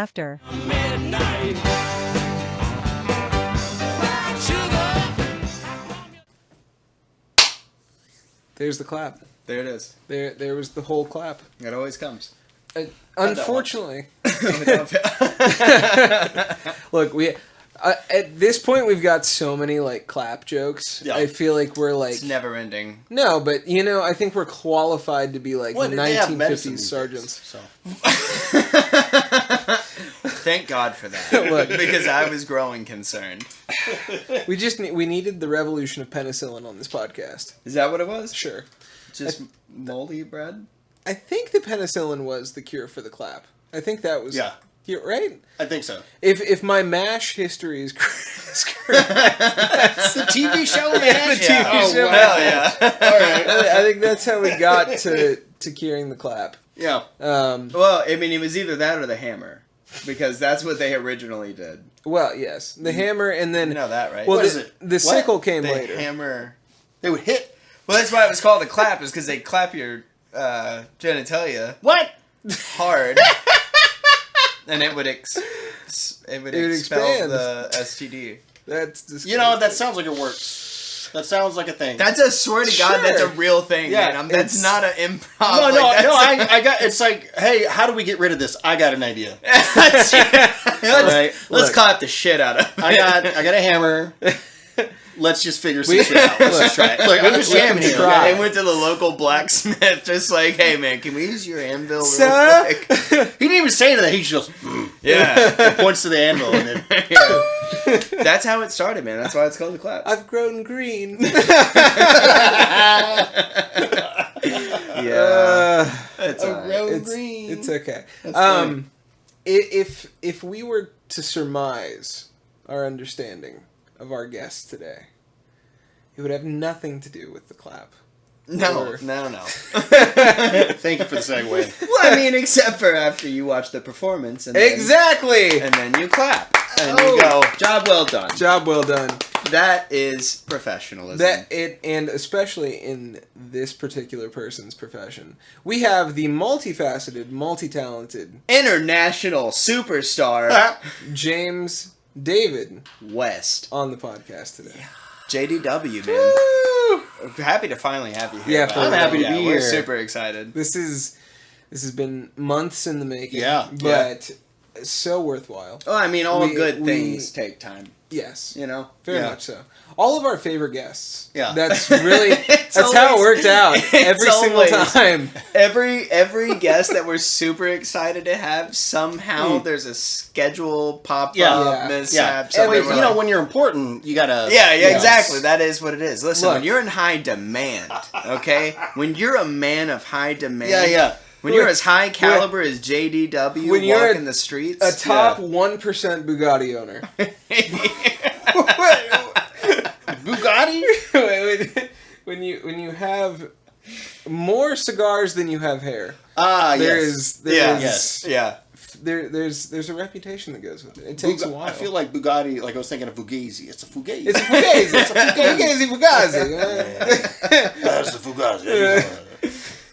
after. Midnight. There's the clap. There it is. There was the whole clap. It always comes. Unfortunately, look, at this point we've got so many like clap jokes. Yeah. I feel like we're like it's never ending. No, but I think we're qualified to be like 1950s sergeants. So. Thank God for that. Look, because I was growing concerned. We needed the revolution of penicillin on this podcast. Is that what it was? Sure. Just moldy bread? I think the penicillin was the cure for the clap. I think that was... Yeah. Right? I think so. If my MASH history is correct... That's the TV show MASH? The TV show. Hell yeah. All right. I think that's how we got to curing the clap. Yeah. Well, I mean, it was either that or the hammer. Because that's what they originally did. Well, yes. The hammer and then... You know that, right? Well, what is it? The sickle came the later. The hammer... They would hit... Well, that's why it was called a clap, is because they clap your genitalia... What? Hard. And it would expel expand. the STD. That's disgusting. You know, that sounds like it works. That sounds like a thing. That's a swear to God, Sure. that's a real thing, Yeah, man. That's not an improv. No, Like, I got. It's like, hey, how do we get rid of this? I got an idea. Let's clap the shit out of it. I got a hammer. Let's just figure some shit out. Let's just try it. Look, I'm just jamming here. try. They went to the local blacksmith, just like, hey man, can we use your anvil real Sir? quick? He didn't even say anything. He just Yeah. He points to the anvil and then. That's how it started, man. That's why it's called the clap. I've grown green. Yeah. It's green. It's okay. That's If we were to surmise our understanding of our guest today, it would have nothing to do with the clap. No. Thank you for the segue. Well, I mean, except for after you watch the performance. And Exactly! And then you clap. And you go, job well done. Job well done. That is professionalism. And especially in this particular person's profession, we have the multifaceted, multi-talented international superstar James David West on the podcast today. JDW, man. Woo! Happy to finally have you here. Yeah, man. I'm happy to be We're here. super excited. This has been months in the making. Yeah. But so worthwhile. Oh, I mean, all We- good we- things take time. Yes. You know? Very much so. All of our favorite guests. Yeah. That's really It's that's how it always- worked out every it's single always- time. Every guest that we're super excited to have, somehow there's a schedule pop-up Yeah. mishap. Yeah. something You we're know, like- when you're important, you gotta. Yeah, Yes. exactly. That is what it is. Listen, Look. when you're in high demand, okay? When you're a man of high demand. Yeah. When you're as high caliber as JDW when you're walking the streets. A top 1% Bugatti owner. Bugatti? when you have more cigars than you have hair. Yes. There's Yeah. there's a reputation that goes with it. It takes a while. I feel like Bugatti, like I was thinking of Fugazi. It's a Fugazi. It's a Fugazi. It's a Fugazi. That's the Fugazi.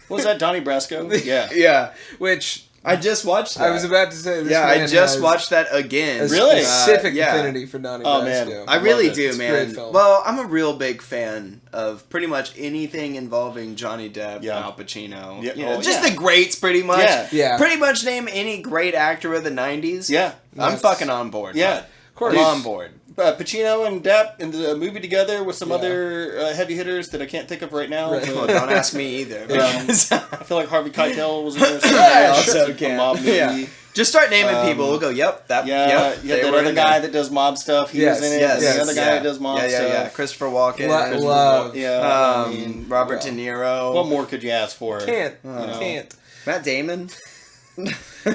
What was that, Donnie Brasco? Yeah. Yeah. Which I just watched that. I was about to say. This Yeah, man I just has watched that again. a Really? specific yeah. affinity for Donnie Oh, Brasco. man. I really Love it. do, It's a man. great film. Well, I'm a real big fan of pretty much anything involving Johnny Depp, Yeah. Al Pacino. Yeah. You know, Oh, just yeah. the greats, pretty much. Yeah. Yeah. Pretty much name any great actor of the 90s. Yeah. I'm Yes. fucking on board. Yeah. Of course. I'm on board. Pacino and Depp in the movie together with some other heavy hitters that I can't think of right now. Right. Well, don't ask me either. because- I feel like Harvey Keitel was in there. I somewhere. also A can. mob movie. Yeah. Just start naming people. We'll go, yep, that, Yeah, yep. yeah, they that were other the guy that does mob stuff. He Yes, was in it. Yes, The other guy yeah. that does mob yeah, stuff. Yeah, Christopher Walken. Love. Yeah, Robert De Niro. what more could you ask for? Can't. know. Can't. Matt Damon.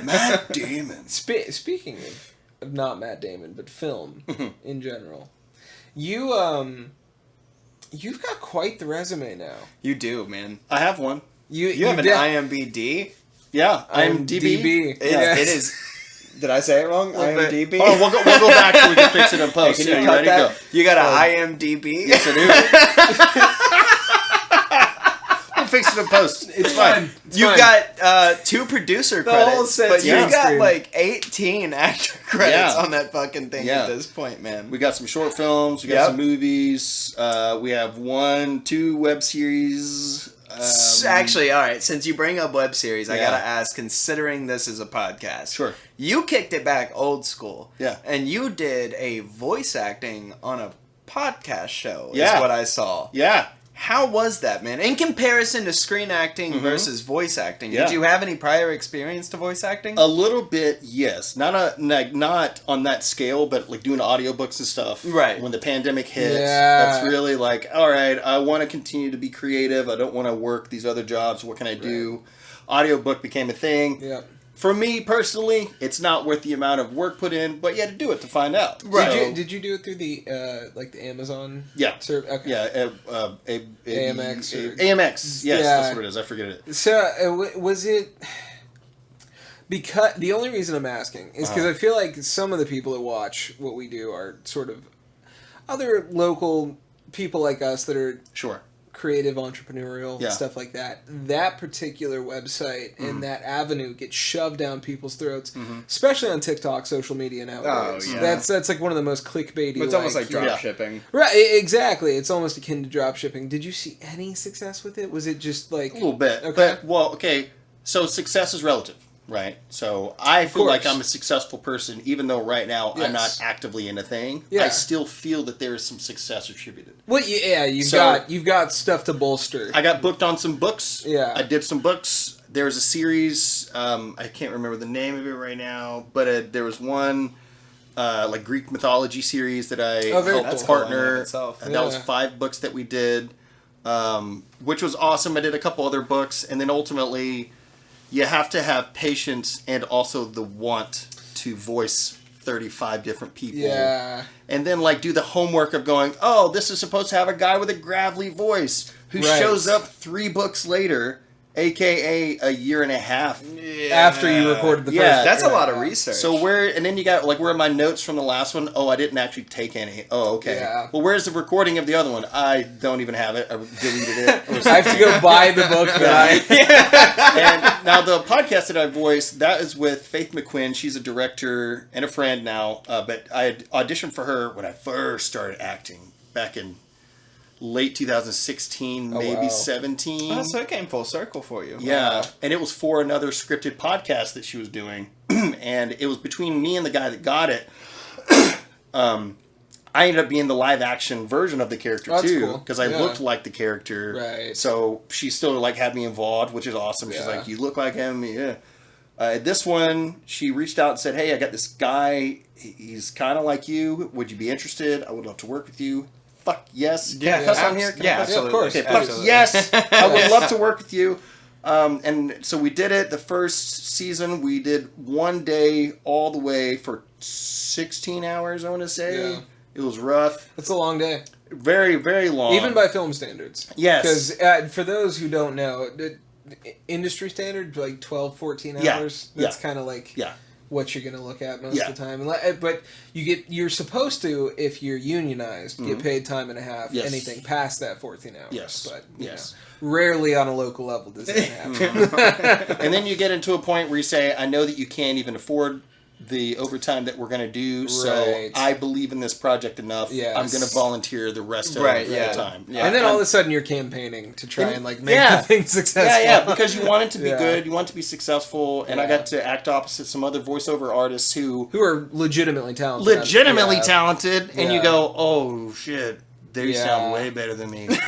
Matt Damon. Speaking of not Matt Damon, but film in general, you've got quite the resume now. You do, man. I have one. You have an did- IMBD. Yeah, IMDb. It Yes. is. Did I say it wrong? IMDb. Oh, we'll go back so we can fix it in post. Can Yeah, you you cut ready? that? Go. You got an IMDb. Yes, I do. fix it in post. It's fine. You've got 2 producer The whole credits, set's but you've got screen. like 18 actor credits Yeah. on that fucking thing Yeah. at this point, man. We got some short films. We got Yep. some movies. We have 2 web series. Actually, all right, since you bring up web series, I Yeah. gotta ask, considering this is a podcast. Sure. You kicked it back old school. Yeah. And you did a voice acting on a podcast show, Yeah. is what I saw. Yeah. How was that, man? In comparison to screen acting versus voice acting, Yeah. did you have any prior experience to voice acting? A little bit, yes. Not on that scale, but like doing audiobooks and stuff. Right. When the pandemic hit, Yeah. that's really like, all right, I want to continue to be creative. I don't want to work these other jobs. What can I do? Audiobook became a thing. Yeah. For me personally, it's not worth the amount of work put in, but you had to do it to find out. Right. Did you do it through the the Amazon? Yeah. Okay. Yeah. AMX or- AMX. Yes, Yeah. that's what it is. I forget it. So was it? Because the only reason I'm asking is because I feel like some of the people that watch what we do are sort of other local people like us that are Sure. creative, entrepreneurial, Yeah. stuff like that. That particular website and that avenue gets shoved down people's throats, especially on TikTok, social media nowadays. Oh, yeah. That's like one of the most clickbaity. It's almost like drop Yeah. shipping. Right, exactly. It's almost akin to drop shipping. Did you see any success with it? Was it just like A little bit. Okay. But, okay. So success is relative, right? So I feel like course. I'm a successful person, even though right now I'm not Yes. actively in a thing. Yeah. I still feel that there is some success attributed. Well, yeah, So- you've got stuff to bolster. I got booked on some books. Yeah. I did some books. There was a series. I can't remember the name of it right now, but there was one like Greek mythology series that I Oh, very helped cool. partner. That's cool in itself. And that was Yeah. 5 books that we did, which was awesome. I did a couple other books, and then ultimately, you have to have patience and also the want to voice 35 different people. Yeah. And then like do the homework of going, oh, this is supposed to have a guy with a gravelly voice who Right. shows up 3 books later, aka a year and a half. After you recorded the Yeah. first. That's a lot of Yeah. research. So and then you got like, where are my notes from the last one? Oh, I didn't actually take any. Oh, okay. Yeah. Well, where's the recording of the other one? I don't even have it. I deleted it. I have to go buy the book And now the podcast that I voice, that is with Faith McQuinn. She's a director and a friend now. But I had auditioned for her when I first started acting back in late 2016, maybe wow. 17. Oh, so it came full circle for you. Yeah, and it was for another scripted podcast that she was doing, and it was between me and the guy that got it. I ended up being the live action version of the character That's too, cool. because I Yeah. looked like the character. Right. So she still like had me involved, which is awesome. She's Yeah. like, "You look like him." Yeah. This one, she reached out and said, "Hey, I got this guy. He's kind of like you. Would you be interested? I would love to work with you." Fuck yes. Can I cuss on here? Can I Yeah, cuss? absolutely. of course. Okay, fuck Absolutely. yes. I would love to work with you. And so we did it. The first season, we did one day all the way for 16 hours, I want to say. Yeah. It was rough. It's a long day, Very, very long. even by film standards. Yes. Because for those who don't know, the industry standard like 12, 14 Yeah. hours. That's Yeah. kind of like Yeah. what you're gonna look at most Yeah. of the time. But you're supposed to, if you're unionized, get paid time and a half. Yes. Anything past that 14 hours. Yes. But Yes. rarely on a local level does that happen. And then you get into a point where you say, I know that you can't even afford the overtime that we're going to do, so Right. I believe in this project enough. Yes. I'm going to volunteer the rest of Right, the yeah. time. Yeah. And then all of a sudden you're campaigning to try and like make Yeah. the thing successful. Yeah, because you want it to be Yeah. good, you want it to be successful, and I Yeah. got to act opposite some other voiceover artists who Who are legitimately talented. legitimately Yeah. talented, and you Yeah. go, oh shit, they Yeah. sound way better than me. Okay.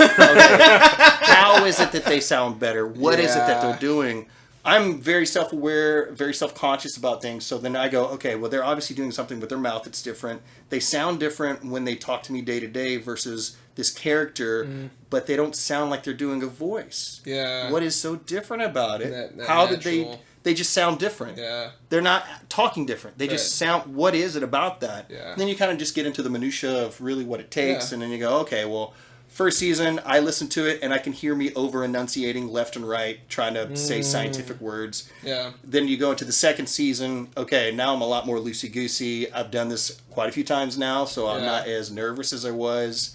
How is it that they sound better? What is it that Yeah. they're doing? I'm very self-aware, very self-conscious about things, so then I go, okay, well, they're obviously doing something with their mouth that's different. They sound different when they talk to me day to day versus this character, but they don't sound like they're doing a voice. Yeah. What is so different about it? That How did natural- they just sound different? Yeah. They're not talking different. They just Right. sound, what is it about that? Yeah. And then you kind of just get into the minutia of really what it takes, Yeah. and then you go, okay, well, first season, I listen to it, and I can hear me over-enunciating left and right, trying to say scientific words. Yeah. Then you go into the second season, okay, now I'm a lot more loosey-goosey. I've done this quite a few times now, so I'm Yeah. not as nervous as I was.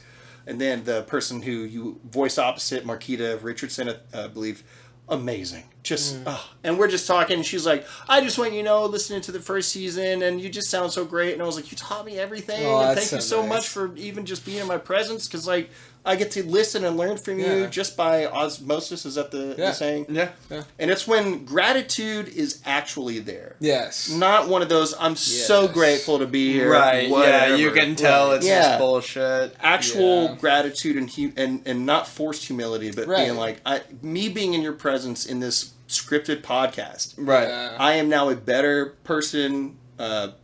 And then the person who you voice opposite, Marquita Richardson, I believe, amazing. Just, and we're just talking. She's like, I just want you to know, listening to the first season, and you just sound so great. And I was like, you taught me everything. Oh, and that's thank you so so much for even just being in my presence. Because, like, I get to listen and learn from you Yeah. just by osmosis. Is that the saying? Yeah. And it's when gratitude is actually there. Yes. Not one of those, I'm so grateful to be here. Right, whatever. yeah, you can tell it's Yeah. just bullshit. Actual gratitude and not forced humility, but Right. being like, me being in your presence in this scripted podcast. Right. I am now a better person,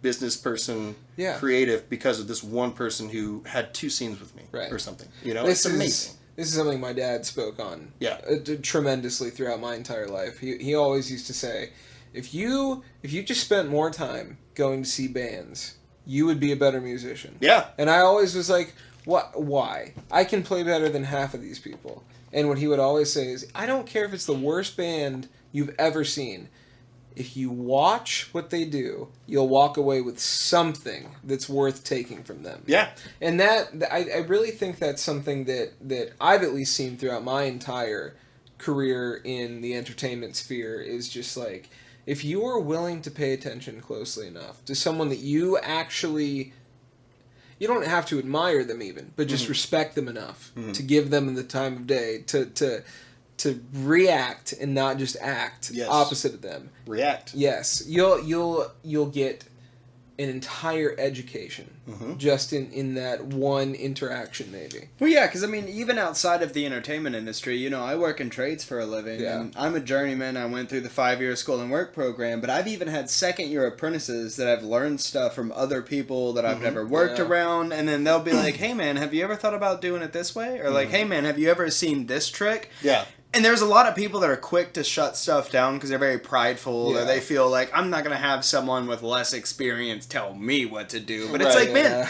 business person, creative, because of this one person who had 2 scenes with me or something. You know, it's amazing. This is something my dad spoke on tremendously throughout my entire life. He always used to say, if you just spent more time going to see bands, you would be a better musician. Yeah. And I always was like, what? Why? I can play better than half of these people. And what he would always say is, I don't care if it's the worst band you've ever seen. If you watch what they do, you'll walk away with something that's worth taking from them. Yeah. And I really think that's something that I've at least seen throughout my entire career in the entertainment sphere, is just like, if you are willing to pay attention closely enough to someone that you actually... You don't have to admire them even, but just respect them enough to give them the time of day to react and not just act opposite of them. React. Yes, you'll get an entire education just in that one interaction, maybe. Well, yeah, because I mean, even outside of the entertainment industry, you know, I work in trades for a living, and I'm a journeyman. I went through the 5-year school and work program, but I've even had 2nd-year apprentices that I've learned stuff from other people that I've never worked around, and then they'll be like, "Hey, man, have you ever thought about doing it this way?" Or like, "Hey, man, have you ever seen this trick?" Yeah. And there's a lot of people that are quick to shut stuff down because they're very prideful, or they feel like, I'm not going to have someone with less experience tell me what to do. But it's like, man,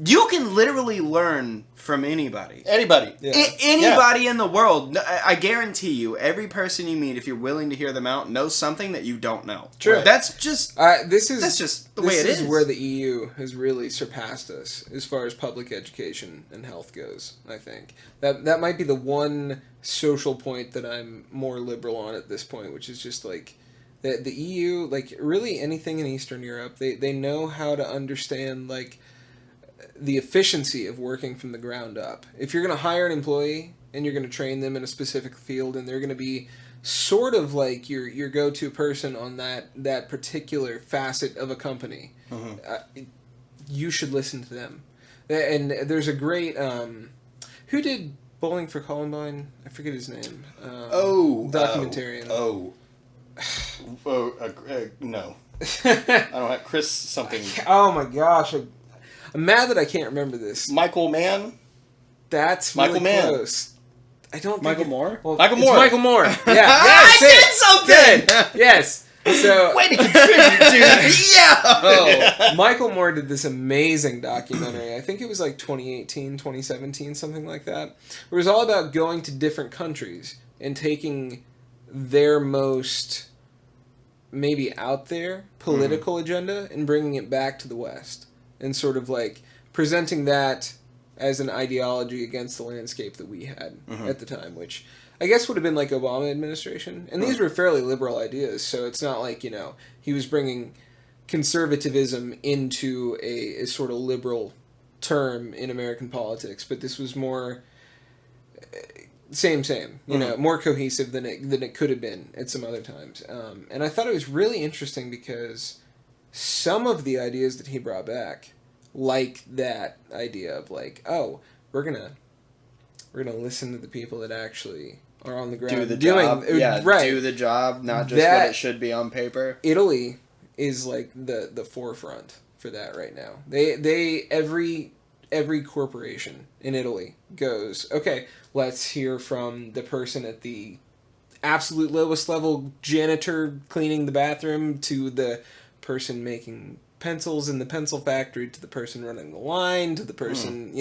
you can literally learn from anybody. Anybody. Yeah. Anybody in the world. I guarantee you, every person you meet, if you're willing to hear them out, knows something that you don't know. True. That's just... That's just the way it is. This is where the EU has really surpassed us as far as public education and health goes, I think. That might be the one social point that I'm more liberal on at this point, which is just like the EU, like really anything in Eastern Europe, they know how to understand like the efficiency of working from the ground up. If you're going to hire an employee and you're going to train them in a specific field, and they're going to be sort of like your go-to person on that particular facet of a company, you should listen to them. And there's a great who did Bowling for Columbine? I forget his name. Documentarian. No. I don't have Chris something. Oh my gosh. I'm mad that I can't remember this. Michael Mann? That's Michael really Mann. close. I don't think Michael Moore? Well, Michael it's Moore. Michael Moore. Yeah. I did something! Good. Yes. So Way to contribute, dude. Yeah! Michael Moore did this amazing documentary. I think it was like 2018, 2017, something like that. Where it was all about going to different countries and taking their most maybe out there political agenda and bringing it back to the West. And sort of like presenting that as an ideology against the landscape that we had at the time, which I guess would have been like Obama administration. And these were fairly liberal ideas, so it's not like, he was bringing conservatism into a sort of liberal term in American politics, but this was more same, more cohesive than it could have been at some other times. And I thought it was really interesting because some of the ideas that he brought back, like that idea of like, oh, we're gonna listen to the people that actually are on the ground Do the job. Do the job, not just what it should be on paper. Italy is like the forefront for that right now. They every corporation in Italy goes, okay, let's hear from the person at the absolute lowest level, janitor cleaning the bathroom, to the person making pencils in the pencil factory, to the person running the line, to the person,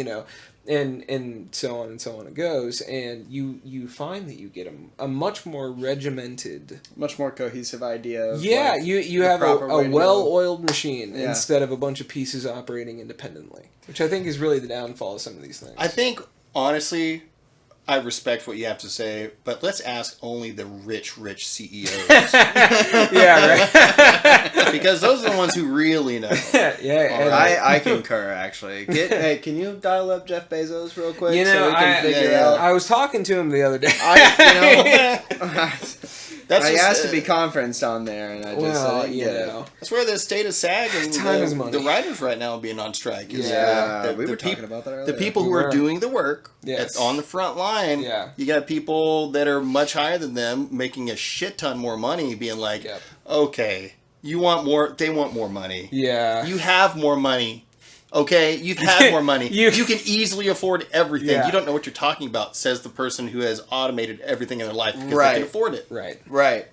and so on it goes. And you find that you get a much more regimented, much more cohesive idea of you have a well-oiled machine instead of a bunch of pieces operating independently, which I think is really the downfall of some of these things. I think Honestly, I respect what you have to say, but let's ask only the rich CEOs. Yeah, right. Because those are the ones who really know. Yeah. I concur, actually. Hey, can you dial up Jeff Bezos real quick You know, so we can figure out? I was talking to him the other day. I asked to be conferenced on there, and I just didn't get it. That's where the state of SAG and the writers right now being on strike. We were talking about that earlier. The people who are doing the work on the front line, you got people that are much higher than them making a shit ton more money being like, okay, you want more, they want more money. Yeah. You have more money. Okay, you've had more money. You can easily afford everything. Yeah. You don't know what you're talking about, says the person who has automated everything in their life because they can afford it. Right.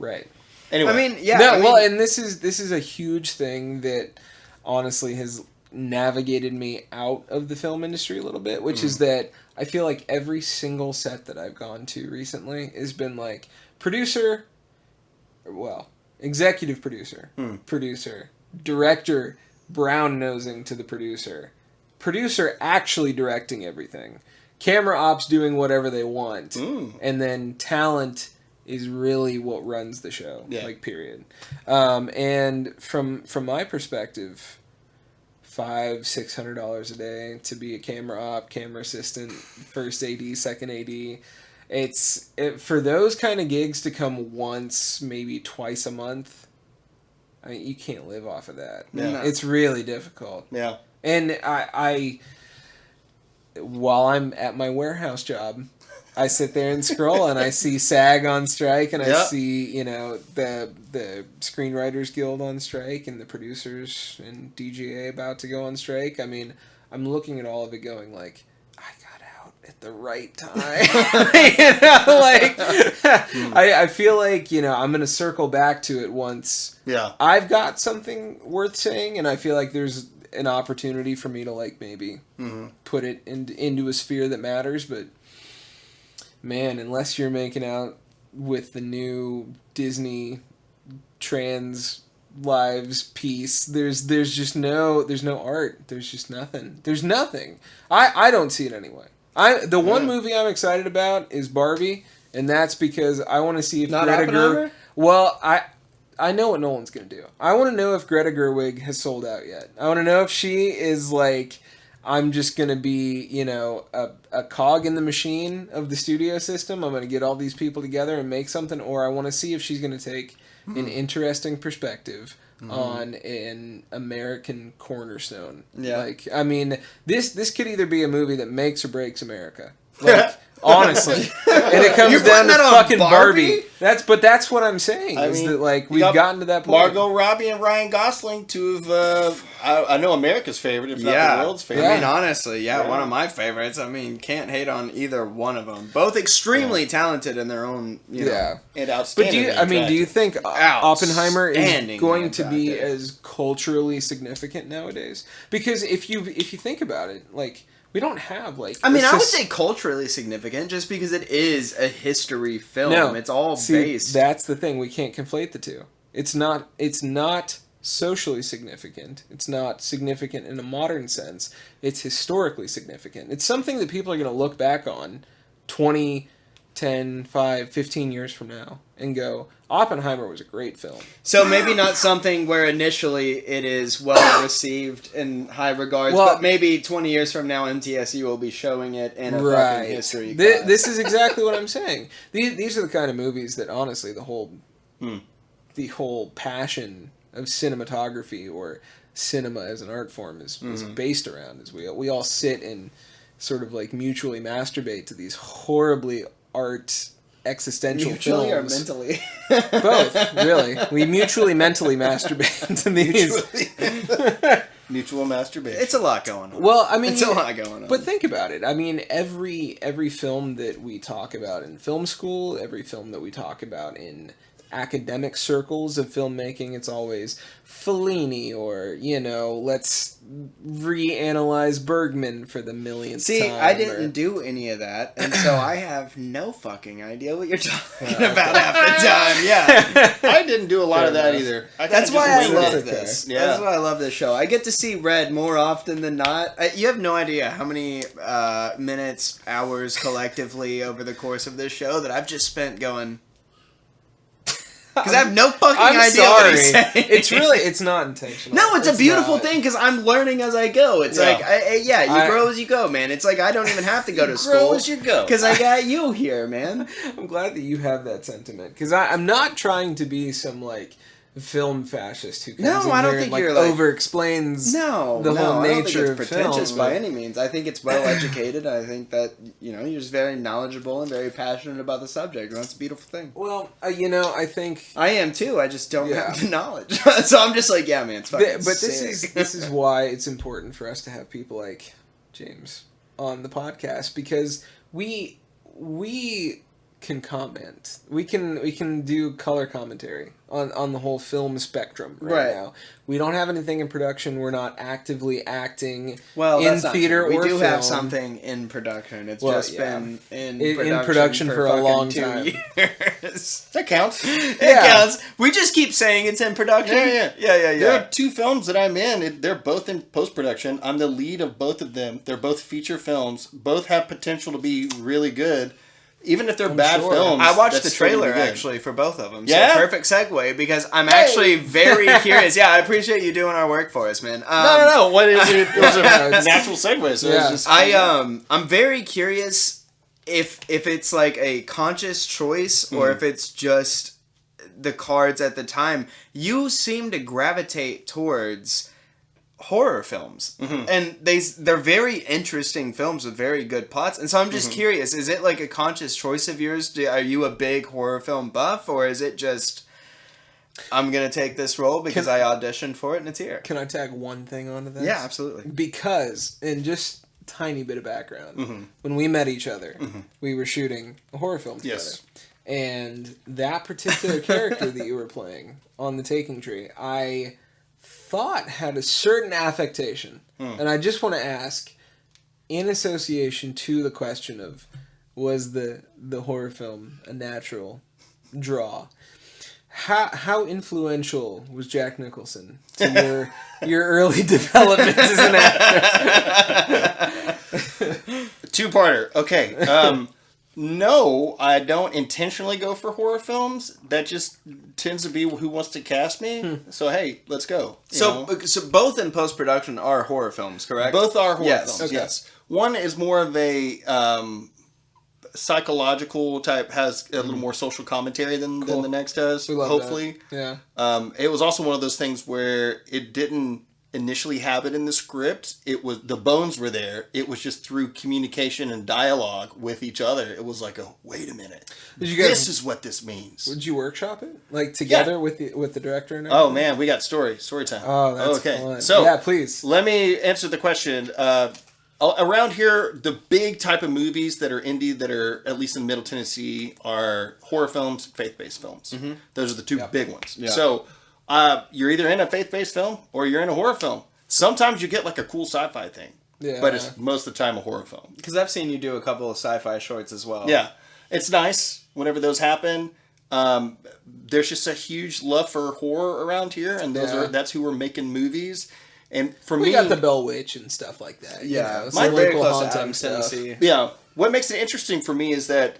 Anyway. I mean, well, and this is a huge thing that honestly has navigated me out of the film industry a little bit, which is that I feel like every single set that I've gone to recently has been like executive producer, producer, director, brown-nosing to the producer actually directing everything, camera ops doing whatever they want, and then talent is really what runs the show, like, period. And from my perspective, $500-$600 a day to be a camera op, camera assistant, first AD, second AD, for those kind of gigs to come once, maybe twice a month, I mean, you can't live off of that. Yeah. It's really difficult. Yeah. And I while I'm at my warehouse job, I sit there and scroll and I see SAG on strike and I see, the Screenwriters Guild on strike and the producers and DGA about to go on strike. I mean, I'm looking at all of it going like, I got out at the right time. I feel like, I'm going to circle back to it once I've got something worth saying, and I feel like there's an opportunity for me to maybe put it into a sphere that matters. But man, unless you're making out with the new Disney Trans Lives piece, there's no art. There's just nothing. There's nothing. I don't see it anyway. The one movie I'm excited about is Barbie, and that's because I want to see if Greta Gerwig. Well, I know what Nolan's going to do. I want to know if Greta Gerwig has sold out yet. I want to know if she is like, I'm just going to be, a cog in the machine of the studio system. I'm going to get all these people together and make something. Or I want to see if she's going to take an interesting perspective on an American cornerstone. Yeah. I mean, this could either be a movie that makes or breaks America. Honestly. And it comes down to fucking Barbie. That's what I'm saying. We've gotten to that point. Margot Robbie and Ryan Gosling, two of I know America's favorite, if not the world's favorite. I mean, honestly, one of my favorites. I mean, can't hate on either one of them. Both extremely talented in their own, and outstanding. But do you think Oppenheimer is going to be as culturally significant nowadays? Because if you think about it, we don't have I would say culturally significant just because it is a history film. No, it's all based. That's the thing. We can't conflate the two. It's not socially significant. It's not significant in a modern sense. It's historically significant. It's something that people are going to look back on 20, 10, 5, 15 years from now and go, Oppenheimer was a great film. So maybe not something where initially it is well received in high regards, but maybe 20 years from now MTSU will be showing it in a fucking history class. This is exactly what I'm saying. These are the kind of movies that honestly the whole passion of cinematography or cinema as an art form is based around. Is we all sit and sort of mutually masturbate to these horribly existential mutually films. Or mentally? Both, really. We mutually mentally masturbate to these. Mutual masturbation. It's a lot going on. Well, I mean, it's a lot going on. But think about it. I mean, every film that we talk about in film school, every film that we talk about in academic circles of filmmaking, it's always Fellini or, let's reanalyze Bergman for the millionth time. See, I didn't do any of that, and so I have no fucking idea what you're talking about half the time. Yeah. I didn't do a lot of that either. That's why I love it. this. Yeah. That's why I love this show. I get to see Red more often than not. You have no idea how many minutes, hours collectively over the course of this show that I've just spent going... Because I have no fucking idea what he's saying. It's not intentional. No, it's a beautiful thing because I'm learning as I go. It's like, you grow as you go, man. It's like I don't even have to go to school. Grow as you go. Because I got you here, man. I'm glad that you have that sentiment. Because I'm not trying to be some, film fascist who comes in I don't here think and, you're over-explains the whole nature I don't think it's of pretentious film. by any means. I think it's well-educated. I think that, you're just very knowledgeable and very passionate about the subject, and that's a beautiful thing. Well, I think... I am too, I just don't have the knowledge. So I'm just like, yeah, man, it's fucking sick. This is why it's important for us to have people like James on the podcast, because we can comment. We can do color commentary on the whole film spectrum right now. We don't have anything in production. We're not actively acting in theater or film. We do have something in production. It's just been in production for a long 2 time. years. That counts. It counts. We just keep saying it's in production. Yeah. There are 2 films that I'm in. They're both in post-production. I'm the lead of both of them. They're both feature films. Both have potential to be really good. Even if they're bad films. I watched the trailer, actually, for both of them. Yeah? So perfect segue, because I'm actually very curious. Yeah, I appreciate you doing our work for us, man. No. What is it? It was a natural segue. So it's just I'm very curious if it's like a conscious choice or if it's just the cards at the time. You seem to gravitate towards horror films, and they're very interesting films with very good plots, and so I'm just curious, is it like a conscious choice of yours? Are you a big horror film buff, or is it just I'm gonna take this role because I auditioned for it and it's here? Can I tag one thing onto this? Yeah, absolutely. Because, and just tiny bit of background, when we met each other, we were shooting a horror film together. Yes. And that particular character that you were playing on the Taking Tree, I thought had a certain affectation. And I just want to ask, in association to the question of, was the horror film a natural draw? How influential was Jack Nicholson to your early development as an actor? Two-parter. Okay. No, I don't intentionally go for horror films. That just tends to be who wants to cast me. So, hey, let's go. So both in post-production are horror films, correct? Both are horror films, okay. yes. One is more of a psychological type, has a little more social commentary than the next does, hopefully. That. Yeah. It was also one of those things where it didn't initially have it in the script. It was, the bones were there. It was just through communication and dialogue with each other. It was like, wait a minute. This is what this means. Did you workshop it? Like together with the director and everything? Oh man, we got story time. Oh, that's fun. So yeah, please. Let me answer the question. Around here, the big type of movies that are indie, that are at least in Middle Tennessee, are horror films, faith-based films. Those are the two big ones. Yeah. So you're either in a faith-based film or you're in a horror film. Sometimes you get like a cool sci-fi thing, but it's most of the time a horror film. Because I've seen you do a couple of sci-fi shorts as well. Yeah, it's nice whenever those happen. There's just a huge love for horror around here, and that's who we're making movies. And for me, we got the Bell Witch and stuff like that. Yeah, you know, my very close to Adams, Tennessee. Yeah, what makes it interesting for me is that,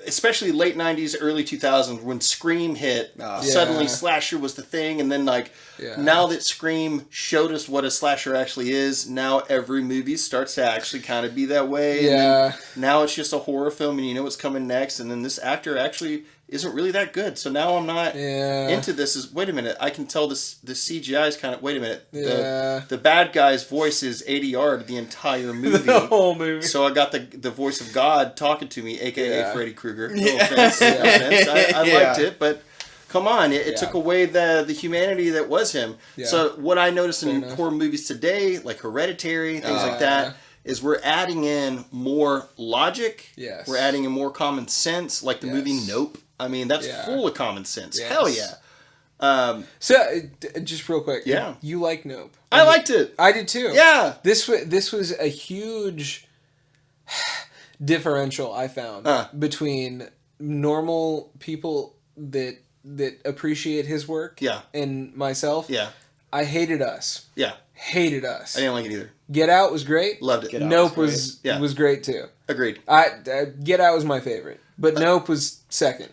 especially late 90s, early 2000s, when Scream hit, suddenly slasher was the thing, and then now that Scream showed us what a slasher actually is, now every movie starts to actually kind of be that way. Yeah. And now it's just a horror film, and you know what's coming next, and then this actor actually isn't really that good. So now I'm not into this. Wait a minute, I can tell the CGI is kind of, wait a minute, the bad guy's voice is ADR'd the entire movie. The whole movie. So I got the voice of God talking to me, a.k.a. Freddy Krueger. No offense. No offense. I liked it, but come on, it took away the humanity that was him. Yeah. So what I notice in horror movies today, like Hereditary, things like that, is we're adding in more logic. Yes. We're adding in more common sense, like the movie Nope. I mean, that's Yeah. full of common sense. Yes. Hell yeah. So, just real quick. Yeah. You like Nope. I liked it. I did too. Yeah. This was a huge differential I found between normal people that appreciate his work Yeah. and myself. Yeah. I hated Us. Yeah. Hated Us. I didn't like it either. Get Out was great. Loved it. Get Out Nope was was great too. Agreed. Get Out was my favorite, but Nope was second.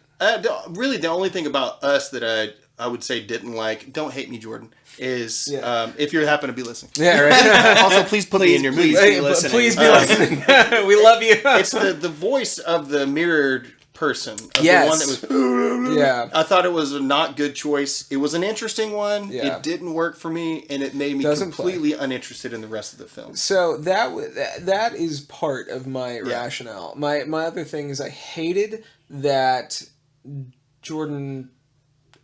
Really, the only thing about Us that I would say didn't like, don't hate me, Jordan, is if you happen to be listening. Yeah, right. Also, please put me in your movie. Please be listening. We love you. It's the voice of the mirrored person. Of Yes. the one that was. Yeah. I thought it was a not good choice. It was an interesting one. Yeah. It didn't work for me, and it made me completely uninterested in the rest of the film. So that is part of my rationale. My other thing is I hated that Jordan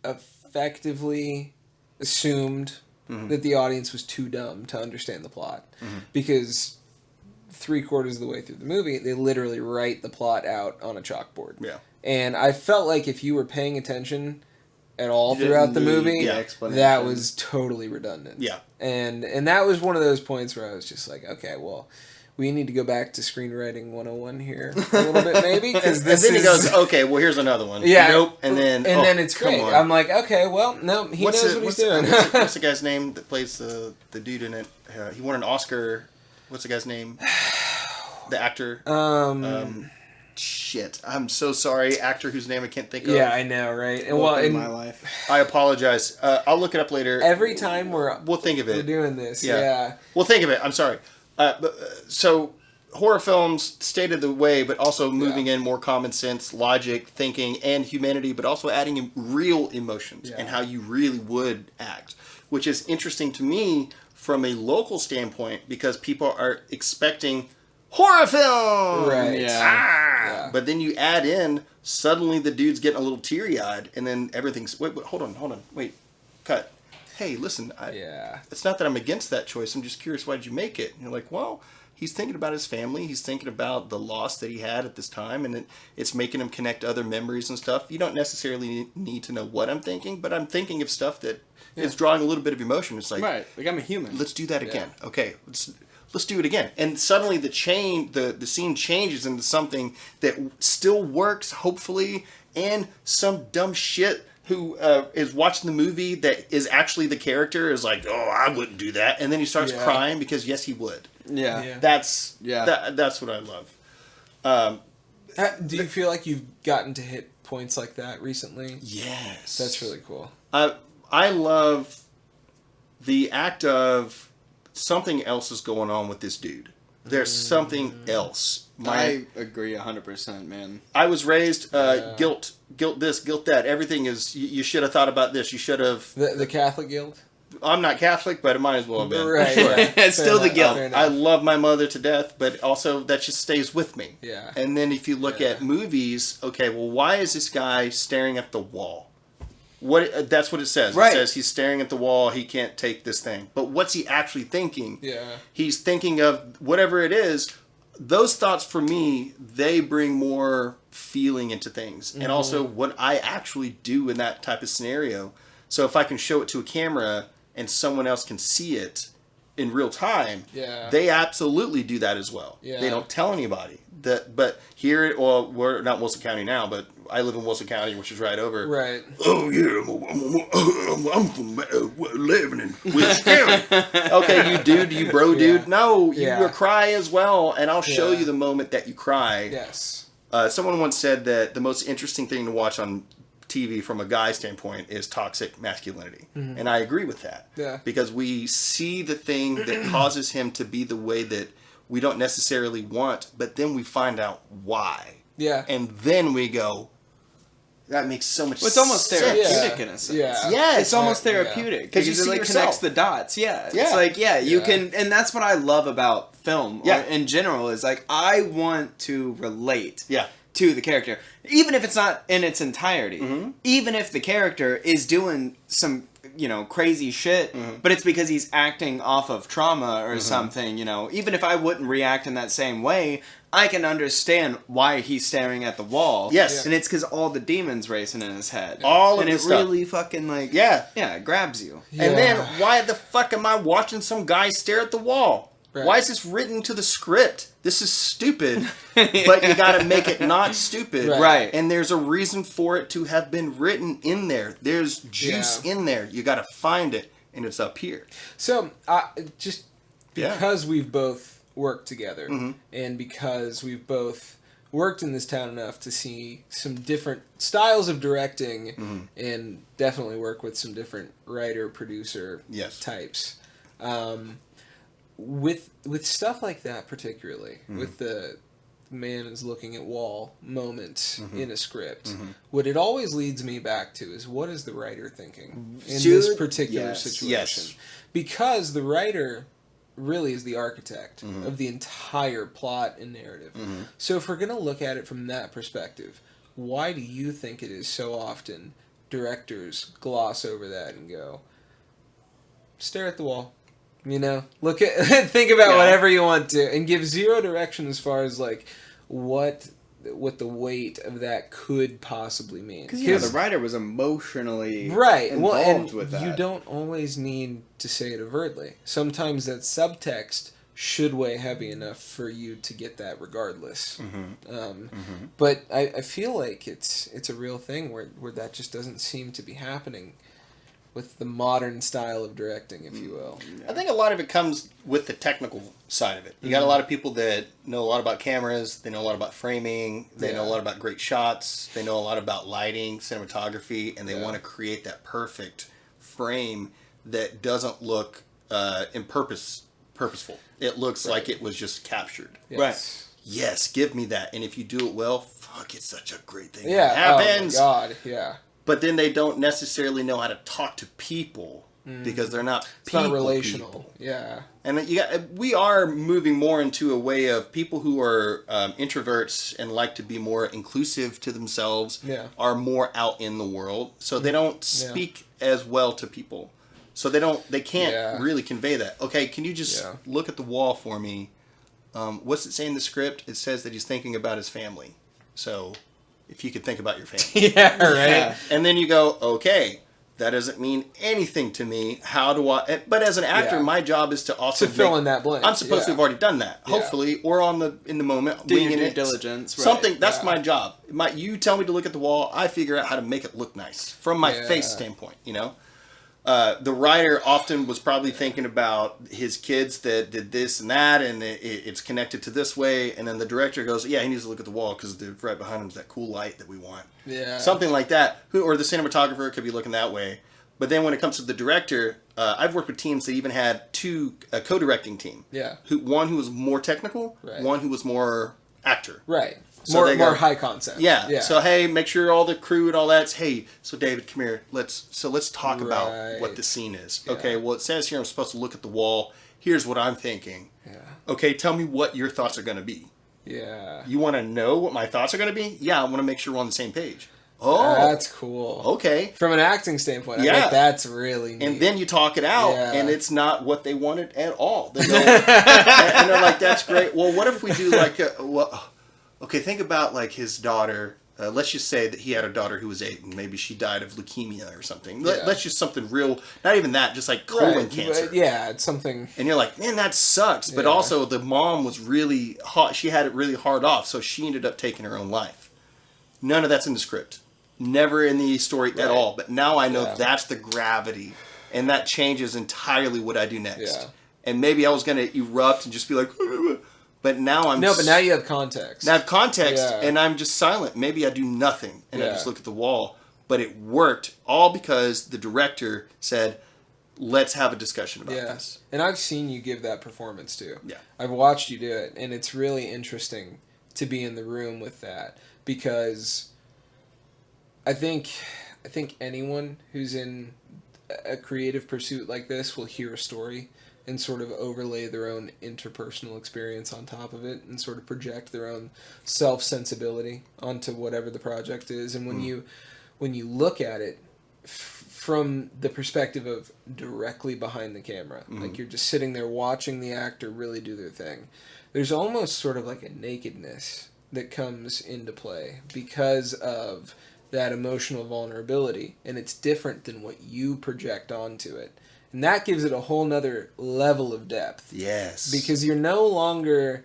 effectively assumed that the audience was too dumb to understand the plot, because 3/4 of the way through the movie they literally write the plot out on a chalkboard. Yeah. And I felt like if you were paying attention at all throughout the movie, that was totally redundant. Yeah. And that was one of those points where I was just like, okay, well, we need to go back to screenwriting 101 here a little bit, maybe, because this. And then he goes, okay, well, here's another one. Yeah. Nope. And then it's great. On. I'm like, okay, well, no, he knows what he's doing. What's the guy's name that plays the dude in it? He won an Oscar. What's the guy's name? The actor. Shit. I'm so sorry. Actor whose name I can't think of. Yeah, I know, right? And In my life. I apologize. I'll look it up later. Every time we'll think of it. We're doing this. Yeah. We'll think of it. I'm sorry. So horror films stated the way, but also moving in more common sense, logic, thinking, and humanity, but also adding in real emotions and how you really would act, which is interesting to me from a local standpoint because people are expecting horror film. Right. Yeah. But then you add in, suddenly the dude's getting a little teary-eyed, and then everything's... Wait, hold on. Wait, cut. Hey, listen, it's not that I'm against that choice. I'm just curious, why did you make it? And you're like, well, he's thinking about his family. He's thinking about the loss that he had at this time, and it's making him connect other memories and stuff. You don't necessarily need to know what I'm thinking, but I'm thinking of stuff that is drawing a little bit of emotion. It's like, right, like I'm a human. Let's do that again. Okay, let's do it again. And suddenly the scene changes into something that still works, hopefully, and some dumb shit who is watching the movie that is actually the character is like, oh, I wouldn't do that. And then he starts crying because, yes, he would. Yeah. That's what I love. Do you feel like you've gotten to hit points like that recently? Yes. That's really cool. I love the act of something else is going on with this dude. There's something else. I agree 100%, man. I was raised guilt this, guilt that. Everything is you should have thought about this. You should have the Catholic guilt. I'm not Catholic, but it might as well have been. Right. Sure. It's still the guilt. I love my mother to death, but also that just stays with me. Yeah. And then if you look at movies, okay, well, why is this guy staring at the wall? That's what it says. Right. It says he's staring at the wall. He can't take this thing. But what's he actually thinking? Yeah. He's thinking of whatever it is. Those thoughts for me, they bring more feeling into things. And also what I actually do in that type of scenario. So if I can show it to a camera and someone else can see it in real time, they absolutely do that as well. Yeah. They don't tell anybody. But here, well, we're not Wilson County now, but I live in Wilson County, which is right over. Right. Oh, yeah, I'm from living in Wilson County. Okay, you dude, you bro dude. No, you cry as well, and I'll show you the moment that you cry. Yes. Someone once said that the most interesting thing to watch on TV from a guy standpoint is toxic masculinity. And I agree with that. Yeah. Because we see the thing that causes him to be the way that we don't necessarily want, but then we find out why. Yeah. And then we go, that makes so much sense. It's almost therapeutic in a sense. Yeah. Yes. It's almost therapeutic. Because Because it like connects the dots. Yeah. Yeah. It's like, you can, and that's what I love about film in general is like, I want to relate to the character. Even if it's not in its entirety. Even if the character is doing some crazy shit, but it's because he's acting off of trauma or something, Even if I wouldn't react in that same way, I can understand why he's staring at the wall. Yes. And it's because all the demons racing in his head. All of and this it stuff. really fucking, it grabs you. Yeah. And then, why the fuck am I watching some guy stare at the wall? Right. Why is this written to the script? This is stupid, but you gotta make it not stupid. Right. And there's a reason for it to have been written in there. There's juice in there. You gotta find it, and it's up here. So, just because we've both worked together, and because we've both worked in this town enough to see some different styles of directing, and definitely work with some different writer-producer types. With stuff like that, particularly with the man is looking at wall moment in a script, what it always leads me back to is, what is the writer thinking in this particular situation? Yes. Because the writer really is the architect of the entire plot and narrative. So if we're going to look at it from that perspective, why do you think it is so often directors gloss over that and go, stare at the wall? Look at, think about whatever you want to, and give zero direction as far as what the weight of that could possibly mean. Because the writer was emotionally involved with that. You don't always need to say it overtly. Sometimes that subtext should weigh heavy enough for you to get that regardless. But I feel like it's a real thing where that just doesn't seem to be happening with the modern style of directing, if you will. I think a lot of it comes with the technical side of it. You got a lot of people that know a lot about cameras, they know a lot about framing, they know a lot about great shots, they know a lot about lighting, cinematography, and they want to create that perfect frame that doesn't look purposeful. It looks like it was just captured. Yes. Right. Yes, give me that. And if you do it well, fuck, it's such a great thing. Yeah. It happens. Oh my God. Yeah. But then they don't necessarily know how to talk to people because they're not It's not relational. People. Yeah. And we are moving more into a way of people who are introverts and like to be more inclusive to themselves are more out in the world. So they don't speak as well to people. So they can't really convey that. Okay, can you just look at the wall for me? What's it say in the script? It says that he's thinking about his family. So if you could think about your family. Yeah, right. Yeah. And then you go, okay, that doesn't mean anything to me. How do I... But as an actor, my job is to also... To fill in that blank. I'm supposed to have already done that, hopefully, or in the moment. Do your due diligence. Right. Something, that's my job. You tell me to look at the wall, I figure out how to make it look nice. From my face standpoint, The writer often was probably thinking about his kids that did this and that, and it's connected to this way. And then the director goes, "Yeah, he needs to look at the wall because right behind him is that cool light that we want." Yeah, something like that. Or the cinematographer could be looking that way. But then when it comes to the director, I've worked with teams that even had a co-directing team. Yeah, one who was more technical, one who was more actor. Right. So more high concept. Yeah. So hey, make sure all the crew and all that's so David, come here. Let's talk about what the scene is. Yeah. Okay, well it says here I'm supposed to look at the wall. Here's what I'm thinking. Yeah. Okay, tell me what your thoughts are gonna be. Yeah. You wanna know what my thoughts are gonna be? Yeah, I wanna make sure we're on the same page. Oh, that's cool. Okay. From an acting standpoint, I think that's really neat. And then you talk it out, and it's not what they wanted at all. They go, and they're like, that's great. Well, what if we do okay, think about his daughter. Let's just say that he had a daughter who was 8, and maybe she died of leukemia or something. Let's just something real, not even that, just colon cancer. Yeah, it's something. And you're like, man, that sucks. But also, the mom was really hot. She had it really hard off, so she ended up taking her own life. None of that's in the script. Never in the story at all. But now I know that's the gravity, and that changes entirely what I do next. Yeah. And maybe I was going to erupt and just be like, but now I'm... No, but now you have context. Now I have context, and I'm just silent. Maybe I do nothing, and I just look at the wall. But it worked, all because the director said, let's have a discussion about this. And I've seen you give that performance, too. Yeah. I've watched you do it, and it's really interesting to be in the room with that, because I think anyone who's in a creative pursuit like this will hear a story and sort of overlay their own interpersonal experience on top of it and sort of project their own self-sensibility onto whatever the project is. And when you look at it from the perspective of directly behind the camera. Mm-hmm. Like you're just sitting there watching the actor really do their thing. There's almost sort of like a nakedness that comes into play because of that emotional vulnerability, and it's different than what you project onto it. And that gives it a whole nother level of depth. Yes. Because you're no longer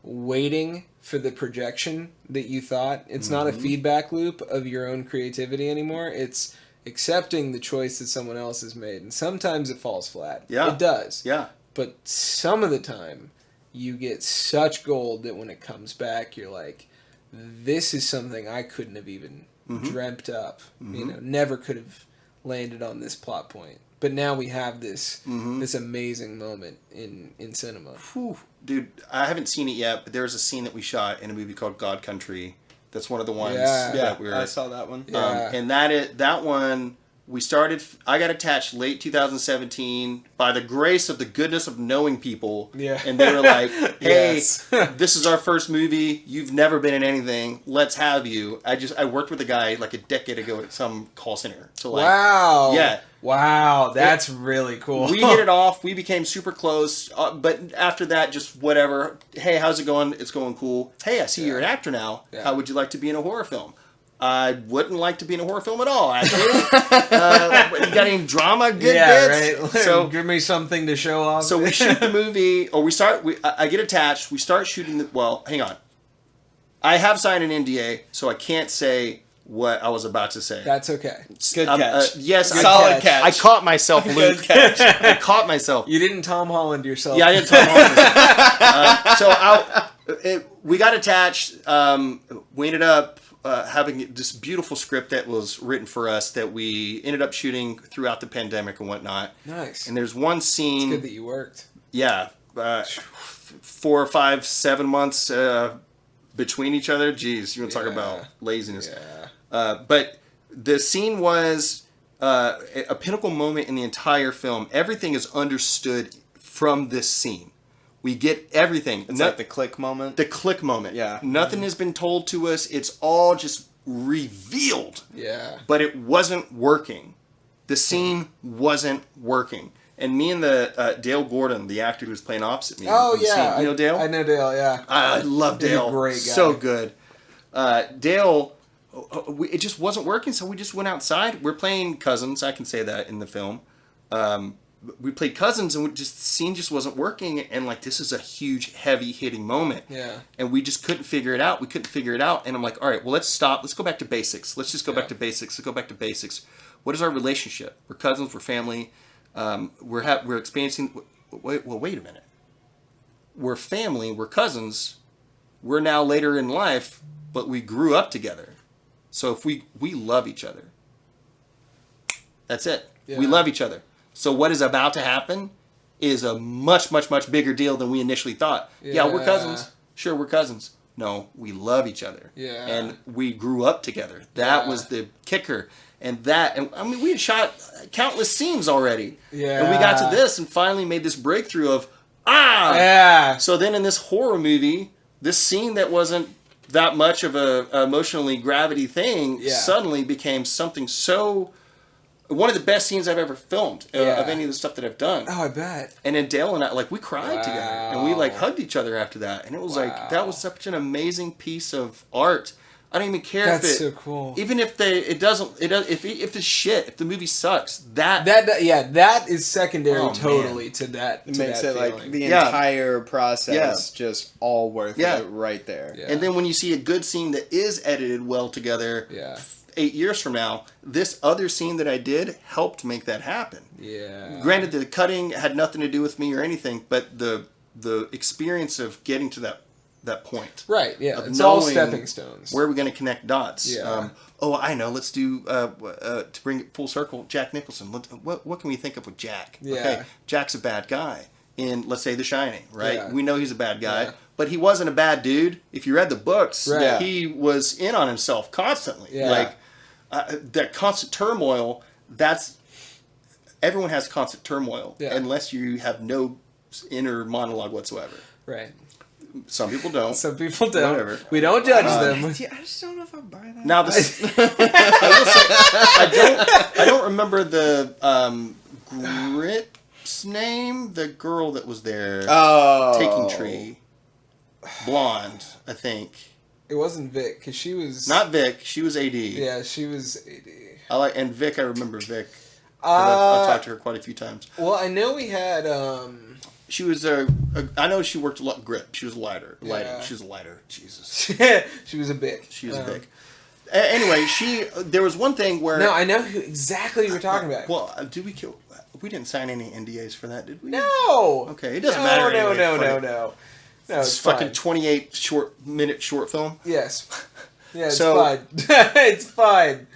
waiting for the projection that you thought. It's not a feedback loop of your own creativity anymore. It's accepting the choice that someone else has made. And sometimes it falls flat. Yeah. It does. Yeah. But some of the time, you get such gold that when it comes back, you're like, this is something I couldn't have even dreamt up. You know, never could have landed on this plot point. But now we have this this amazing moment in cinema. Whew. Dude, I haven't seen it yet, but there's a scene that we shot in a movie called God Country. That's one of the ones that we were... I saw that one. Yeah. And that one, I got attached late 2017 by the grace of the goodness of knowing people. Yeah. And they were like, hey, Yes. this is our first movie. You've never been in anything. Let's have you. I worked with a guy like a decade ago at some call center. So like, Wow. Yeah. Wow, that's really cool. We hit it off. We became super close. But after that, just whatever. Hey, how's it going? It's going cool. Hey, I see you're an actor now. Yeah. How would you like to be in a horror film? I wouldn't like to be in a horror film at all, actually. You got any drama, good bits? Right. So, give me something to show off. so we shoot the movie, or I get attached. We start shooting well, hang on. I have signed an NDA, so I can't say what I was about to say. That's okay. Good catch. Yes, Solid catch. I caught myself, Luke. Good catch. I caught myself. You didn't Tom Holland yourself. Yeah, I didn't Tom Holland. We got attached. We ended up having this beautiful script that was written for us that we ended up shooting throughout the pandemic and whatnot. Nice. And there's one scene. It's good that you worked. Yeah, 4, 5, 7 months between each other. Jeez, you want to talk about laziness. Yeah. But the scene was a pinnacle moment in the entire film. Everything is understood from this scene. We get everything. It's like the click moment. The click moment. Yeah. Nothing has been told to us. It's all just revealed. Yeah. But it wasn't working. The scene wasn't working. And me and the Dale Gordon, the actor who was playing opposite me. Oh, in the yeah. scene. You know Dale? I know Dale, yeah. I love He's a Dale. great guy. So good. Dale, it just wasn't working, so we just went outside. We're playing cousins. I can say that in the film. We played cousins, and the scene just wasn't working. And like, this is a huge, heavy hitting moment. Yeah. And we just couldn't figure it out. We couldn't figure it out. And I'm like, all right, well, let's stop. Let's go back to basics. Let's just go back to basics. Let's go back to basics. What is our relationship? We're cousins. We're family. We're experiencing. Wait a minute. We're family. We're cousins. We're now later in life, but we grew up together. So if we love each other. That's it. Yeah. We love each other. So what is about to happen is a much, much, much bigger deal than we initially thought. Yeah, we're cousins. Sure, we're cousins. No, we love each other. Yeah. And we grew up together. That was the kicker. And I mean, we had shot countless scenes already. Yeah. And we got to this and finally made this breakthrough of, Yeah. So then in this horror movie, this scene that wasn't that much of a emotionally gravity thing suddenly became something so... One of the best scenes I've ever filmed of any of the stuff that I've done. Oh, I bet. And then Dale and I, like, we cried together. And we, like, hugged each other after that. And it was like, that was such an amazing piece of art. I don't even care That's if it... so cool. Even if if it's shit, if the movie sucks, that is secondary totally to that. It makes it feeling. like the entire process just all worth Yeah. it right there. Yeah. And then when you see a good scene that is edited well together... 8 years from now, this other scene that I did helped make that happen. Yeah. Granted, the cutting had nothing to do with me or anything, but the experience of getting to that point. Right, yeah. Of It's all knowing stepping stones. Where are we going to connect dots? Yeah. I know. Let's do, to bring it full circle, Jack Nicholson. What can we think of with Jack? Yeah. Okay, Jack's a bad guy in, let's say, The Shining, right? Yeah. We know he's a bad guy. Yeah. But he wasn't a bad dude. If you read the books, Right. he was in on himself constantly. Yeah. Like, that constant turmoil, everyone has constant turmoil unless you have no inner monologue whatsoever. Right. Some people don't. Some people don't. Whatever. We don't judge them. I just don't know if I buy that. Now this, I will say, I don't remember the Grip's name. The girl that was there, taking tree, blonde, I think. It wasn't Vic, because she was... Not Vic. She was AD. Yeah, she was AD. And Vic, I remember Vic. I've talked to her quite a few times. Well, I know we had... She was I know she worked a lot. Grip. She was lighter. Yeah. She was a lighter. Jesus. She was a Vic. She was a Vic. Anyway, there was one thing where... No, I know exactly who you're talking about. Well, we didn't sign any NDAs for that, did we? No! Okay, it doesn't matter anyway. No, it's fucking 28-minute short film. Yes. Yeah, it's So- fine. It's fine.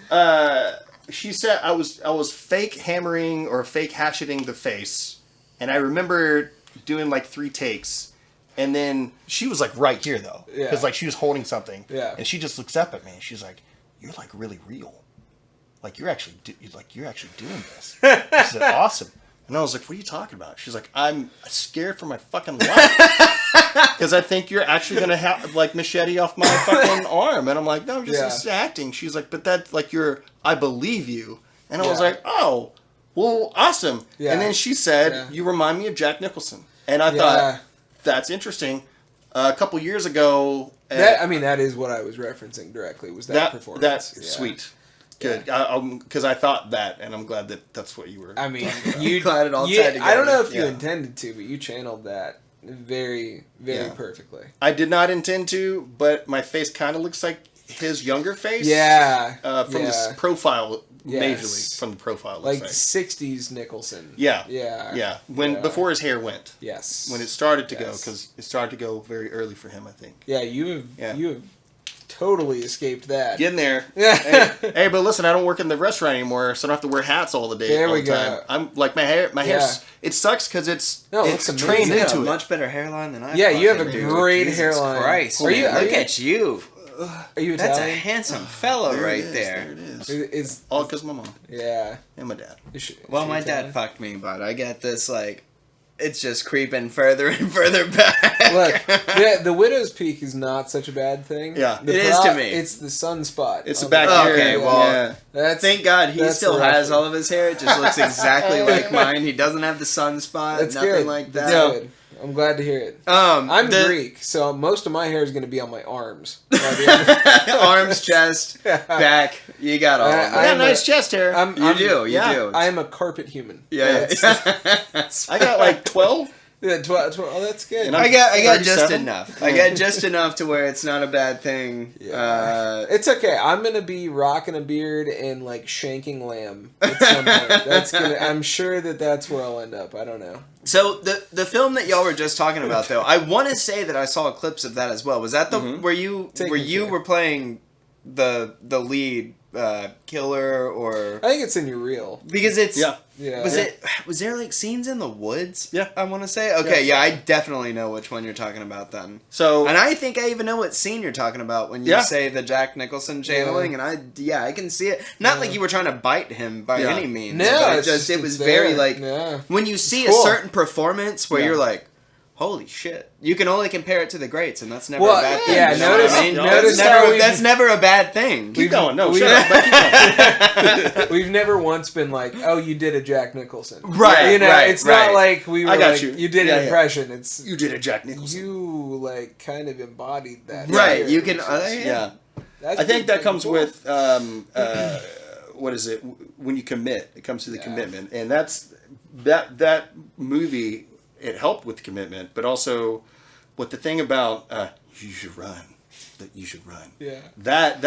She said I was fake hammering or fake hatcheting the face, and I remember doing like 3 takes, and then she was like right here though, because Yeah. like she was holding something, Yeah. and she just looks up at me and she's like, "You're like really real, like you're actually doing this." She said, "Awesome." And I was like, "What are you talking about?" She's like, "I'm scared for my fucking life because I think you're actually gonna have like machete off my fucking arm." And I'm like, "No, I'm just acting." She's like, "But that's like I believe you." And I was Yeah. like, "Oh, well, awesome." Yeah. And then she said, Yeah. "You remind me of Jack Nicholson." And I thought, that's interesting. A couple years ago, that is what I was referencing directly. Was that performance? That's sweet. Good, because I thought that, and I'm glad that's what you were. I mean, you glad it all tied together. I don't know if you Yeah. intended to, but you channeled that very, very perfectly. I did not intend to, but my face kind of looks like his younger face. Yeah. From this profile, Yes. majorly from the profile. It looks Like 60s Nicholson. Yeah. Yeah. Yeah. Before his hair went. Yes. When it started to go, because it started to go very early for him, I think. Yeah, you have totally escaped that. Get in there. Yeah. Hey, but listen, I don't work in the restaurant anymore, so I don't have to wear hats all the day. There all we the time. go. I'm like my hair. It sucks because it's looks trained amazing. into a it. much better hairline than I. Yeah, you have a fucking do. great Jesus hairline. Christ, Are you- man, are look you- at you. Are you That's a Italian? handsome fella There right it is, there. There it is. Is All because my mom yeah. and my dad. Well, my dad fucked me, but I get this like, it's just creeping further and further back. Look, the widow's peak is not such a bad thing. Yeah. The It is to me. It's the sunspot. It's on the back the- here. Okay, well, yeah. That's Thank God he that's still the has reference. all of his hair. It just looks exactly like mine. He doesn't have the sunspot. That's Nothing good. like That's that. good. I'm glad to hear it. I'm Greek, so most of my hair is going to be on my arms. Arms, chest, back. You got all of You it. got I'm nice a- chest hair. You do. I am a carpet human. Yeah. I got like 12. Yeah, 12, oh, that's good. And I got just 37? enough. I got just enough to where it's not a bad thing. It's okay. I'm gonna be rocking a beard and like shanking lamb at some point. I'm sure that's where I'll end up. I don't know. So the film that y'all were just talking about, though, I want to say that I saw clips of that as well. Was that the where you were playing the lead killer, or I think it's in your reel. because it's Yeah. was there like scenes in the woods? Yeah. I want to say okay. Yeah, I definitely know which one you're talking about then. So And I think I even know what scene you're talking about when you say the Jack Nicholson channeling, and I can see it. Not like you were trying to bite him by any means. No, but it's it was there. very like Yeah. when you see Cool. a certain performance where Yeah. you're like, holy shit. You can only compare it to the greats, and that's never Well, a bad thing. yeah, you know notice- what I mean? notice that's, how never, we've- that's never a bad thing. keep going. No, we- shut up. But keep going. We've never once been like, oh, you did a Jack Nicholson. Right, You know, right, it's right. not like we were I got like, you. you did Yeah, an yeah. impression. It's You did a Jack Nicholson. you like kind of embodied that. Right, here, you can... which is- Yeah. that's I think that pretty comes cool. with what is it when you commit? It comes to the commitment, and that's that movie. It helped with commitment, but also what the thing about you should run. That you should run. Yeah. That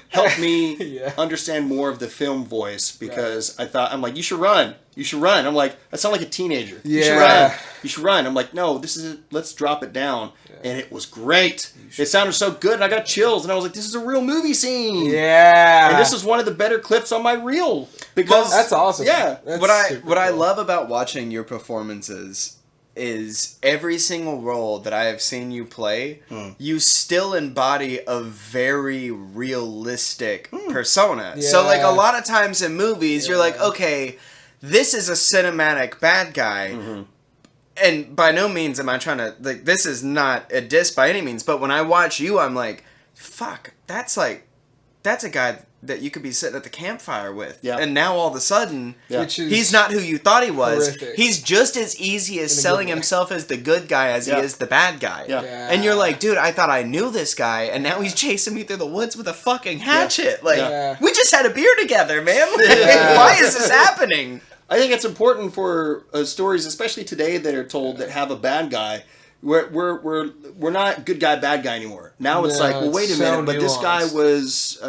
helped me Yeah. understand more of the film voice because I'm like, you should run. You should run. I'm like, I sound like a teenager. You should Yeah. run. You should run. I'm like, no, let's drop it down. And it was great. It sounded so good, and I got chills, and I was like, this is a real movie scene. Yeah. And this is one of the better clips on my reel because that's awesome. Yeah. That's what super I cool. love about watching your performances is every single role that I have seen you play, you still embody a very realistic persona. So like a lot of times in movies, you're like, okay, this is a cinematic bad guy. and by no means am I trying to, like, this is not a diss by any means, but when I watch you, I'm like, fuck, that's a guy that you could be sitting at the campfire with. Yeah. And now all of a sudden, he's not who you thought he was. Horrific. He's just as easy as selling himself as the good guy as he is the bad guy. Yeah. And you're like, dude, I thought I knew this guy, and now he's chasing me through the woods with a fucking hatchet. Like, we just had a beer together, man. Why is this happening? I think it's important for stories, especially today, that are told that have a bad guy. We're not good guy, bad guy anymore. Now it's like, well, wait a minute, but this guy was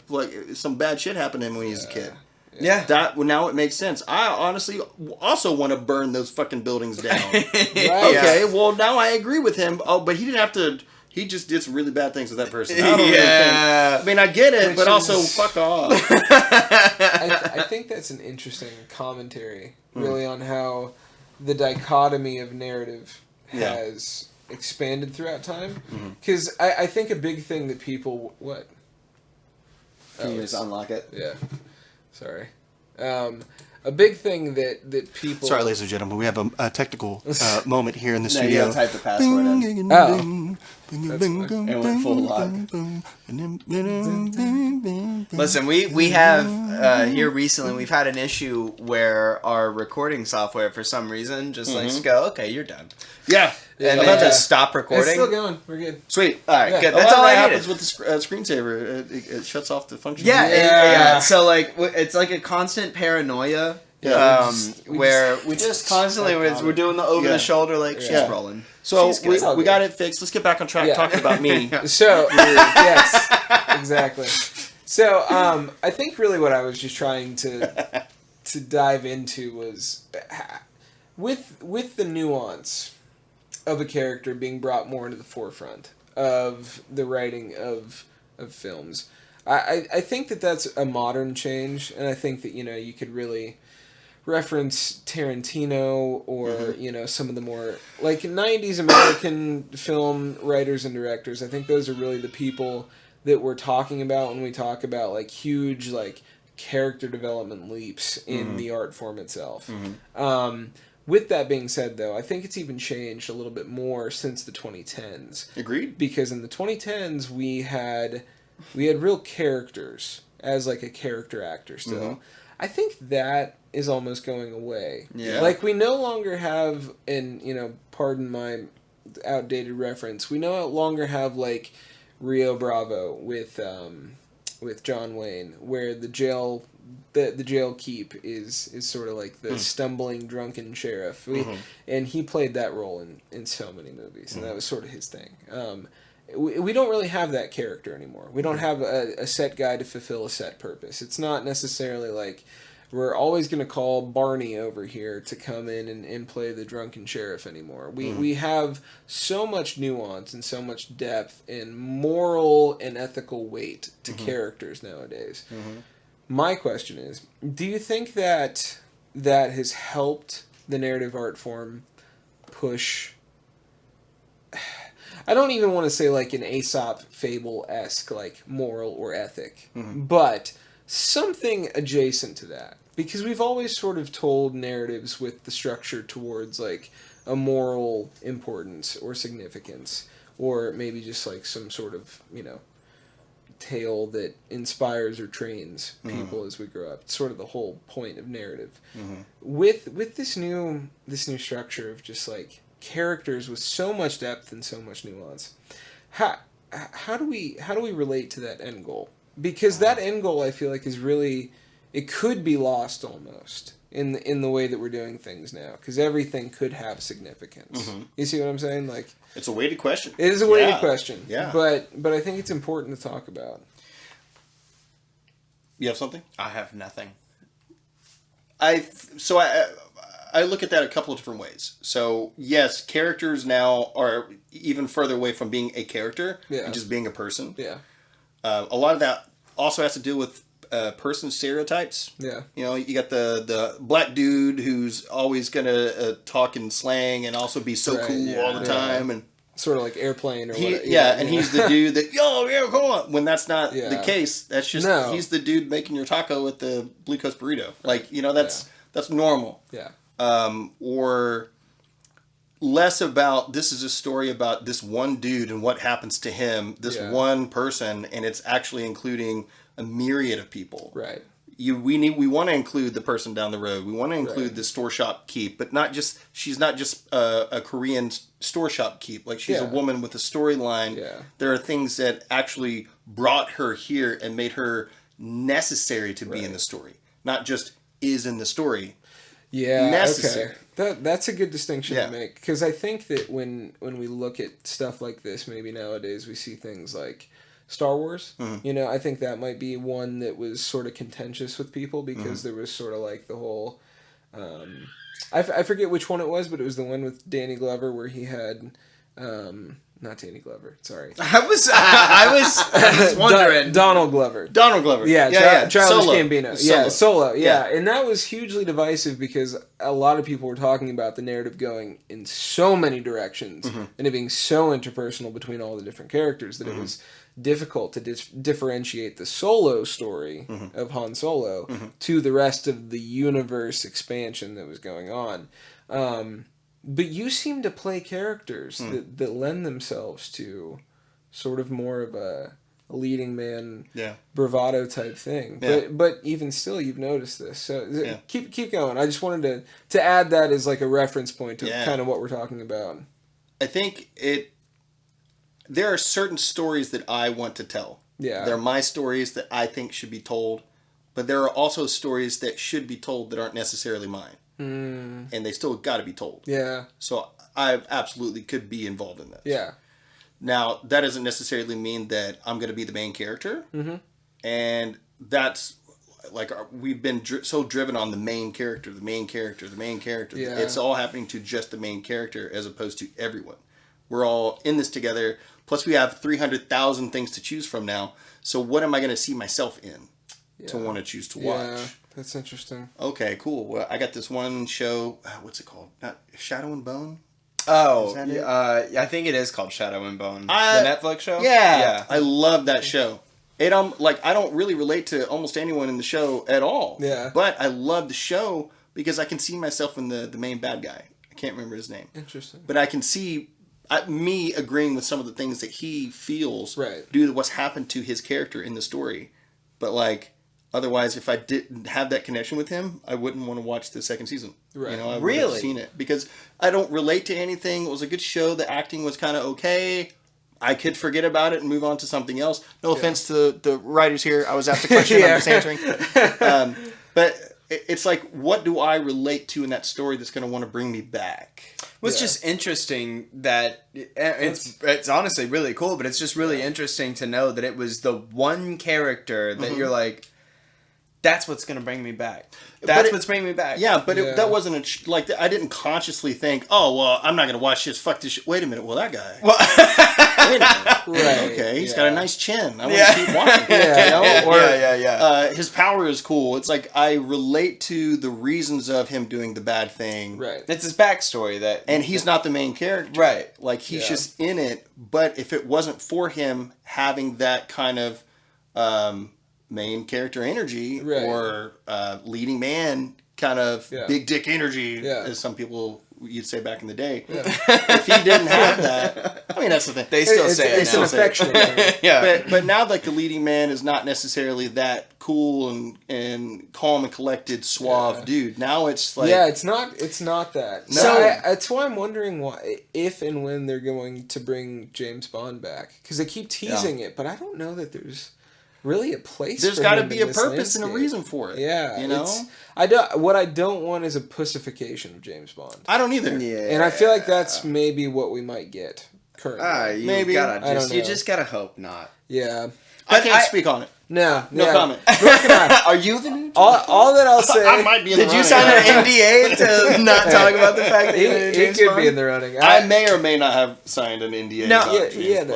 like some bad shit happened to him when he was a kid. Yeah. Now it makes sense. I honestly also want to burn those fucking buildings down. Okay, well now I agree with him. Oh, but he didn't have to. He just did some really bad things with that person. I mean, I get it, but also fuck off. I think that's an interesting commentary, really, on how the dichotomy of narrative has expanded throughout time. Because I think a big thing that people... What? Can you just unlock it? Yeah. Sorry. A big thing that people... Sorry, ladies and gentlemen, we have a technical moment here in the studio. You gotta type the password in. Oh. It went full lock. Listen, we have here recently, we've had an issue where our recording software, for some reason, just likes to go, okay, you're done. Yeah. And then just stop recording. It's still going. We're good. Sweet. All right, good. That's all I needed. Happens with the screensaver. It shuts off the function. Yeah. So, like, it's like a constant paranoia. Yeah. Where we just constantly, we're doing the over the shoulder, like, she's rolling. So, we got it fixed. Let's get back on track talking about me. So, yes, exactly. So, I think really what I was just trying to dive into was with the nuance of a character being brought more into the forefront of the writing of films. I think that's a modern change, and I think that, you could really reference Tarantino or, some of the more, like, 90s American film writers and directors. I think those are really the people that we're talking about when we talk about, like, huge, like, character development leaps in the art form itself. With that being said, though, I think it's even changed a little bit more since the 2010s. Agreed. Because in the 2010s, we had real characters as, like, a character actor still. I think that is almost going away. Yeah. Like, we no longer have, and, pardon my outdated reference, we no longer have, like, Rio Bravo with John Wayne, where the jail keep is sort of like the stumbling drunken sheriff. And he played that role in so many movies, and that was sort of his thing. We don't really have that character anymore. We don't have a set guy to fulfill a set purpose. It's not necessarily like we're always going to call Barney over here to come in and play the drunken sheriff anymore. We have so much nuance and so much depth and moral and ethical weight to characters nowadays. My question is, do you think that has helped the narrative art form push... I don't even want to say like an Aesop fable-esque, like, moral or ethic, but something adjacent to that. Because we've always sort of told narratives with the structure towards, like, a moral importance or significance, or maybe just, like, some sort of, tale that inspires or trains people as we grow up. It's sort of the whole point of narrative. With this new structure of just, like, characters with so much depth and so much nuance, how do we relate to that end goal? Because that end goal, I feel like, is really, it could be lost almost in the way that we're doing things now, because everything could have significance. You see what I'm saying? Like, it's a weighted question. It is a weighted question. Yeah. But I think it's important to talk about. You have something? I have nothing. I look at that a couple of different ways. So, yes, characters now are even further away from being a character and just being a person. Yeah. A lot of that also has to do with person stereotypes. Yeah. You got the black dude who's always going to talk in slang and also be so cool all the time. And sort of like Airplane or whatever. And he's the dude that, come on. When that's not the case, that's just, he's the dude making your taco with the Blue Coast burrito. Like, that's normal. Yeah. Or less about this is a story about this one dude and what happens to him, this one person, and it's actually including a myriad of people. Right. We want to include the person down the road. We want to include the store shop keep, but she's not just a Korean store shop keep. Like, she's a woman with a storyline. Yeah. There are things that actually brought her here and made her necessary to be in the story, not just is in the story. Yeah, necessary. Okay. That's a good distinction to make, because I think that when we look at stuff like this, maybe nowadays we see things like Star Wars. Mm-hmm. You know, I think that might be one that was sort of contentious with people because there was sort of like the whole... I forget which one it was, but it was the one with Danny Glover where he had... not Danny Glover, sorry. I was wondering. Donald Glover. Yeah, Childish Gambino. Solo. Yeah, and that was hugely divisive because a lot of people were talking about the narrative going in so many directions and it being so interpersonal between all the different characters that it was difficult to differentiate the solo story of Han Solo to the rest of the universe expansion that was going on. But you seem to play characters that lend themselves to sort of more of a leading man bravado type thing. But even still, you've noticed this. So keep going. I just wanted to add that as like a reference point to kind of what we're talking about. I think there are certain stories that I want to tell. Yeah. They're my stories that I think should be told. But there are also stories that should be told that aren't necessarily mine. And they still got to be told. Yeah. So I absolutely could be involved in this. Yeah. Now, that doesn't necessarily mean that I'm going to be the main character. Mm-hmm. And that's, like, we've been so driven on the main character. Yeah. It's all happening to just the main character as opposed to everyone. We're all in this together. Plus, we have 300,000 things to choose from now. So what am I going to see myself in to want to choose to watch? Yeah. That's interesting. Okay, cool. Well, I got this one show. What's it called? Shadow and Bone? Oh, I think it is called Shadow and Bone. The Netflix show? Yeah. I love that show. I don't really relate to almost anyone in the show at all. Yeah. But I love the show because I can see myself in the main bad guy. I can't remember his name. Interesting. But I can see me agreeing with some of the things that he feels due to what's happened to his character in the story. But, like... Otherwise, if I didn't have that connection with him, I wouldn't want to watch the second season. Right. You know, I would have seen it. Because I don't relate to anything. It was a good show. The acting was kind of okay. I could forget about it and move on to something else. No offense to the writers here. I was asked a question. I'm just answering. But it's like, what do I relate to in that story that's going to want to bring me back? Well, it's just interesting that it's honestly really cool, but it's just really interesting to know that it was the one character that you're like... That's what's going to bring me back. That's what's bringing me back. Yeah, but that wasn't I didn't consciously think, oh, well, I'm not going to watch this. Fuck this shit. Wait a minute. Well, that guy. Well, wait a minute. Right. Okay. He's got a nice chin. I want to keep watching. His power is cool. It's like I relate to the reasons of him doing the bad thing. Right. It's his backstory and he's not the main character. Right. Like he's just in it. But if it wasn't for him having that kind of main character energy or leading man kind of big dick energy, as some people you'd say back in the day. Yeah. If he didn't have that, I mean, that's the thing. They still say it. It's an affectionate thing. But now, like, the leading man is not necessarily that cool and calm and collected, suave dude. Now it's like... Yeah, it's not that. No. So that's why I'm wondering if and when they're going to bring James Bond back. Because they keep teasing it, but I don't know that there's really a place. There's got to be a purpose and a reason for it. Yeah, you know. What I don't want is a pussification of James Bond. I don't either. Yeah, and I feel like that's maybe what we might get currently. You just gotta hope not. Yeah, I can't speak on it. No comment. Are you the new? All that I'll say. I might be in the running. Did you sign an NDA to not talk about the fact that he could be in the running? I may or may not have signed an NDA. No,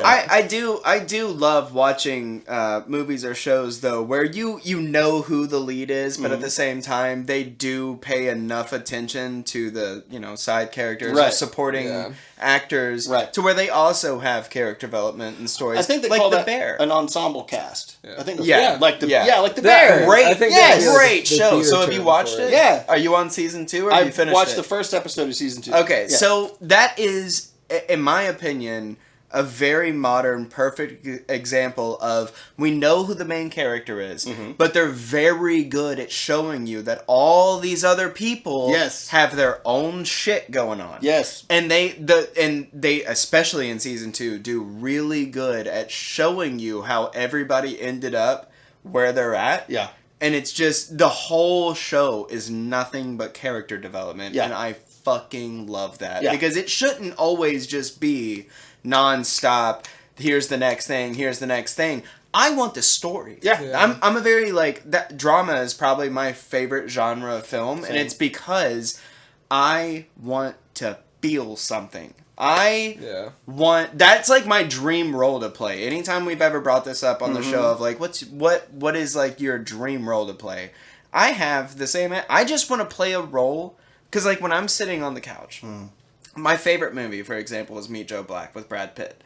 I do love watching movies or shows though where you know who the lead is, but at the same time they do pay enough attention to the side characters or supporting actors Right. to where they also have character development and stories. I think they like call the that Bear. an ensemble cast. Yeah. I think that's Yeah. like the That- Bear. Great, I think yes, that'd be like great the show. theater So have you term watched for it? Yeah. Are you on season 2 or have you I've finished watched it? the first episode of season 2. Okay, Yeah. so that is, in my opinion, a very modern, perfect example of we know who the main character is, but they're very good at showing you that all these other people Yes. have their own shit going on. Yes. And they especially in season 2 do really good at showing you how everybody ended up where they're at. Yeah. And it's just the whole show is nothing but character development. Yeah. And I fucking love that. Yeah. Because it shouldn't always just be non-stop, here's the next thing. I want the story. Yeah. I'm a very, like, that drama is probably my favorite genre of film. Same. And it's because I want to feel something. That's like my dream role to play. Anytime we've ever brought this up on the show of like, what is like your dream role to play? I have the same, I just want to play a role, because like when I'm sitting on the couch, my favorite movie, for example, is Meet Joe Black with Brad Pitt.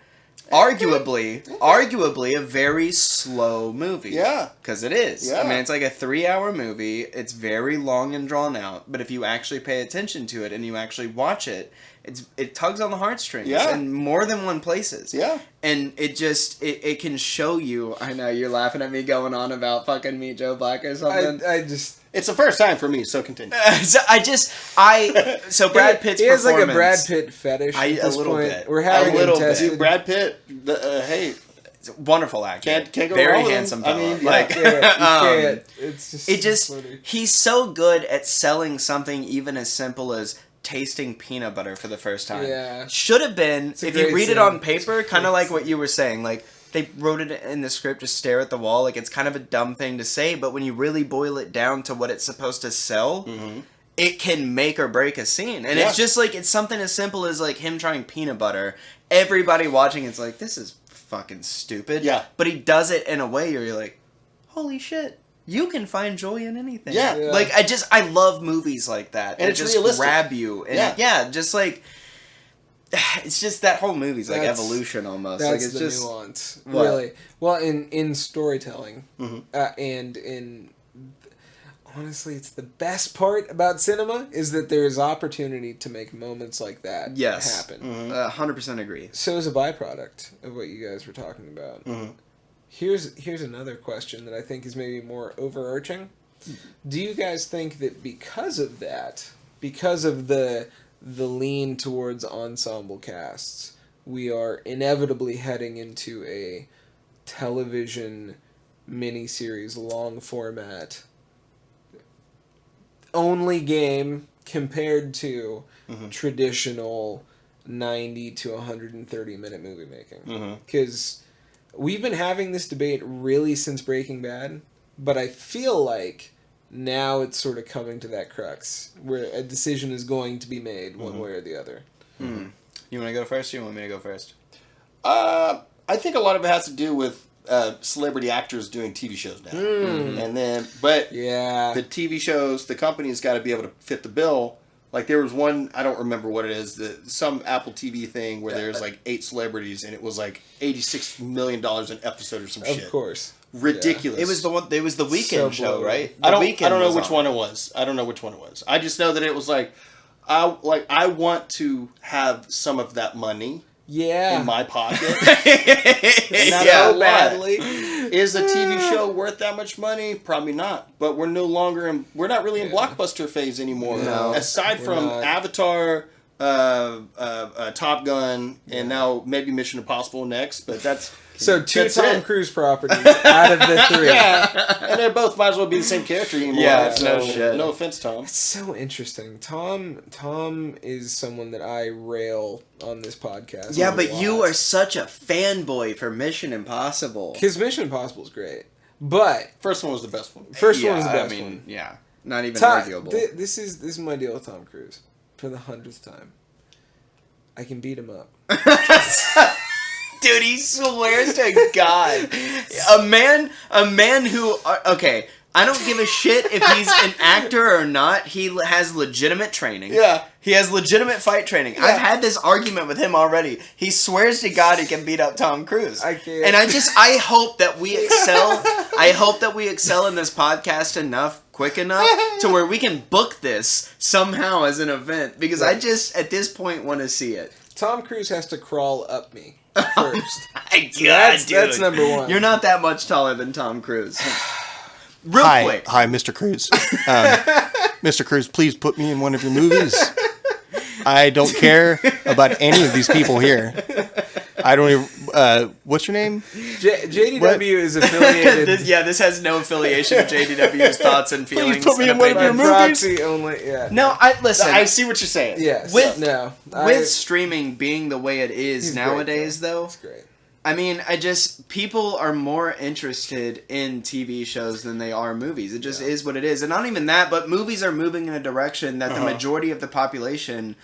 Arguably a very slow movie. Yeah. Because it is. Yeah. I mean, it's like a 3-hour movie. It's very long and drawn out. But if you actually pay attention to it and you actually watch it, it tugs on the heartstrings in more than one places. Yeah. And it just, it can show you, I know, you're laughing at me going on about fucking Meet Joe Black or something. It's the first time for me, so continue. So Brad Pitt's he has like a performance- Brad Pitt fetish at a this little point. bit. We're having A little him tested. Dude, Brad Pitt, hey, Wonderful actor. Can't go Very wrong with him. handsome I fella. mean, yeah. like, Yeah, you can't. It's just funny. he's so good at selling something even as simple as tasting peanut butter for the first time. Yeah. Should have been, a if you great read it scene. on paper, kind of like what you were saying, like, they wrote it in the script to stare at the wall, like, it's kind of a dumb thing to say, but when you really boil it down to what it's supposed to sell, it can make or break a scene. And Yeah. it's just like, it's something as simple as, like, him trying peanut butter. Everybody watching it's like, this is fucking stupid. Yeah. But he does it in a way where you're like, holy shit. You can find joy in anything. Yeah. Yeah. Like, I love movies like that. And that it's just realistic. grab you. And just like, it's just that whole movie's like That's- evolution almost. That's Like, it's the just, nuance, What? really. Well, in storytelling, Mhm. and in honestly, it's the best part about cinema is that there is opportunity to make moments like that Yes. happen. 100% agree. So as a byproduct of what you guys were talking about, here's another question that I think is maybe more overarching. Do you guys think that because of that, because of the lean towards ensemble casts, we are inevitably heading into a television miniseries, long format, only game compared to traditional 90 to 130 minute movie making? Because we've been having this debate really since Breaking Bad, but I feel like now it's sort of coming to that crux where a decision is going to be made one way or the other. You want to go first or you want me to go first? I think a lot of it has to do with celebrity actors doing TV shows now. And then, but Yeah. the TV shows, the company's got to be able to fit the bill. Like there was one, I don't remember what it is, some Apple TV thing where there's like 8 celebrities and it was like $86 million an episode or some shit. Of course. Ridiculous. It was the one. It was the Weekend So show, bloated. right? I The don't Weeknd know was which on one it. it was. I don't know which one it was. I just know that it was like I want to have some of that money Yeah. in my pocket. And not Yeah. so badly. Is a TV show worth that much money? Probably not. But we're no longer we're not really in blockbuster phase anymore. No, Aside we're from not. Avatar, Top Gun, and now maybe Mission Impossible next. But that's So 2 that's Tom it. Cruise properties out of the 3. Yeah, and they both might as well be the same character anymore. Yeah, so, no shit. No offense, Tom. It's so interesting. Tom is someone that I rail on this podcast. Yeah, but you are such a fanboy for Mission Impossible. Because Mission Impossible is great. But First one was the best one. first one was the best one. Yeah, not even Tom, arguable. this is my deal with Tom Cruise. For the 100th time. I can beat him up. Dude, he swears to God. A man who, okay, I don't give a shit if he's an actor or not. He has legitimate training. Yeah. He has legitimate fight training. Yeah. I've had this argument with him already. He swears to God he can beat up Tom Cruise. I can't. And I hope that we excel. I hope that we excel in this podcast quick enough, to where we can book this somehow as an event. Because I just, at this point, want to see it. Tom Cruise has to crawl up me first. That's number one. You're not that much taller than Tom Cruise. Real quick. Hi, Mr. Cruz. Mr. Cruz, please put me in one of your movies. I don't care about any of these people here. I don't even... what's your name? JDW is affiliated... this has no affiliation with JDW's thoughts and feelings. Please put me in one of your movies. Proxy only, yeah. No, listen. I see what you're saying. Yes. With streaming being the way it is nowadays, though... It's great. I mean, people are more interested in TV shows than they are movies. It just is what it is. And not even that, but movies are moving in a direction that the majority of the population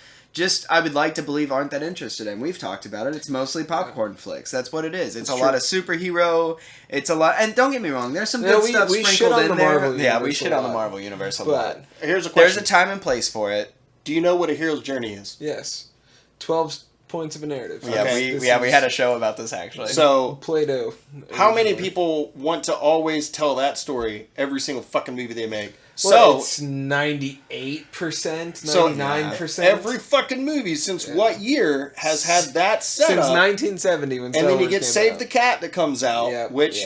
I would like to believe aren't that interested in. We've talked about it. It's mostly popcorn flicks. That's what it is. It's a lot of superhero. It's a lot, and don't get me wrong, there's some good stuff sprinkled in there. Yeah, we shit on the Marvel Universe a lot. Here's a question. There's a time and place for it. Do you know what a hero's journey is? Yes. 12 points of a narrative. Yeah, we had a show about this actually. So Play-Doh. How many people want to always tell that story every single fucking movie they make? Well, it's 98%, 99%. Every fucking movie since what year has had that setup? Since 1970 when and then you get Save the Cat that comes out, which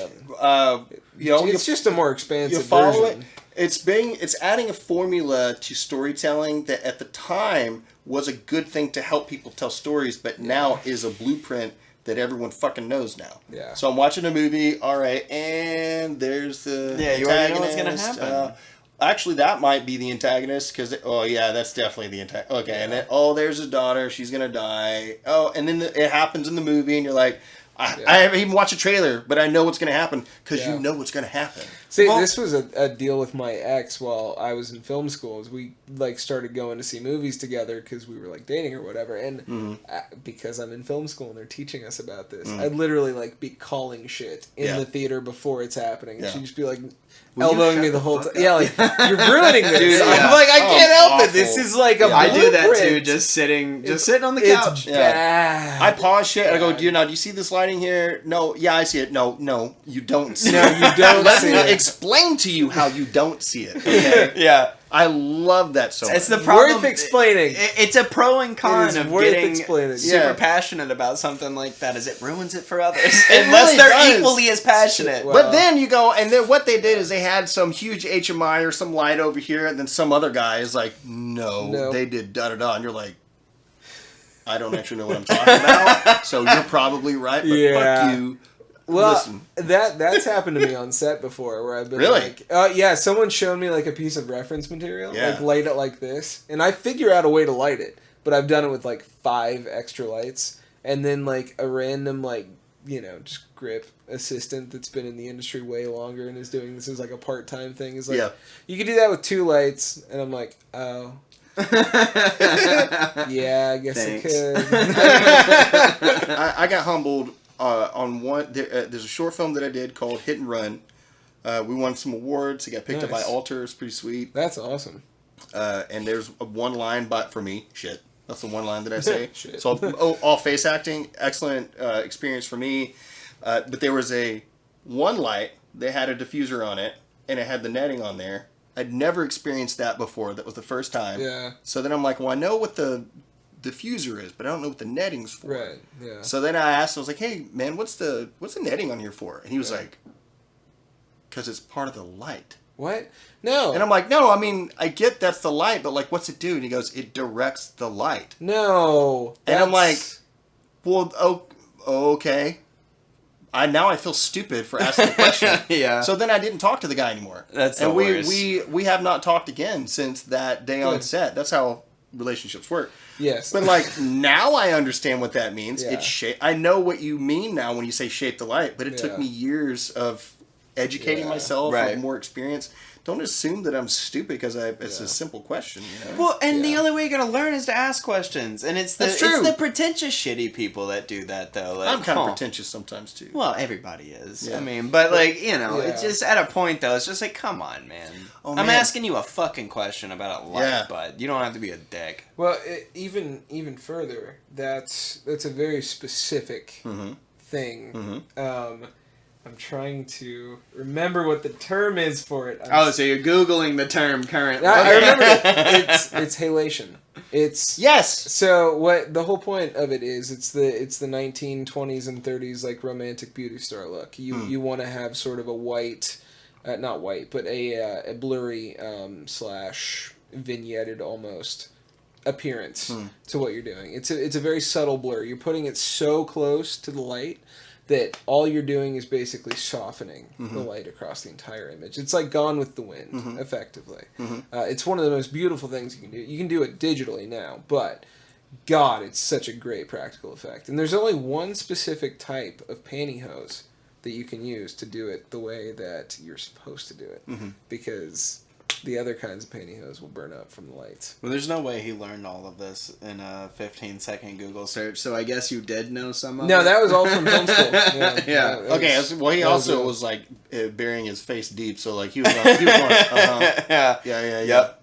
it's just a more expansive you follow version. It's adding a formula to storytelling that at the time was a good thing to help people tell stories, but now is a blueprint that everyone fucking knows now. Yeah. So I'm watching a movie, all right, and there's the you already know what's gonna happen. Actually, that might be the antagonist, because, that's definitely the antagonist. Okay, and then, there's his daughter, she's gonna die. Oh, and then it happens in the movie, and you're like, I haven't even watched a trailer, but I know what's gonna happen, because you know what's gonna happen. See, this was a deal with my ex while I was in film school. Is we started going to see movies together because we were dating or whatever, and because I'm in film school and they're teaching us about this, I'd literally be calling shit in the theater before it's happening, and she'd just be elbowing me the whole time. Yeah, you're ruining this. Dude, I'm I can't help it. This is a I do that too. Just sitting on the couch. It's bad. I pause shit and I go, do you see this lighting here? No, yeah, I see it. No, you don't see it. No, you don't Let see me it. explain to you how you don't see it. Okay? Yeah. I love that so much. It's the problem. Worth explaining. It's a pro and con of getting super passionate passionate about something like that. Is it ruins it for others It unless really they're does. equally as passionate. Well, But then you go, and then what they did is they had some huge HMI or some light over here, and then some other guy is like, no. They did da-da-da, and you're like, I don't actually know what I'm talking about, so you're probably right, but fuck you. Well, Listen. that's happened to me on set before, where I've been Really? someone showed me a piece of reference material, Yeah. light it like this, and I figure out a way to light it, but I've done it with 5 extra lights, and then a random just grip assistant that's been in the industry way longer and is doing this as a part-time thing is you could do that with 2 lights, and I'm like, oh. Yeah, I guess Thanks. I could. I got humbled on one. There's a short film that I did called Hit and Run. We won some awards. It got picked up by Alter. It's pretty sweet. That's awesome. And there's one line for me. Shit. That's the one line that I say. Shit. So all face acting, excellent experience for me. But there was one light. They had a diffuser on it, and it had the netting on there. I'd never experienced that before. That was the first time. Yeah. So then I'm like, well, I know what the diffuser is, but I don't know what the netting's for. Right. Yeah. So then I asked, I was like, hey, man, what's the netting on here for? And he was like, because it's part of the light. What? No. And I'm like, no, I mean, I get that's the light, but what's it do? And he goes, it directs the light. No. And I'm like, well, okay. Now I feel stupid for asking the question. Yeah. So then I didn't talk to the guy anymore. That's the and worst. we have not talked again since that day on set. That's how relationships work. Yes. But now I understand what that means. Yeah. I know what you mean now when you say shape the light, but it took me years of educating myself with more experience don't assume that I'm stupid because it's a simple question, you know? Well, and the only way you're gonna learn is to ask questions, and it's That's true. the pretentious, shitty people that do that, though. Like, I'm kind of pretentious sometimes too. Well, everybody is. Yeah. I mean, but like, you know, it's just at a point though. It's just like, come on, man. Oh, I'm man. asking you a fucking question about a light, bud. You don't have to be a dick. Well, even further, that's a very specific thing. Mm-hmm. I'm trying to remember what the term is for it. So you're Googling the term currently. I remember it. It's halation. It's Yes. So what the whole point of it is, it's the 1920s and 30s like romantic beauty star look. You want to have sort of a white, not white, but a blurry slash vignetted almost appearance to what you're doing. It's a very subtle blur. You're putting it so close to the light that all you're doing is basically softening the light across the entire image. It's like Gone with the Wind, effectively. It's one of the most beautiful things you can do. You can do it digitally now, but God, it's such a great practical effect. And there's only one specific type of pantyhose that you can use to do it the way that you're supposed to do it. Because the other kinds of pantyhose will burn up from the lights. Well, there's no way he learned all of this in a 15-second Google search, so I guess you did know some of it? No, that was all from film school. Yeah. Okay, well, he also was like burying his face deep, so like he was going, yeah. Yeah,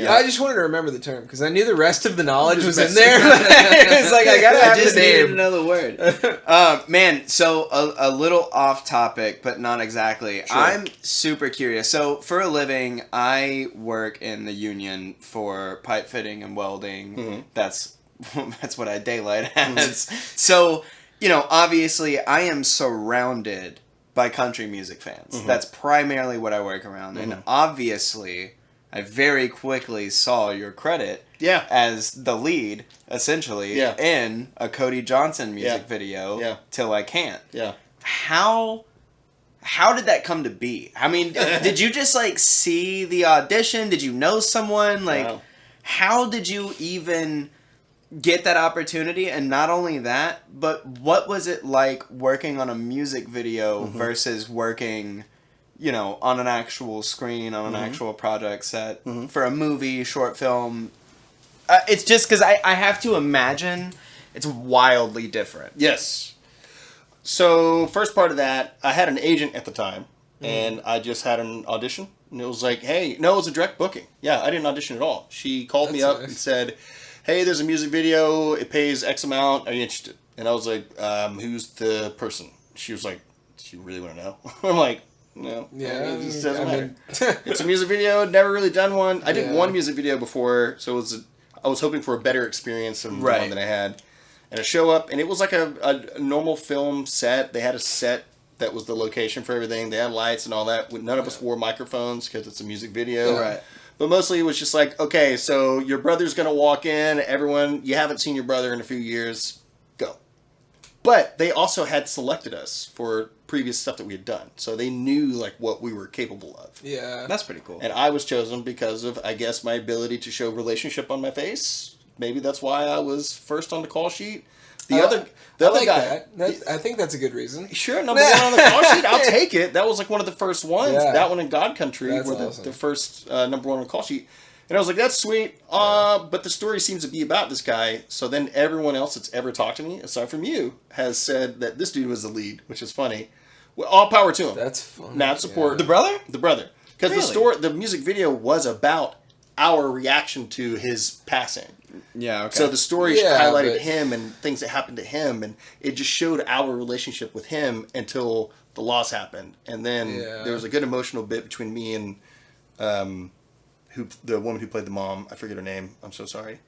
I just wanted to remember the term because I knew the rest of the knowledge was in there. It's like I gotta have the name. Needed to know the word. Man, so a little off topic, but not exactly. Sure. I'm super curious. So for a living, I work in the union for pipe fitting and welding. That's what I daylight as. So, you know, obviously I am surrounded by country music fans. That's primarily what I work around. And obviously, I very quickly saw your credit as the lead, essentially, in a Cody Johnson music video, Till I Can't. Yeah. How did that come to be? I mean, did you just, like, see the audition? Did you know someone? Like, how did you even get that opportunity? And not only that, but what was it like working on a music video versus working, you know, on an actual screen, on an actual project set for a movie, short film? It's just because I have to imagine it's wildly different. Yes. So, first part of that, I had an agent at the time, and I just had an audition, and it was like, hey, no, it was a direct booking. Yeah, I didn't audition at all. She called me up and said, hey, there's a music video, it pays X amount, are you interested? And I was like, who's the person? She was like, do you really want to know? I'm like, no. Yeah, it just doesn't matter. It's a music video, never really done one. I did one music video before, so I was hoping for a better experience than the one that I had. And I show up, and it was like a normal film set. They had a set that was the location for everything. They had lights and all that. None of us wore microphones because it's a music video. Right. But mostly it was just like, okay, so your brother's going to walk in. Everyone, you haven't seen your brother in a few years. Go. But they also had selected us for previous stuff that we had done. So they knew like what we were capable of. Yeah. That's pretty cool. And I was chosen because of, I guess, my ability to show relationship on my face. Maybe that's why I was first on the call sheet. The other guy. I think that's a good reason. Sure, number one on the call sheet. I'll take it. That was like one of the first ones. Yeah. That one in God Country That's were awesome. the first number one on the call sheet. And I was like, that's sweet. But the story seems to be about this guy. So then everyone else that's ever talked to me, aside from you, has said that this dude was the lead, which is funny. Well, all power to him. That's fun. Mad support. The brother? The brother. Because Really? the music video was about our reaction to his passing. Yeah, okay. So the story Yeah, highlighted but- him and things that happened to him, and it just showed our relationship with him until the loss happened. And then there was a good emotional bit between me and the woman who played the mom. I forget her name. I'm so sorry.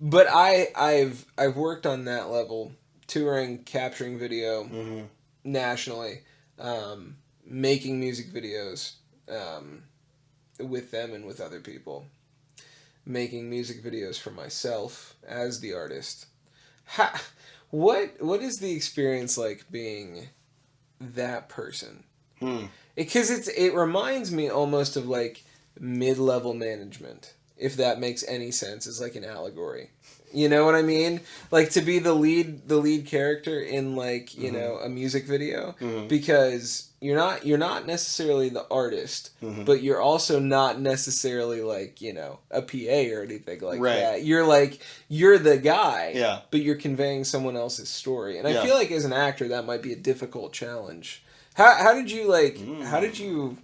But I've worked on that level, touring, capturing video nationally, making music videos with them and with other people, making music videos for myself as the artist. What is the experience like being that person? Because it reminds me almost of like mid-level management, if that makes any sense, as like an allegory. You know what I mean? Like to be the lead character in like, you know, a music video because you're not necessarily the artist, but you're also not necessarily like, you know, a PA or anything like that. You're the guy, but you're conveying someone else's story. And I feel like as an actor that might be a difficult challenge. How did you like how did you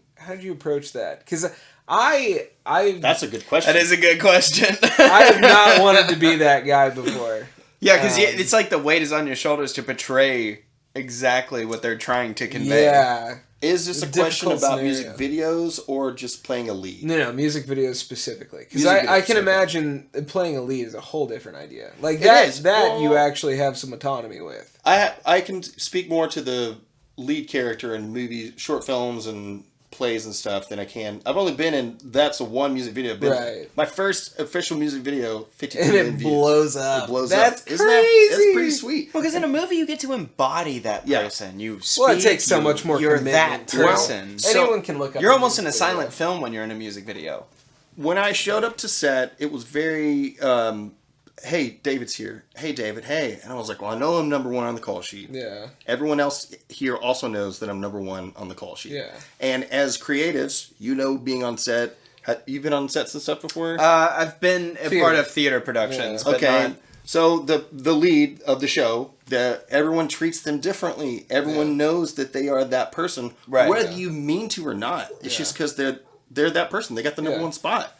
approach that? Cuz That's a good question. That is a good question. I have not wanted to be that guy before. Yeah, because it's like the weight is on your shoulders to portray exactly what they're trying to convey. Yeah. Is this a question about music videos or just playing a lead? No, music videos specifically. Because I can imagine playing a lead is a whole different idea. Like that you actually have some autonomy with. I can speak more to the lead character in movies, short films, and plays and stuff than I can. I've only been in that's a one music video. My first official music video, 52 million views. Blows up. It blows that's up. Crazy. That's pretty sweet. Well, because in a movie you get to embody that person. You speak. Well, it takes so much more You're commitment. that person. Anyone can look up. You're almost in a silent film when you're in a music video. When I showed up to set, it was very, hey, David's here. Hey, David, hey. And I was like, well, I know I'm number one on the call sheet. Yeah. Everyone else here also knows that I'm number one on the call sheet. Yeah. And as creatives, you know, being on set, you've been on sets and stuff before? I've been a part of theater productions. Yeah. But okay. So the lead of the show, everyone treats them differently. Everyone knows that they are that person, whether you mean to or not. It's just because they're that person. They got the number one spot.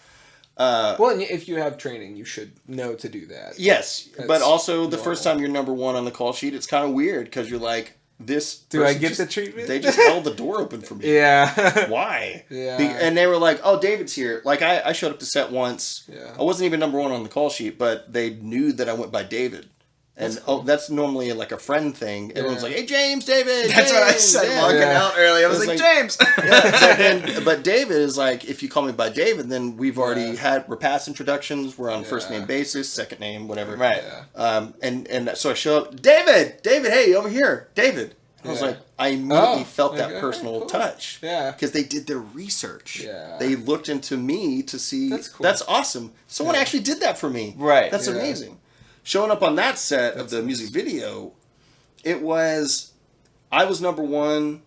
Well, if you have training, you should know to do that. Yes, but also the first time you're number one on the call sheet, it's kind of weird because you're like, this. Do I get the treatment? They just held the door open for me. Yeah. Why? Yeah. And they were like, oh, David's here. Like I showed up to set once. Yeah. I wasn't even number one on the call sheet, but they knew that I went by David. And that's normally like a friend thing. Everyone's like, "Hey, James, David." That's what I said walking out early. I was like, James. But David is like, if you call me by David, then we've already we're past introductions. We're on first name basis, second name, whatever. Right. And so I show up, David, hey, over here, David. I was like, I immediately felt that personal touch. Yeah. Because they did their research. Yeah. They looked into me to see. That's cool. That's awesome. Someone actually did that for me. Right. That's amazing. Showing up on that set of the music video, I was number one.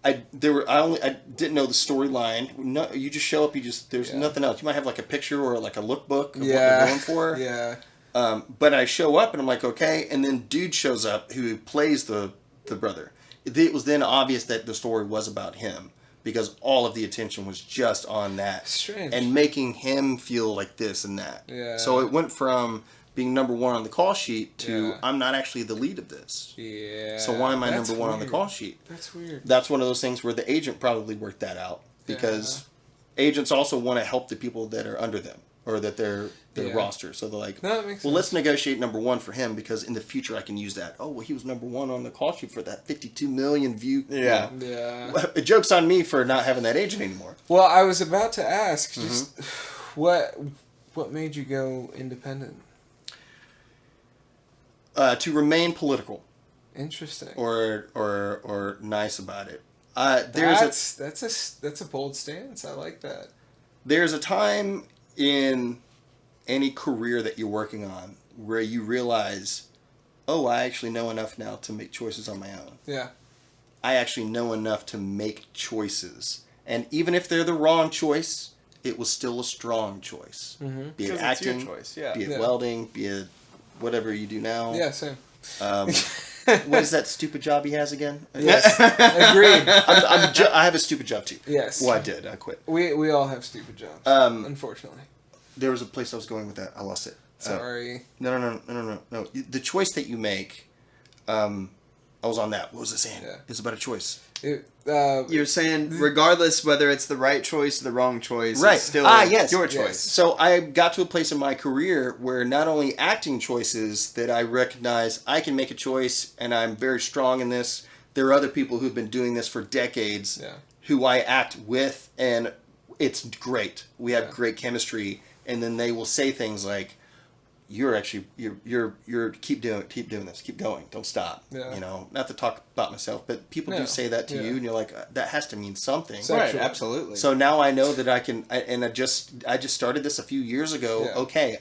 I didn't know the storyline. No, you just show up. There's nothing else. You might have like a picture or like a lookbook of what you're going for. Yeah. But I show up and I'm like, okay. And then dude shows up who plays the brother. It was then obvious that the story was about him because all of the attention was just on that. Strange. And making him feel like this and that. Yeah. So it went from being number one on the call sheet to I'm not actually the lead of this. Yeah. So why am I number one on the call sheet? That's weird. That's one of those things where the agent probably worked that out because agents also want to help the people that are under them or that they're roster. So they're like, no, that makes well, sense. let's negotiate number one for him because in the future I can use that. Oh, well, he was number one on the call sheet for that 52 million view. Yeah. Joke's on me for not having that agent anymore. Well, I was about to ask, just what made you go independent? To remain political. Interesting. Or nice about it. That's a bold stance. I like that. There's a time in any career that you're working on where you realize, oh, I actually know enough now to make choices on my own. Yeah. I actually know enough to make choices. And even if they're the wrong choice, it was still a strong choice. Mm-hmm. Be it acting, it's your choice. Yeah. be it welding, be it whatever you do now. Yeah, same. What is that stupid job he has again? Yes, agreed. I have a stupid job too. Yes. Well, I did. I quit. We all have stupid jobs, unfortunately. There was a place I was going with that. I lost it. Sorry. No. The choice that you make, I was on that. What was I saying? Yeah. It's about a choice. You're saying regardless whether it's the right choice or the wrong choice, right. It's still your choice. Yes. So I got to a place in my career where not only acting choices that I recognize I can make a choice and I'm very strong in this. There are other people who've been doing this for decades who I act with and it's great. We have great chemistry and then they will say things like, you're keep doing this, keep going, don't stop. Yeah. You know, not to talk about myself, but people do say that to you, and you're like, that has to mean something. Right, absolutely. So now I know that I can, and I just started this a few years ago. Yeah. Okay,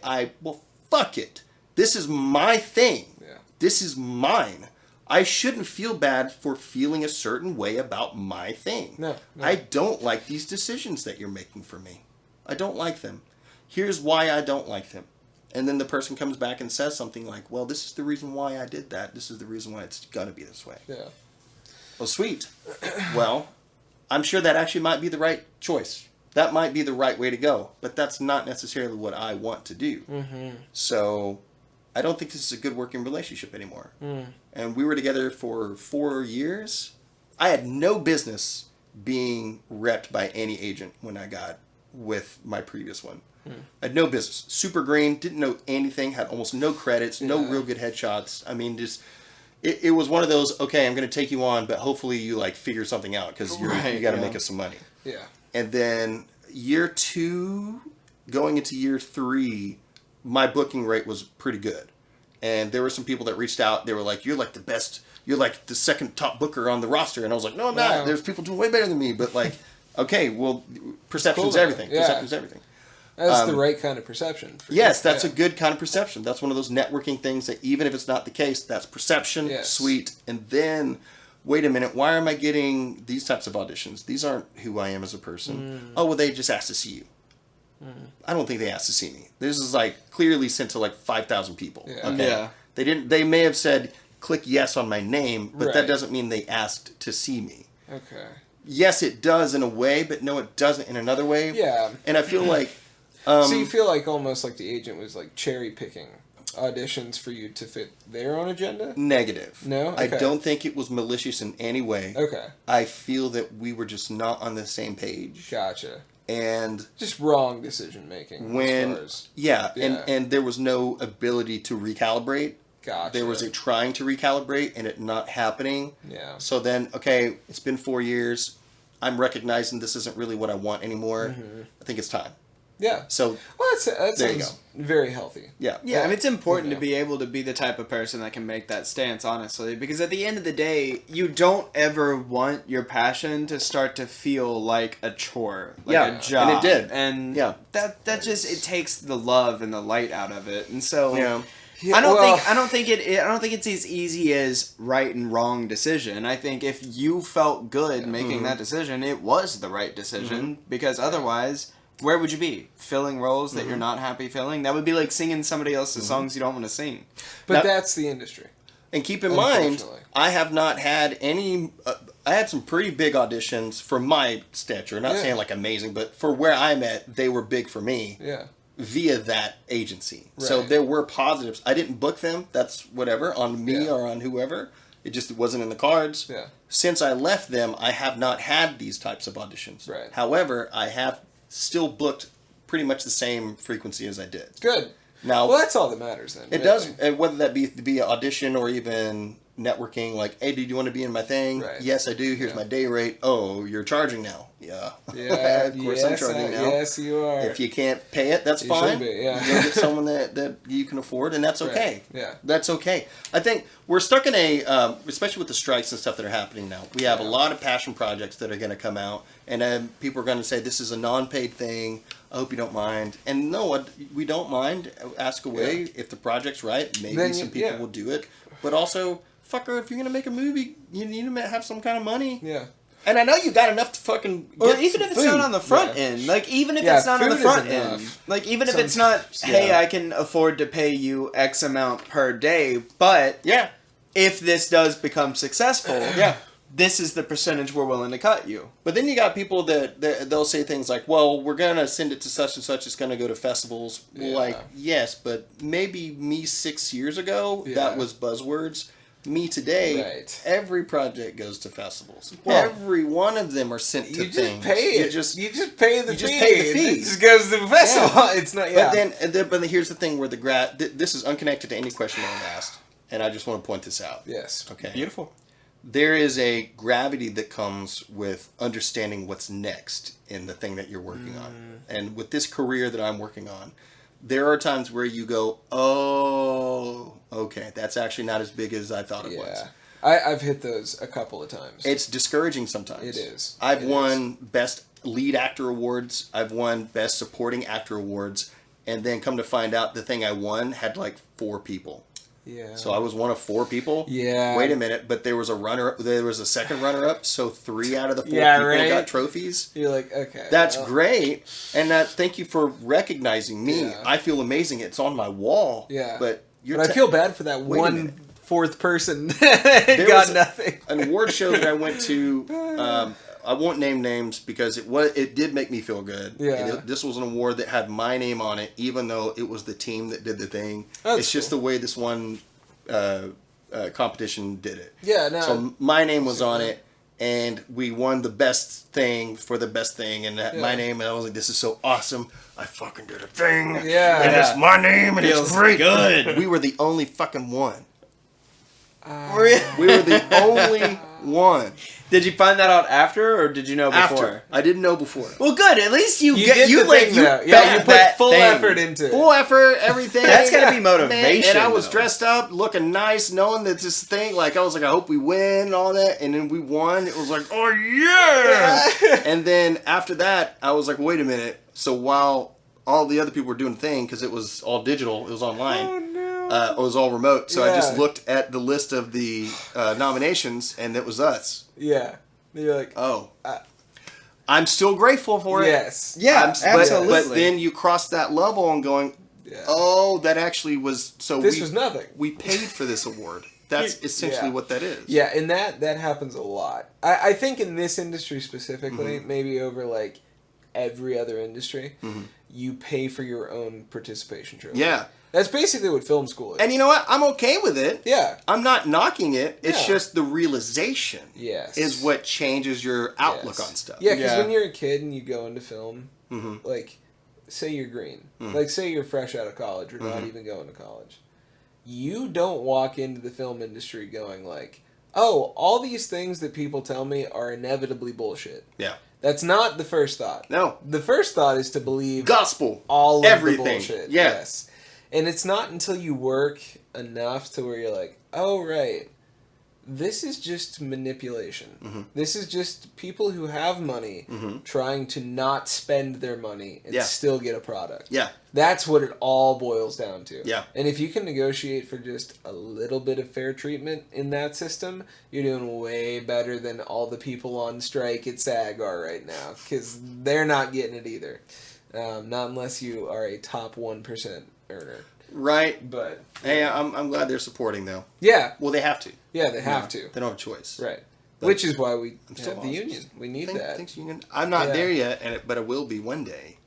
fuck it. This is my thing. Yeah. This is mine. I shouldn't feel bad for feeling a certain way about my thing. No. I don't like these decisions that you're making for me. I don't like them. Here's why I don't like them. And then the person comes back and says something like, well, this is the reason why I did that. This is the reason why it's going to be this way. Yeah. Well, sweet. Well, I'm sure that actually might be the right choice. That might be the right way to go. But that's not necessarily what I want to do. Mm-hmm. So I don't think this is a good working relationship anymore. And we were together for 4 years. I had no business being repped by any agent when I got with my previous one. I had no business. Super green, didn't know anything, had almost no credits, no real good headshots. I mean, just it was one of those, okay, I'm going to take you on, but hopefully you like figure something out because you got to make us some money. Yeah. And then year 2, going into year 3, my booking rate was pretty good. And there were some people that reached out. They were like, you're like the best. You're like the second top booker on the roster. And I was like, no, I'm not. There's people doing way better than me. But like, okay, well, perception's everything. Yeah. Perception's everything. That's the right kind of perception. Yes, that's a good kind of perception. That's one of those networking things that even if it's not the case, that's perception. Yes. Sweet. And then, wait a minute, why am I getting these types of auditions? These aren't who I am as a person. Oh, well, they just asked to see you. I don't think they asked to see me. This is like clearly sent to like 5,000 people. Yeah. Okay? Yeah. They didn't. They may have said click yes on my name, but that Right. doesn't mean they asked to see me. Okay. Yes, it does in a way, but no, it doesn't in another way. Yeah. And I feel like. So you feel like almost like the agent was like cherry picking auditions for you to fit their own agenda? Negative. No? I Okay. don't think it was malicious in any way. Okay. I feel that we were just not on the same page. Gotcha. And Just wrong decision making. when as far as, yeah, Yeah. and there was no ability to recalibrate. gotcha. There was a trying to recalibrate and it not happening. Yeah. So then, okay, it's been 4 years. I'm recognizing this isn't really what I want anymore. I think it's time. Yeah. So Well, that There you sounds very healthy. yeah, Yeah, and it's important Yeah. to be able to be the type of person that can make that stance, honestly, because at the end of the day, you don't ever want your passion to start to feel like a chore, like Yeah, a job. and it did. And Yeah. that just it takes the love and the light out of it. And so yeah. Yeah, I don't well- think it's as easy as right and wrong decision. I think if you felt good making that decision, it was the right decision because otherwise, where would you be? Filling roles that you're not happy filling? That would be like singing somebody else's songs you don't want to sing. But Now- that's the industry. And keep in mind, Unfortunately. I have not had any. I had some pretty big auditions for my stature. Not Yeah. saying like amazing, but for where I'm at, they were big for me Yeah. via that agency. So Right. there were positives. I didn't book them. That's whatever on me Yeah. or on whoever. It just wasn't in the cards. Yeah. Since I left them, I have not had these types of auditions. Right. However, I have still booked pretty much the same frequency as I did. Good. Now, Well, that's all that matters then. it really. does, and whether that be an audition or even networking, like, hey, do you want to be in my thing? Right. Yes, I do. Here's Yeah. my day rate. Oh, you're charging now. Yeah. Yeah. Of course I'm charging now. Yes, you are. If you can't pay it, that's You fine. should be, yeah. You'll get someone that you can afford, and that's okay. Right, yeah. That's okay. I think we're stuck in a, especially with the strikes and stuff that are happening now, we have a Yeah. lot of passion projects that are going to come out, and then people are going to say, this is a non-paid thing. I hope you don't mind. And no, we don't mind. Ask away. Yeah. If the project's right, maybe Then some you- people yeah. will do it. But also, fucker, if you're going to make a movie, you need to have some kind of money. Yeah. And I know you got enough to fucking Or get even some if it's food. not on the front Yeah. end, like even if Yeah, it's not on the food is front enough. end, like even if it's not, Sometimes, hey, yeah. I can afford to pay you X amount per day, but Yeah. if this does become successful, Yeah. this is the percentage we're willing to cut you. But then you got people that they'll say things like, well, we're going to send it to such and such. It's going to go to festivals. Yeah. Like, yes, but maybe me 6 years ago, Yeah. that was buzzwords. Me today, Right. every project goes to festivals. Well, every one of them are sent to You things. just pay it. You just, pay the you just fee. pay the fee. It just goes to the festival. It's not. Yeah. but here's the thing where this is unconnected to any question that I've asked. And I just want to point this out. Yes. Okay. Beautiful. There is a gravity that comes with understanding what's next in the thing that you're working on. And with this career that I'm working on, there are times where you go, oh, okay, that's actually not as big as I thought it was. Yeah. I've hit those a couple of times. It's discouraging sometimes. It is. I've It won Best Lead Actor Awards. I've won Best Supporting Actor Awards. and then come to find out the thing I won had like 4 people. Yeah. So I was one of 4 people. Yeah. Wait a minute, but there was a second runner-up, so 3 out of the 4 people got trophies. You're like, okay. That's great, and thank you for recogning me. Yeah. I feel amazing. It's on my wall. Yeah. But I feel bad for that Wait a minute. 1/4 person that got nothing. An award show that I went to. I won't name names because it did make me feel good. Yeah. This was an award that had my name on it, even though it was the team that did the thing. It's just the way this one competition did it. Yeah, no. So my name was on it, and we won the best thing for the best thing, and my name, and I was like, this is so awesome. I fucking did a thing. Yeah. And it's my name, and Feels it's great. good. We were the only fucking one. Really? We were the only one. Did you find that out after, or did you know before? After. I didn't know before. Well, good. At least you did the thing, though. Yeah, you put full effort into it. Full effort, everything. That's gotta be motivation. And I was though. dressed up, looking nice, knowing that this thing, like, I was like, I hope we win and all that. And then we won. It was like, oh, yeah! And then after that, I was like, wait a minute. So while all the other people were doing the thing, because it was all digital, it was online. Oh, no. It was all remote. So I just Yeah. looked at the list of the nominations, and it was us. Yeah. You're like, Oh. I'm still grateful for it. yes. Yeah, absolutely. But then you cross that level and going, Yeah. oh, that actually was... So This was nothing. We paid for this award. That's essentially Yeah. what that is. Yeah, and that happens a lot. I think in this industry specifically, maybe over like every other industry, you pay for your own participation trophy. Yeah. That's basically what film school is. And you know what? I'm okay with it. Yeah. I'm not knocking it. It's Yeah. just the realization Yes. is what changes your outlook on stuff. Yeah, because Yeah. when you're a kid and you go into film, like, say you're green. Like, say you're fresh out of college or not even going to college. You don't walk into the film industry going like, oh, all these things that people tell me are inevitably bullshit. Yeah. That's not the first thought. No. The first thought is to believe Gospel. all of Everything. the bullshit. Yeah. Yes. And it's not until you work enough to where you're like, oh, right, this is just manipulation. This is just people who have money trying to not spend their money and still get a product. Yeah. That's what it all boils down to. Yeah. And if you can negotiate for just a little bit of fair treatment in that system, you're doing way better than all the people on strike at SAG are right now, because they're not getting it either. Not unless you are a top 1% earner. Right. But Hey, I'm glad they're supporting, though. yeah, Well, they have to. yeah, they have to. They don't have a choice. Right. But Which is why we still have the awesome. union. We need that. Thanks, Union. I'm not Yeah. there yet, but I will be one day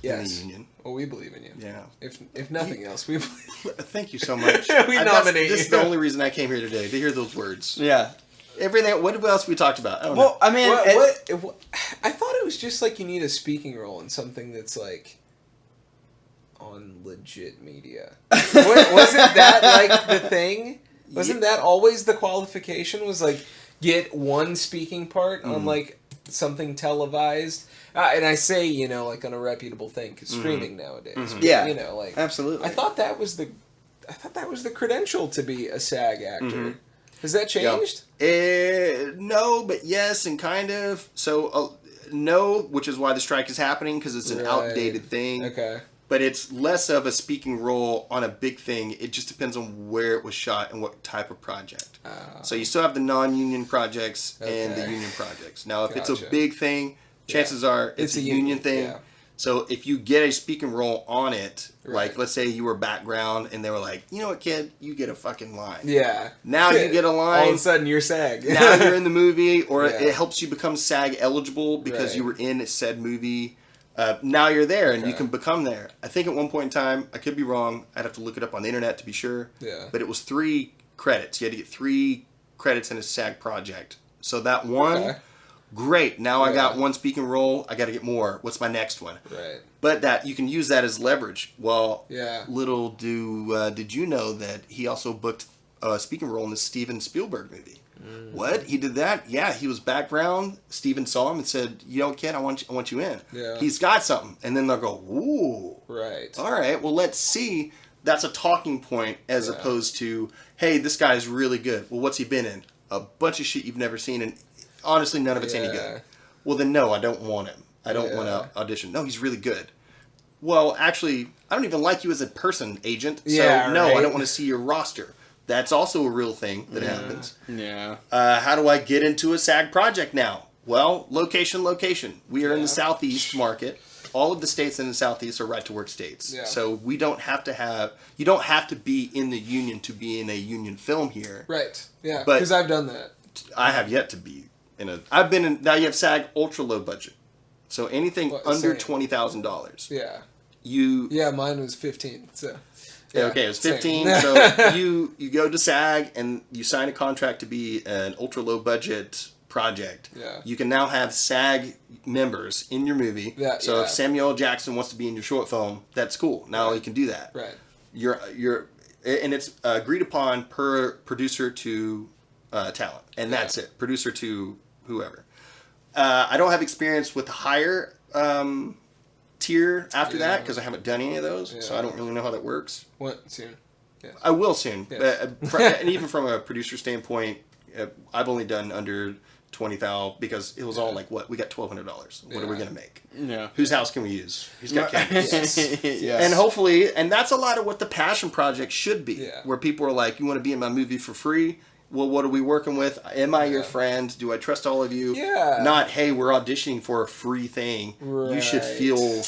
in the Yes. Union. Well, we believe in you. Yeah. If nothing else, we believe. Thank you so much. We nominate This is you. the only reason I came here today, to hear those words. Yeah. Everything. What else we talked about? I don't know. Well, I mean, I thought it was just like you need a speaking role in something that's like on legit media. Wasn't that like the thing? Wasn't that always the qualification? Was like get one speaking part on like something televised? And I say, like on a reputable thing, because streaming nowadays. Yeah. Like absolutely. I thought that was the credential to be a SAG actor. Has that changed? No, but yes, and kind of. So, no, which is why the strike is happening, because it's an outdated thing. Okay. But it's less of a speaking role on a big thing. It just depends on where it was shot and what type of project. So you still have the non-union projects and the Okay. union projects. Now, if it's a Gotcha. big thing, chances are it's a union thing. Yeah. So if you get a speaking role on it, Right. like let's say you were background and they were like, you know what, kid, you get a fucking line. Yeah. Now you get a line. All of a sudden you're SAG. Now you're in the movie, or Yeah. it helps you become SAG eligible because Right. you were in said movie. Now you're there and you Okay. can become there. I think at one point in time, I could be wrong. I'd have to look it up on the internet to be sure. Yeah. But it was 3 credits. You had to get 3 credits in a SAG project. So that one, Okay. great. Now I got Yeah. one speaking role. I got to get more. What's my next one? Right. But that you can use that as leverage. Well, Yeah. little did you know that he also booked a speaking role in the Steven Spielberg movie. What? He did that? Yeah, he was background. Steven saw him and said, kid, I want you in. Yeah. He's got something. And then they'll go, ooh. Right. All right, well, let's see. That's a talking point as Yeah. opposed to, hey, this guy's really good. Well, what's he been in? A bunch of shit you've never seen, and honestly, none of it's any Yeah. good. Well, then no, I don't want him. I don't want Yeah. to audition. No, he's really good. well, actually, I don't even like you as a person, agent. So, Yeah, no, I right. don't want to see your roster. That's also a real thing that happens. Yeah. How do I get into a SAG project now? Well, location. We are in the Southeast market. All of the states in the Southeast are right-to-work states. Yeah. So we don't have to have... You don't have to be in the union to be in a union film here. Right. Yeah. But- Because I've done that. I have yet to be in a... I've been in... Now you have SAG ultra-low budget. So anything under same. $20,000. Yeah. You... Mine was 15. So. Okay, it was 15. Same. So you go to SAG and you sign a contract to be an ultra-low budget project. Yeah. You can now have SAG members in your movie. Yeah, so yeah. if Samuel L. Jackson wants to be in your short film, that's cool. Now you can do that. Right. And it's agreed upon per producer to talent, and that's it. Producer to whoever. I don't have experience with the higher tier after that because I haven't done any of those, so I don't really know how that works. What soon? Yes. I will soon, Yes. And even from a producer standpoint, I've only done under 20,000 because it was all like, what, we got $1,200. What are we gonna make? Yeah. Whose house can we use? Who's got cameras? Yes. And hopefully, and that's a lot of what the passion project should be, Yeah. where people are like, you want to be in my movie for free? Well, what are we working with? Am I your friend? Do I trust all of you? Yeah. Not, hey, we're auditioning for a free thing. You should Right. feel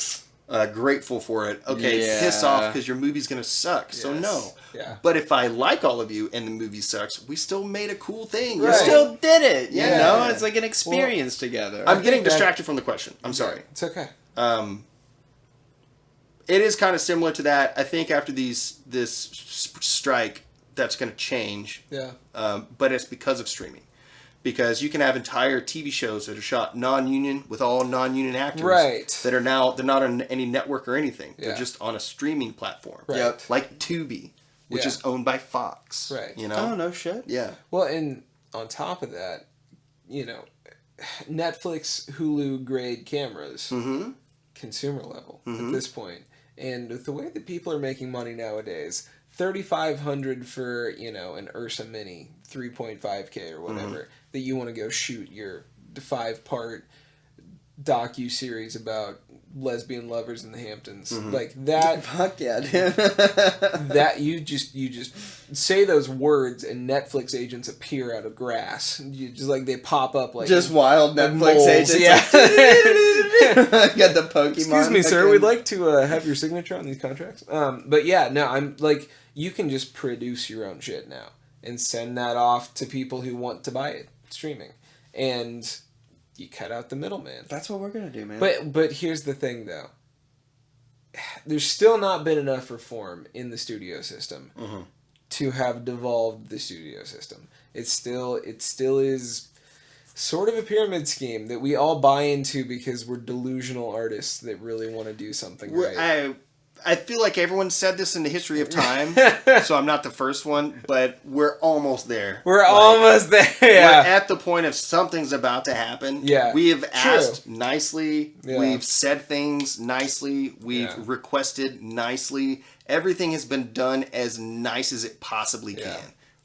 grateful for it. Okay, Yeah. piss off because your movie's going to suck. So Yes. no. Yeah. But if I like all of you and the movie sucks, we still made a cool thing. You Right. know? Still did it, you Yeah. know? It's like an experience together. I'm getting that- distracted from the question. I'm sorry. It's okay. It is kind of similar to that. I think after this strike, that's going to change. Yeah. But it's because of streaming. Because you can have entire TV shows that are shot non-union with all non-union actors. Right. That are now, they're not on any network or anything. Yeah. They're just on a streaming platform. Right. Yep. Like Tubi, which Yeah. is owned by Fox. Right. You know? Oh, no shit. Yeah. Well, and on top of that, you know, Netflix, Hulu grade cameras, Mm-hmm. consumer level at this point. And with the way that people are making money nowadays, $3,500 for, you know, an Ursa Mini 3.5K or whatever that you want to go shoot your 5-part docu-series about lesbian lovers in the Hamptons. Like that Fuck yeah, dude. that you just say those words and Netflix agents appear out of grass. You just like they pop up like Just wild like Netflix moles. agents. Yeah. Got the Pokemon. Excuse me, sir. fucking- We'd like to have your signature on these contracts. But yeah, no, I'm like you can just produce your own shit now and send that off to people who want to buy it streaming, and you cut out the middleman. That's what we're gonna do, man. But here's the thing, though. There's still not been enough reform in the studio system to have devolved the studio system. It still is sort of a pyramid scheme that we all buy into because we're delusional artists that really want to do something right. I feel like everyone said this in the history of time, so I'm not the first one, but we're almost there. We're Like, almost there. We're Yeah. at the point of something's about to happen. Yeah. We have True. asked nicely. Yeah. We've said things nicely. We've Yeah. requested nicely. Everything has been done as nice as it possibly can. Yeah.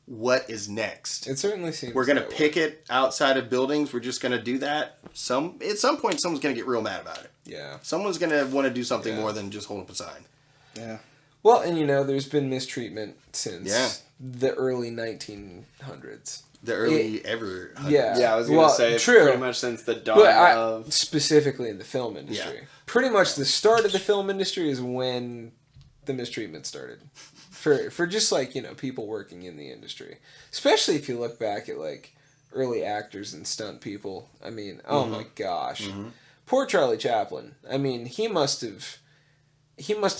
What is next? It certainly seems We're going to that way. pick it outside of buildings. We're just going to do that. At some point, someone's going to get real mad about it. Yeah. Someone's going to want to do something Yeah. more than just hold up a sign. yeah. Well, and you know, there's been mistreatment since Yeah. the early 1900s. The early ever. Yeah. Yeah, I was gonna Well, say true. pretty much since the dawn But of specifically in the film industry. Yeah. Pretty much the start of the film industry is when the mistreatment started. For just like, you know, people working in the industry. Especially if you look back at like early actors and stunt people. I mean, oh my gosh. Poor Charlie Chaplin. I mean, he must have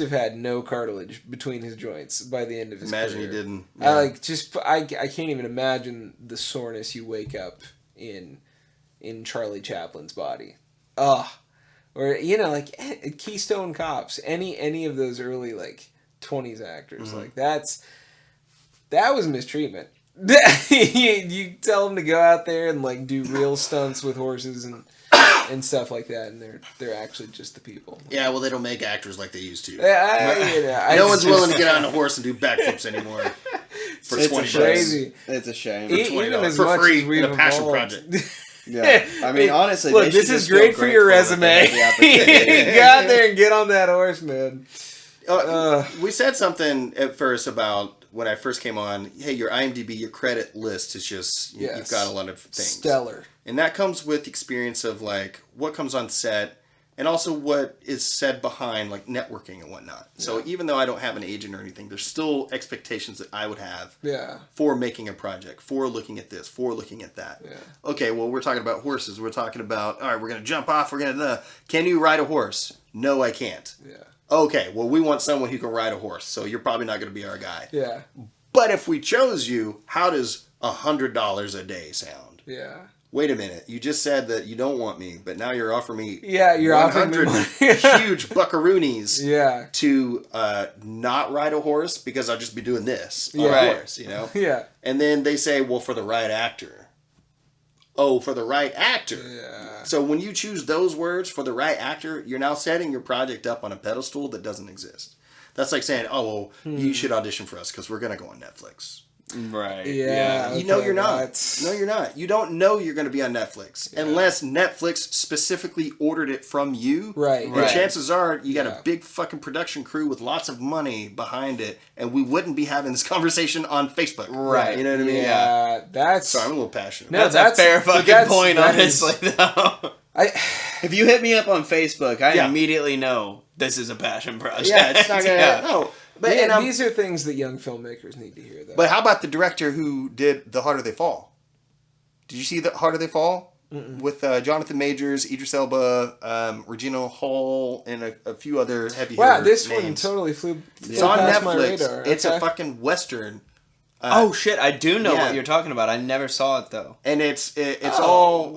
had no cartilage between his joints by the end of his Imagine career. he didn't. I can't even imagine the soreness you wake up in Charlie Chaplin's body. Or you know, like Keystone Cops, any of those early like 20s actors, like that was mistreatment. you tell them to go out there and like do real stunts with horses and stuff like that, and they're actually just the people. Yeah, well, they don't make actors like they used to. No One's willing to get on a horse and do backflips anymore for It's $20. crazy. It's a shame. Even as for much free as we've in a passion evolved, project. Yeah, I mean, honestly, look, this is great for your resume. Get out there and get on that horse, man. We said something at first about when I first came on. Hey, your IMDb, your credit list is just you've got a lot of things. Stellar, and that comes with experience of like what comes on set, and also what is said behind like networking and whatnot. Yeah. So even though I don't have an agent or anything, there's still expectations that I would have. For making a project, for looking at this, for looking at that. Yeah. Okay, well we're talking about horses. We're talking about all right. We're gonna jump off. We're gonna. Can you ride a horse? No, I can't. Yeah. Okay, well, we want someone who can ride a horse, so you're probably not going to be our guy. Yeah. But if we chose you, how does $100 a day sound? Yeah. Wait a minute, you just said that you don't want me, but now you're offering me you're 100 huge buckaroonies to not ride a horse because I'll just be doing this on a horse, you know? Yeah. And then they say, well, for the right actor. Oh, for the right actor. Yeah. So when you choose those words for the right actor, you're now setting your project up on a pedestal that doesn't exist. That's like saying, oh, well, you should audition for us because we're going to go on Netflix. Right. Yeah. You know you're not. No, you're not. You don't know you're going to be on Netflix unless Netflix specifically ordered it from you. Right. And chances are you got a big fucking production crew with lots of money behind it, and we wouldn't be having this conversation on Facebook. Right. You know what I mean? Yeah. That's. Sorry, I'm a little passionate. No, that's a fair fucking point, honestly, though. If you hit me up on Facebook, I immediately know this is a passion project. Yeah, it's not gonna. No. But these are things that young filmmakers need to hear, though. But how about the director who did The Harder They Fall? Did you see The Harder They Fall? Mm-mm. With Jonathan Majors, Idris Elba, Regina Hall, and a few other heavy hitters. Wow, this one totally flew It's on Netflix. My radar. It's a fucking Western. Oh shit! I do know what you're talking about. I never saw it though. And it's all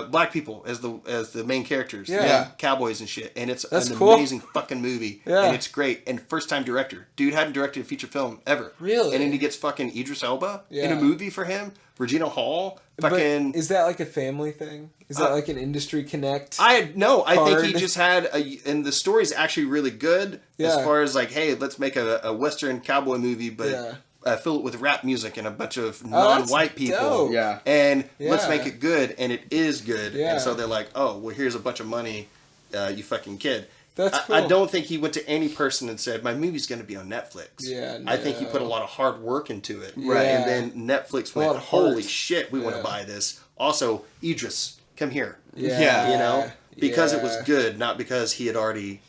black people as the main characters, cowboys and shit. And it's an amazing fucking movie. Yeah. And it's great. And first time director, dude hadn't directed a feature film ever. Really? And then he gets fucking Idris Elba in a movie for him. Regina Hall, fucking. But is that like a family thing? Is that like an industry connect? I think he just had and the story's actually really good as far as like, hey, let's make a Western cowboy movie, but. Yeah. Fill it with rap music and a bunch of non-white people. Dope. Yeah. And let's make it good, and it is good. Yeah. And so they're like, oh, well, here's a bunch of money, you fucking kid. That's cool. I don't think he went to any person and said, my movie's going to be on Netflix. Yeah, no. I think he put a lot of hard work into it. Right. And then Netflix went, holy shit, we want to buy this. Also, Idris, come here. Yeah. You know? Because it was good, not because he had already...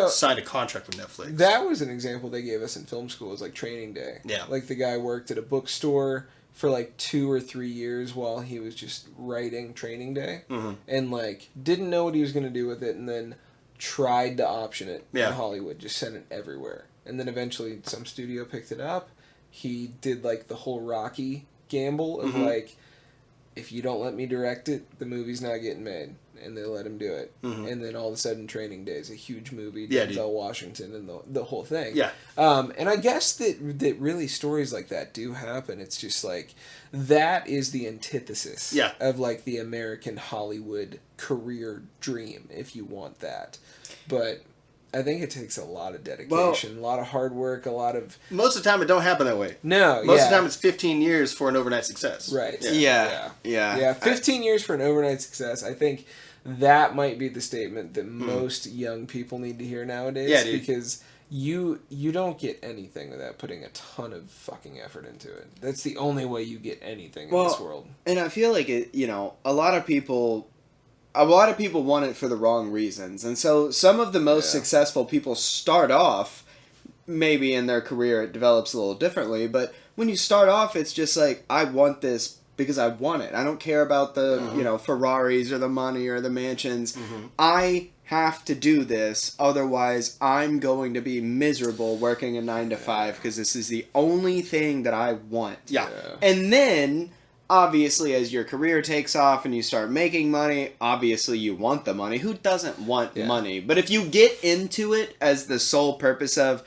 signed a contract with Netflix. That was an example they gave us in film school. It was like training day. Yeah. Like the guy worked at a bookstore for like 2 or 3 years while he was just writing training day. Mm-hmm. And like didn't know what he was going to do with it and then tried to option it in Hollywood. Just sent it everywhere. And then eventually some studio picked it up. He did like the whole Rocky gamble of like, if you don't let me direct it, the movie's not getting made. And they let him do it. Mm-hmm. And then all of a sudden Training Day is a huge movie. Denzel Washington and the whole thing. Yeah. And I guess that really stories like that do happen. It's just like, that is the antithesis of like the American Hollywood career dream, if you want that. But I think it takes a lot of dedication, a lot of hard work, a lot of... Most of the time it don't happen that way. No, Most of the time it's 15 years for an overnight success. Right. Yeah. 15 years for an overnight success. I think that might be the statement that most young people need to hear nowadays. Yeah, dude. Because you don't get anything without putting a ton of fucking effort into it. That's the only way you get anything in this world. And I feel like a lot of people want it for the wrong reasons. And so some of the most successful people start off, maybe in their career it develops a little differently, but when you start off, it's just like, I want this because I want it. I don't care about the, Ferraris or the money or the mansions. Mm-hmm. I have to do this, otherwise I'm going to be miserable working a 9 to 5 because this is the only thing that I want. Yeah. And then... obviously, as your career takes off and you start making money, obviously you want the money. Who doesn't want money? But if you get into it as the sole purpose of,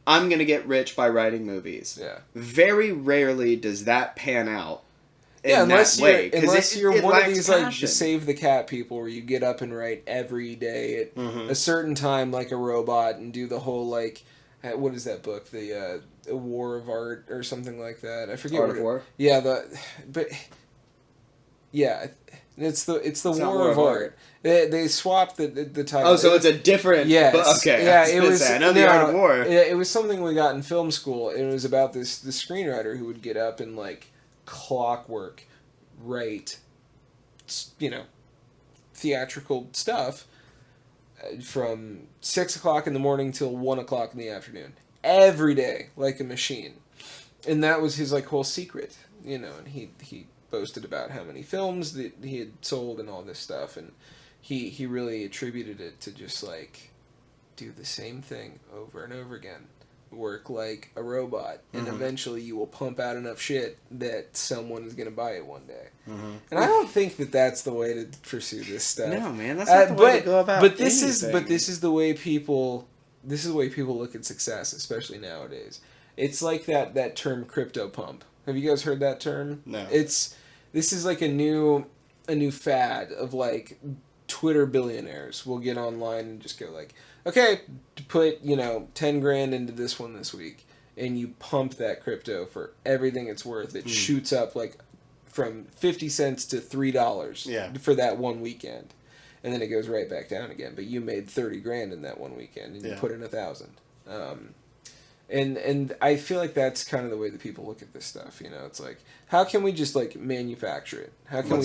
I'm going to get rich by writing movies, very rarely does that pan out in that way. Unless you're one of these like save the cat people where you get up and write every day at a certain time like a robot and do the whole like... what is that book? The War of Art or something like that. I forget. Art of War? Yeah, but Yeah, it's the not War of Art. They swapped the title. Oh, so it's a different... Yes. Okay. Yeah, it was... I know the Art of War. It was something we got in film school. It was about the screenwriter who would get up and, like, clockwork write, theatrical stuff from 6 o'clock in the morning till 1 o'clock in the afternoon. Every day, like a machine. And that was his, like, whole secret, and he boasted about how many films that he had sold and all this stuff, and he really attributed it to just, like, do the same thing over and over again. Work like a robot, and eventually you will pump out enough shit that someone is going to buy it one day. And I don't think that that's the way to pursue this stuff. No, man, that's not the way to go about this is the way people look at success, especially nowadays. It's like that term crypto pump. Have you guys heard that term? No. This is like a new fad of, like, Twitter billionaires will get online and just go like, okay, put 10 grand into this one this week, and you pump that crypto for everything it's worth. It shoots up, like, from 50 cents to $3 for that one weekend, and then it goes right back down again. But you made 30 grand in that one weekend, and you put in 1,000. And I feel like that's kind of the way that people look at this stuff. It's like, how can we just, like, manufacture it? How can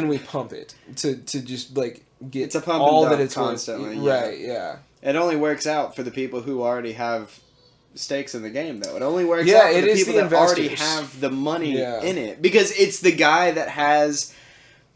we pump it to just, like, get it's a pump all and dump that it's constantly? worth? Right? Yeah. It only works out for the people who already have stakes in the game, though. It only works out for the people that already have the money in it, because it's the guy that has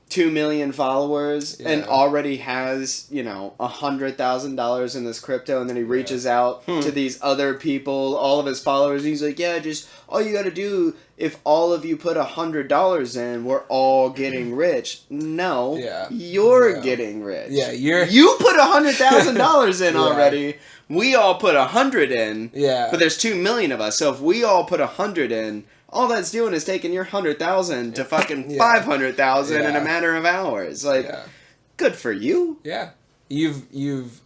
2 million followers and already has, $100,000 in this crypto, and then he reaches out to these other people, all of his followers, and he's like, yeah, just all you gotta do, if all of you put $100 in, we're all getting rich. No, you're getting rich. Yeah, you put $100,000 in already. We all put 100 in. Yeah, but there's 2 million of us, so if we all put 100 in, all that's doing is taking your 100,000 to fucking 500,000 in a matter of hours. Like, good for you. Yeah, you've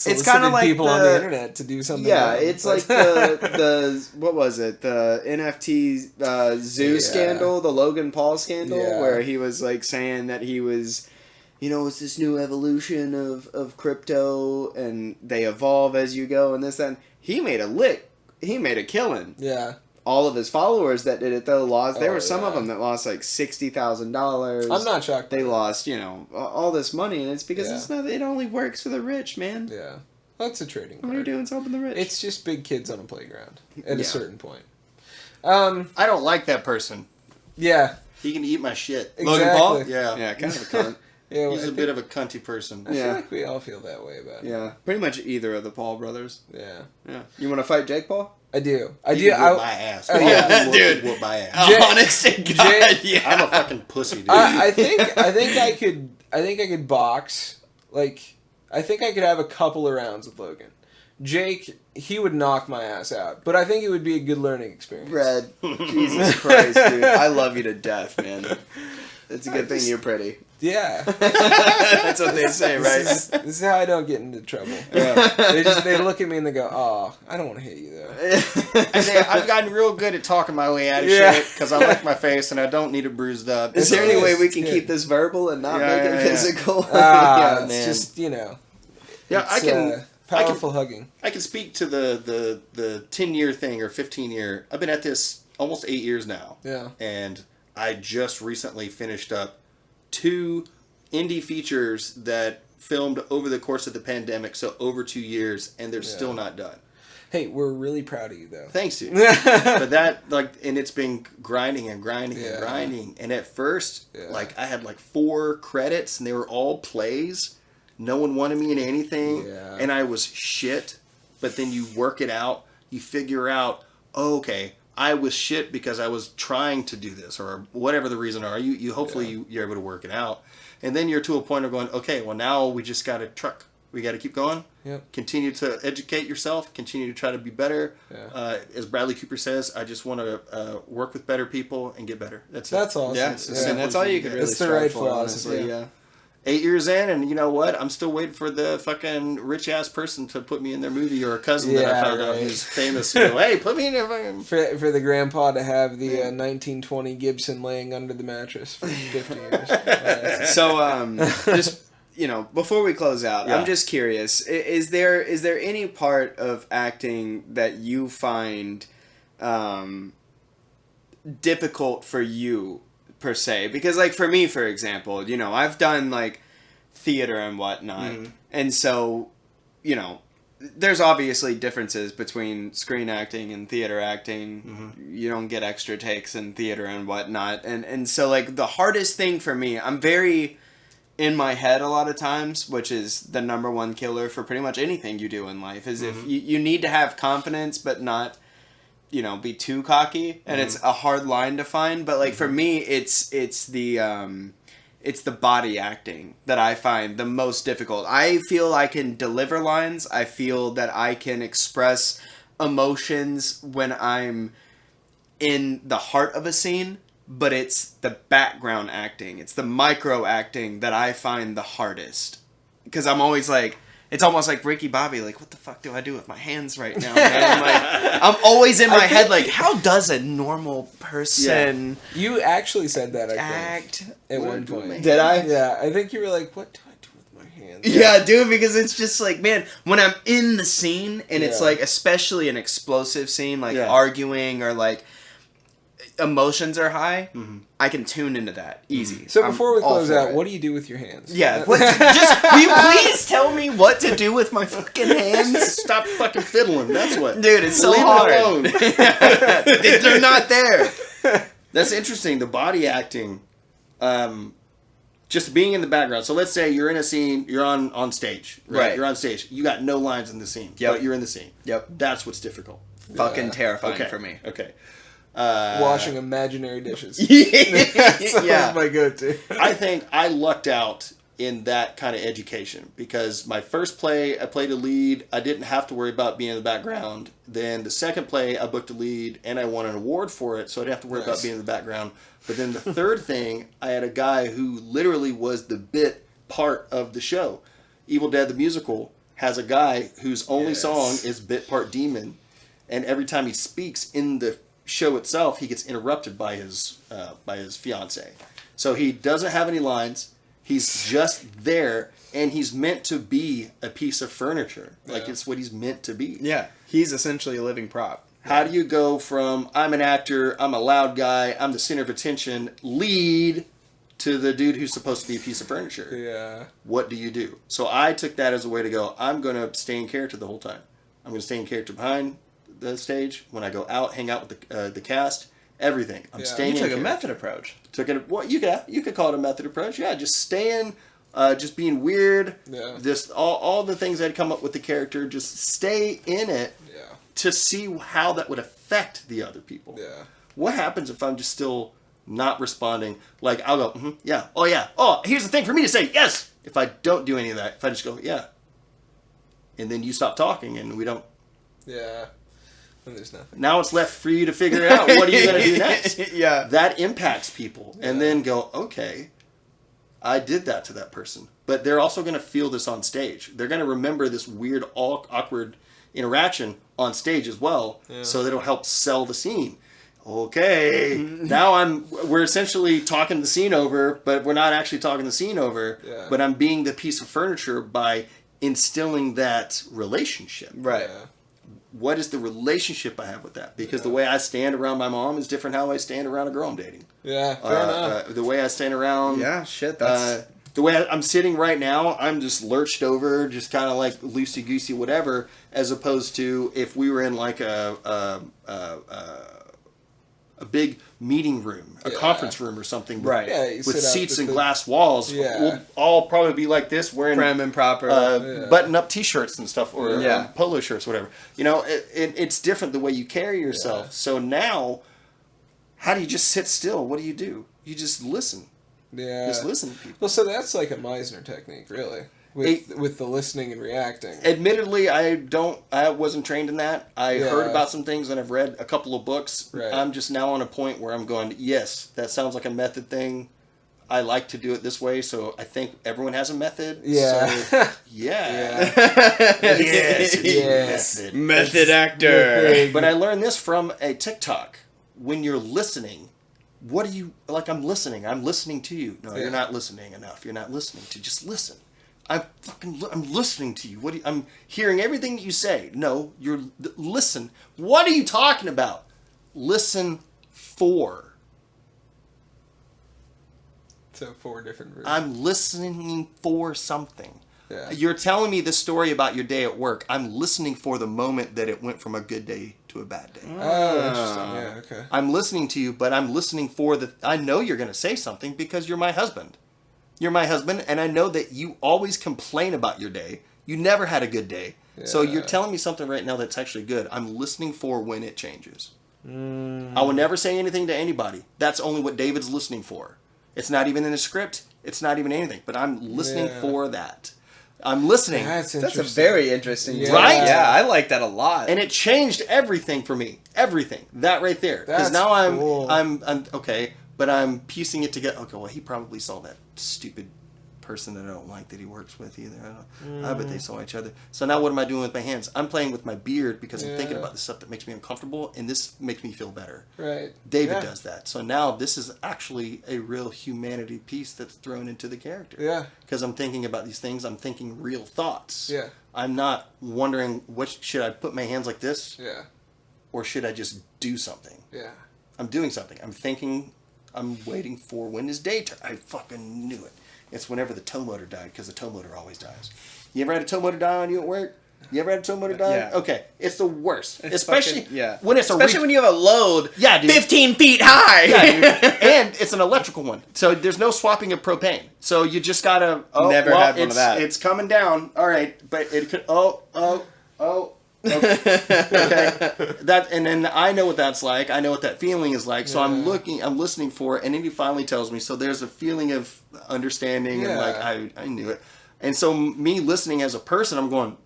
it's kind of like people on the internet to do something. Yeah, it's like the what was it? The NFT zoo scandal, the Logan Paul scandal, where he was like saying that he was, it's this new evolution of crypto, and they evolve as you go, and this that. He made a killing. Yeah. All of his followers that did it, though, lost. There were some of them that lost like $60,000. I'm not shocked. They lost, all this money, and it's because it only works for the rich, man. Yeah, that's a trading card. What are you doing to helping the rich? It's just big kids on a playground at a certain point. I don't like that person. Yeah, he can eat my shit. Exactly. Logan Paul? Yeah, kind of a cunt. Yeah, he's a bit of a cunty person. I feel like we all feel that way about it. Yeah, pretty much either of the Paul brothers. Yeah. You want to fight Jake Paul? I do. Whoop my ass. Oh, yeah. Dude. Whoop my ass. Honest to God, I'm a fucking pussy, dude. I think I could box. Like, I think I could have a couple of rounds with Logan. Jake, he would knock my ass out, but I think it would be a good learning experience. Red, Jesus Christ, dude, I love you to death, man. It's a good thing you're pretty. Yeah. That's what they say, right? This is how I don't get into trouble. Yeah. They look at me and they go, oh, I don't want to hit you, though. I've gotten real good at talking my way out of shit, because I like my face and I don't need it bruised up. Is there any way we can keep this verbal and not make it physical? It's just, Yeah, I can... Powerful hugging. I can speak to the 10-year thing or 15-year. I've been at this almost 8 years now. Yeah. And I just recently finished up 2 indie features that filmed over the course of the pandemic, so over 2 years, and they're still not done. Hey, we're really proud of you, though. Thanks, dude. But that, and it's been grinding and grinding and grinding. And at first, I had 4 credits, and they were all plays. No one wanted me in anything, and I was shit. But then you work it out, you figure out, okay, I was shit because I was trying to do this, or whatever the reason are. You hopefully you're able to work it out, and then you're to a point of going, okay, well now we just got to truck. We got to keep going. Yep. Continue to educate yourself. Continue to try to be better. Yeah. As Bradley Cooper says, I just want to work with better people and get better. That's awesome. Yeah, and that's all you can really It's the strive right for, philosophy. honestly. Yeah. 8 years in, and you know what? I'm still waiting for the fucking rich ass person to put me in their movie, or a cousin that I found out who's famous. Go, hey, put me in there. Fucking... For the grandpa to have the 1920 Gibson laying under the mattress for 50 years. So, just before we close out, Yeah. I'm just curious: is there any part of acting that you find difficult for you per se? Because like for me, for example, I've done like theater and whatnot, and so there's obviously differences between screen acting and theater acting. You don't get extra takes in theater and whatnot, and so like the hardest thing for me, I'm very in my head a lot of times, which is the number one killer for pretty much anything you do in life, is if you need to have confidence but not be too cocky, and it's a hard line to find. But like for me, it's the body acting that I find the most difficult. I feel I can deliver lines. I feel that I can express emotions when I'm in the heart of a scene, but it's the background acting. It's the micro acting that I find the hardest. Because I'm always like, it's almost like Ricky Bobby, like, what the fuck do I do with my hands right now? And I'm always in my head like, how does a normal person You actually said that, I act? think, at one point. Did I? Yeah, I think you were like, what do I do with my hands? Yeah, dude, because it's just like, man, when I'm in the scene, and it's like, especially an explosive scene, like arguing or like emotions are high, I can tune into that easy. So before we I'm all close for out, it. what do you do with your hands? Yeah, will you please tell me what to do with my fucking hands? Stop fucking fiddling. That's what. Dude, it's so Leave hard. it alone. They're not there. That's interesting. The body acting, just being in the background. So let's say you're in a scene, you're on stage, right? You're on stage. You got no lines in the scene, but you're in the scene. Yep. That's what's difficult. Fucking terrifying for me. Okay. Washing imaginary dishes. Yeah. That's my go-to. I think I lucked out in that kind of education, because my first play, I played a lead. I didn't have to worry about being in the background. Then the second play, I booked a lead, and I won an award for it, so I didn't have to worry about being in the background. But then the third thing, I had a guy who literally was the bit part of the show. Evil Dead the Musical has a guy whose only song is bit part demon, and every time he speaks in the show itself, he gets interrupted by his fiance. So he doesn't have any lines. He's just there, and he's meant to be a piece of furniture. Like, it's what he's meant to be. Yeah, he's essentially a living prop. How do you go from, I'm an actor, I'm a loud guy, I'm the center of attention, lead, to the dude who's supposed to be a piece of furniture? Yeah. What do you do? So I took that as a way to go, I'm going to stay in character the whole time. I'm going to stay in character behind the stage. When I go out, hang out with the cast, everything. I'm staying You in took a character. method approach. Took it. Well, you could call it a method approach. Yeah, just staying, just being weird. Yeah. Just all the things I'd come up with the character. Just stay in it. Yeah. To see how that would affect the other people. Yeah. What happens if I'm just still not responding? Like, I'll go, yeah, oh yeah, oh, here's the thing for me to say, yes. If I don't do any of that, if I just go, yeah, and then you stop talking and we don't. Yeah. And there's nothing. Now it's left for you to figure out what are you going to do next. Yeah. That impacts people, and then go, okay, I did that to that person, but they're also going to feel this on stage. They're going to remember this weird, awkward interaction on stage as well, so that'll help sell the scene. Okay, now we're essentially talking the scene over, but we're not actually talking the scene over. Yeah. But I'm being the piece of furniture by instilling that relationship. Right. Yeah. What is the relationship I have with that? Because the way I stand around my mom is different how I stand around a girl I'm dating. Yeah, fair enough. The way I stand around... Yeah, shit, that's... the way I'm sitting right now, I'm just lurched over, just kind of like loosey-goosey, whatever, as opposed to if we were in like a big meeting room, a conference room or something, Right. Yeah, you with sit up seats with and the- glass walls. Yeah. We'll all probably be like this, wearing Prim and proper. button-up T-shirts and stuff, or Yeah. polo shirts, whatever. You know, it's different the way you carry yourself. Yeah. So now, how do you just sit still? What do? You just listen. Yeah. Just listen to people. Well, so that's like a Meisner technique, really, with the listening and reacting. Admittedly, I wasn't trained in that. I Yeah. heard about some things and I've read a couple of books. Right. I'm just now on a point where I'm going, yes, that sounds like a method thing. I like to do it this way, so I think everyone has a method. Yeah. So, yeah. Yes. Method actor. But I learned this from a TikTok. When you're listening, what are you like? I'm listening to you. No, you're not listening enough. You're not listening to just listen. I'm listening to you. I'm hearing everything that you say. No, listen. What are you talking about? Listen for. So 4 different versions. I'm listening for something. Yeah. You're telling me this story about your day at work. I'm listening for the moment that it went from a good day to a bad day. Oh, interesting. Yeah, okay. I'm listening to you, but I'm listening for I know you're going to say something because you're my husband. You're my husband, and I know that you always complain about your day. You never had a good day. Yeah. So you're telling me something right now that's actually good. I'm listening for when it changes. I will never say anything to anybody. That's only what David's listening for. It's not even in the script. It's not even anything. But I'm listening for that. I'm listening. That's a very interesting take. Right? Yeah, I like that a lot. And it changed everything for me. Everything. That right there. Because now I'm okay, but I'm piecing it together. Okay, well, he probably saw that stupid person that I don't like that he works with either. I bet they saw each other. So now what am I doing with my hands? I'm playing with my beard because I'm thinking about the stuff that makes me uncomfortable, and this makes me feel better. Right. David does that. So now this is actually a real humanity piece that's thrown into the character. Yeah. Because I'm thinking about these things. I'm thinking real thoughts. Yeah. I'm not wondering, should I put my hands like this? Yeah. Or should I just do something? Yeah. I'm doing something. I'm thinking, I'm waiting for when his day turns. I fucking knew it. It's whenever the tow motor died, because the tow motor always dies. You ever had a tow motor die on you at work? You ever had a tow motor die? Yeah. Okay. It's the worst. It's especially fucking, when it's especially when you have a load 15 feet high. Yeah, dude. And it's an electrical one. So there's no swapping of propane. So you just gotta never had one of that. It's coming down. All right. But it could okay. And then I know what that's like. I know what that feeling is like. So I'm listening for it, and then he finally tells me. So there's a feeling of understanding, and like I knew it. And so me listening as a person,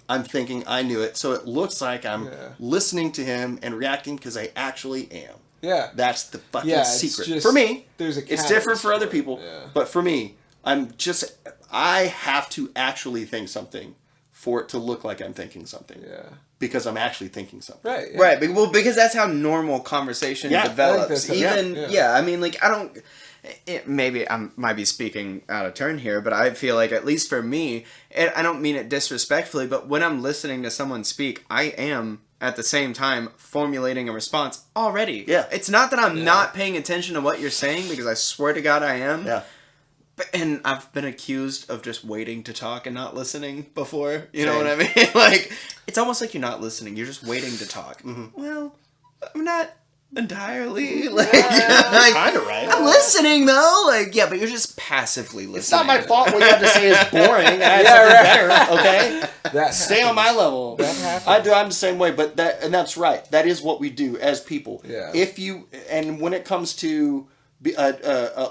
I'm thinking I knew it. So it looks like I'm listening to him and reacting because I actually am. Yeah. That's the fucking secret. Just, for me, it's different for other people. Yeah. But for me, I have to actually think something for it to look like I'm thinking something. Yeah. Because I'm actually thinking something. Right. Yeah. Right. Well, because that's how normal conversation develops. I mean, like, maybe I might be speaking out of turn here, but I feel like, at least for me, and I don't mean it disrespectfully, but when I'm listening to someone speak, I am, at the same time, formulating a response already. Yeah. It's not that I'm not paying attention to what you're saying, because I swear to God I am. Yeah. And I've been accused of just waiting to talk and not listening before. You know what I mean? Like, it's almost like you're not listening. You're just waiting to talk. Mm-hmm. Well, I'm not entirely. Like, kind of right. I'm listening, though. Like, yeah, but you're just passively listening. It's not my fault what you have to say is boring. I have something better, okay? Stay on my level. That happens. I'm the same way, but that's right. That is what we do as people. Yeah. And when it comes to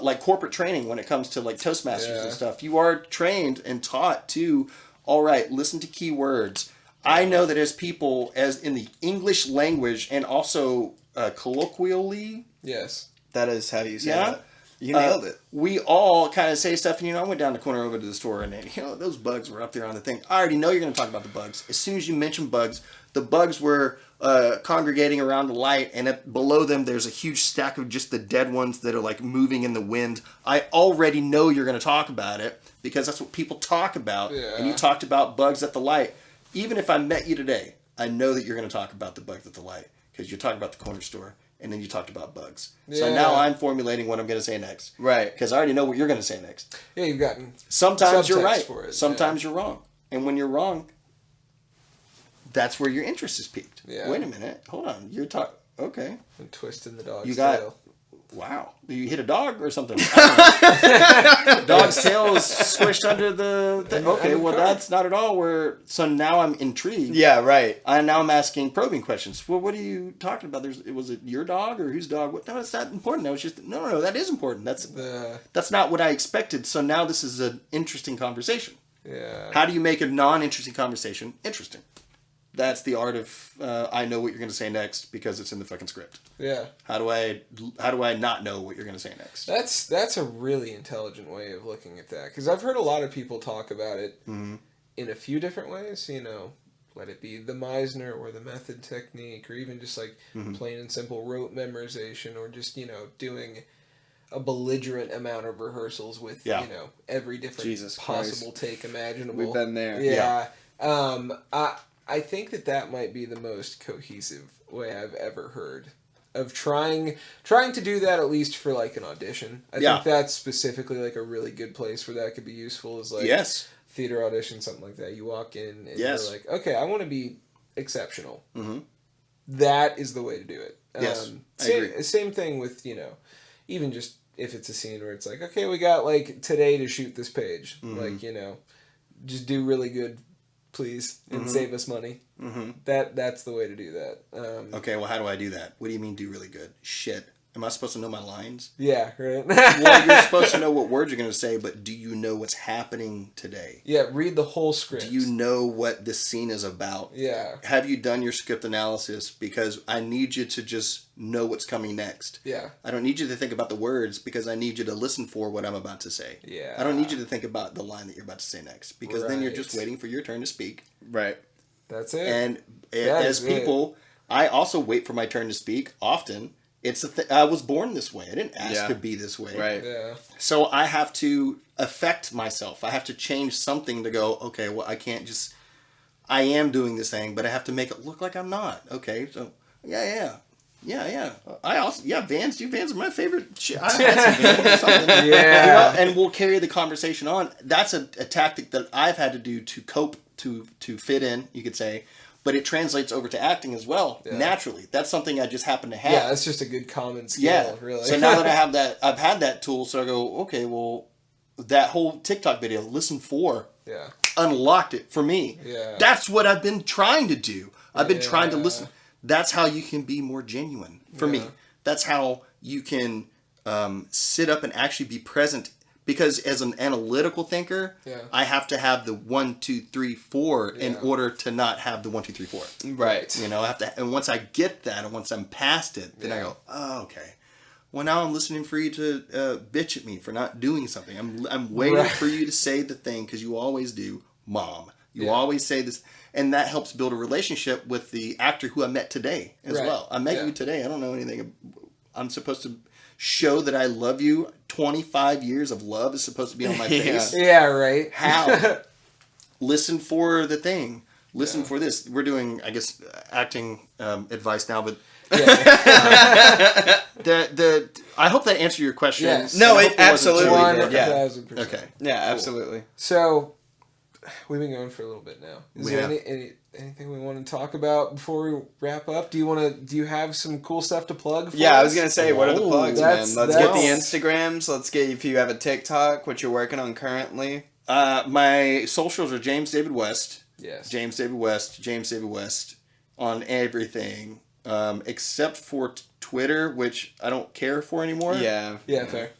like corporate training, when it comes to like Toastmasters and stuff, you are trained and taught to, all right, listen to keywords. I know that as people, as in the English language and also colloquially. Yes. That is how you say that. You nailed it. We all kind of say stuff, and I went down the corner over to the store, and those bugs were up there on the thing. I already know you're going to talk about the bugs. As soon as you mention bugs, the bugs were congregating around the light, and below them there's a huge stack of just the dead ones that are like moving in the wind. I already know you're going to talk about it because that's what people talk about. Yeah. And you talked about bugs at the light. Even if I met you today, I know that you're going to talk about the bugs at the light because you're talking about the corner store. And then you talked about bugs. Yeah. So now I'm formulating what I'm going to say next. Right. Because I already know what you're going to say next. Yeah, you've gotten sometimes you're right. For it. Sometimes you're wrong. And when you're wrong, that's where your interest is piqued. Yeah. Wait a minute. Hold on. You're talking. Okay. I'm twisting the dog's tail. Wow. You hit a dog or something? Dog's tail is squished under the thing. Okay, well, that's not at all where... So now I'm intrigued. Yeah, right. Now I'm asking probing questions. Well, what are you talking about? Was it your dog or whose dog? No, that's not important. No, it's just... No, that is important. That's not what I expected. So now this is an interesting conversation. Yeah. How do you make a non-interesting conversation interesting? That's the art of I know what you're going to say next because it's in the fucking script. Yeah. How do I not know what you're going to say next? That's a really intelligent way of looking at that, because I've heard a lot of people talk about it in a few different ways. You know, let it be the Meisner or the method technique, or even just like plain and simple rote memorization, or just, you know, doing a belligerent amount of rehearsals with you know, every different possible take imaginable. We've been there. Yeah. I think that might be the most cohesive way I've ever heard of trying to do that, at least for like an audition. I think that's specifically like a really good place where that could be useful, is like theater audition, something like that. You walk in and you're like, okay, I want to be exceptional. That is the way to do it. Yes, I agree. Same thing with, you know, even just if it's a scene where it's like, okay, we got like today to shoot this page. Like, you know, just do really good, please, and save us money. That's the way to do that. Okay, well, how do I do that? What do you mean do really good? Shit. Am I supposed to know my lines? Yeah, right. Well, you're supposed to know what words you're going to say, but do you know what's happening today? Yeah, read the whole script. Do you know what this scene is about? Yeah. Have you done your script analysis? Because I need you to just know what's coming next. Yeah. I don't need you to think about the words, because I need you to listen for what I'm about to say. Yeah. I don't need you to think about the line that you're about to say next, because then you're just waiting for your turn to speak. Right. That's it. And as people, I also wait for my turn to speak often. I was born this way. I didn't ask to be this way. Right. Yeah. So I have to affect myself. I have to change something to go, okay, well, I can't just, I am doing this thing, but I have to make it look like I'm not. Okay, so, yeah. I also, Vans are my favorite shit. I had some Vans or something. Yeah. You know, and we'll carry the conversation on. That's a tactic that I've had to do to cope, to fit in, you could say. But it translates over to acting as well, naturally. That's something I just happen to have. Yeah, that's just a good common skill, really. So now that I have that, I've had that tool, so I go, okay, well, that whole TikTok video, listen for, unlocked it for me. Yeah. That's what I've been trying to do. I've been trying to listen. That's how you can be more genuine, for me. That's how you can sit up and actually be present. Because as an analytical thinker, I have to have the 1, 2, 3, 4 in order to not have the 1, 2, 3, 4. Right. You know, I have to, and once I get that, and once I'm past it, then I go, oh, okay. Well, now I'm listening for you to bitch at me for not doing something. I'm waiting for you to say the thing, because you always do, Mom. You always say this, and that helps build a relationship with the actor who I met today as well. I met you today. I don't know anything. I'm supposed to show that I love you. 25 years of love is supposed to be on my face. Yeah, right. How? Listen for the thing. Listen for this. We're doing, I guess, acting advice now, but I hope that answered your question. Yes. No, it absolutely did. Yeah. 1000%. Okay. Yeah, absolutely. So, we've been going for a little bit now. Is We there have. anything we want to talk about before we wrap up? Do you have some cool stuff to plug for Yeah, I was us? going to say, what are the plugs, man? Let's get the that's- Instagrams. Let's get, if you have a TikTok, what you're working on currently. My socials are James David West. Yes. James David West on everything, except for Twitter, which I don't care for anymore. Yeah. Yeah, fair.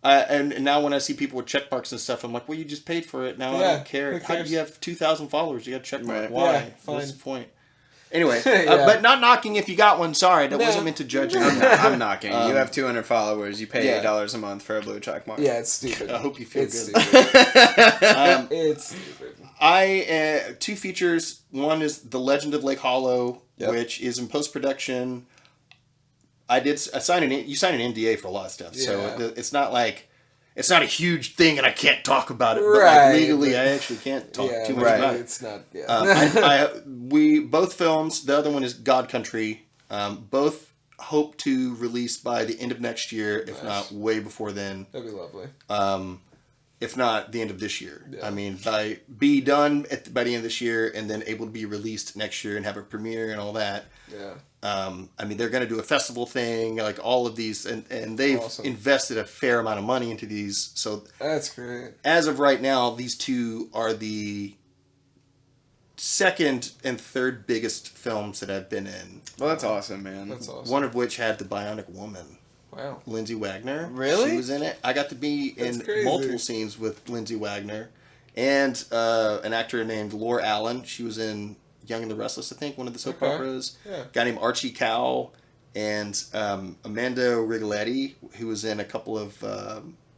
And now when I see people with check marks and stuff, I'm like, well, you just paid for it. Now I don't care. who How do cares? you have 2,000 followers? You got a check mark. Right. Why? Yeah, fine. What's the point? Anyway, Yeah. but not knocking if you got one. Sorry, that wasn't meant to judge you. I'm knocking. You have 200 followers. You pay $8 a month for a blue check mark. Yeah, it's stupid. I hope you feel It's good. stupid. It's stupid. I 2 features. One is The Legend of Lake Hollow, Yep. which is in post-production. You sign an NDA for a lot of stuff, so it's not like it's not a huge thing, and I can't talk about it. But Right, like legally, but- I actually can't talk too much right. about it. It's not. Yeah. We both films. The other one is God Country. Both hope to release by the end of next year, if not way before then. That'd be lovely. If not the end of this year. Yeah. I mean, be done by the end of this year, and then able to be released next year and have a premiere and all that. Yeah. I mean, they're going to do a festival thing, like all of these, and they've Awesome. invested a fair amount of money into these. So That's great. as of right now, these 2 are the second and third biggest films that I've been in. Well, that's awesome, man. That's awesome. One of which had the Bionic Woman, Wow. Lindsay Wagner. Really? She was in it. I got to be That's in crazy. multiple scenes with Lindsay Wagner, and an actor named Laura Allen. She was in Young and the Restless, I think, one of the soap Okay. operas. Yeah. A guy named Archie Cow and Amanda Rigoletti, who was in a couple of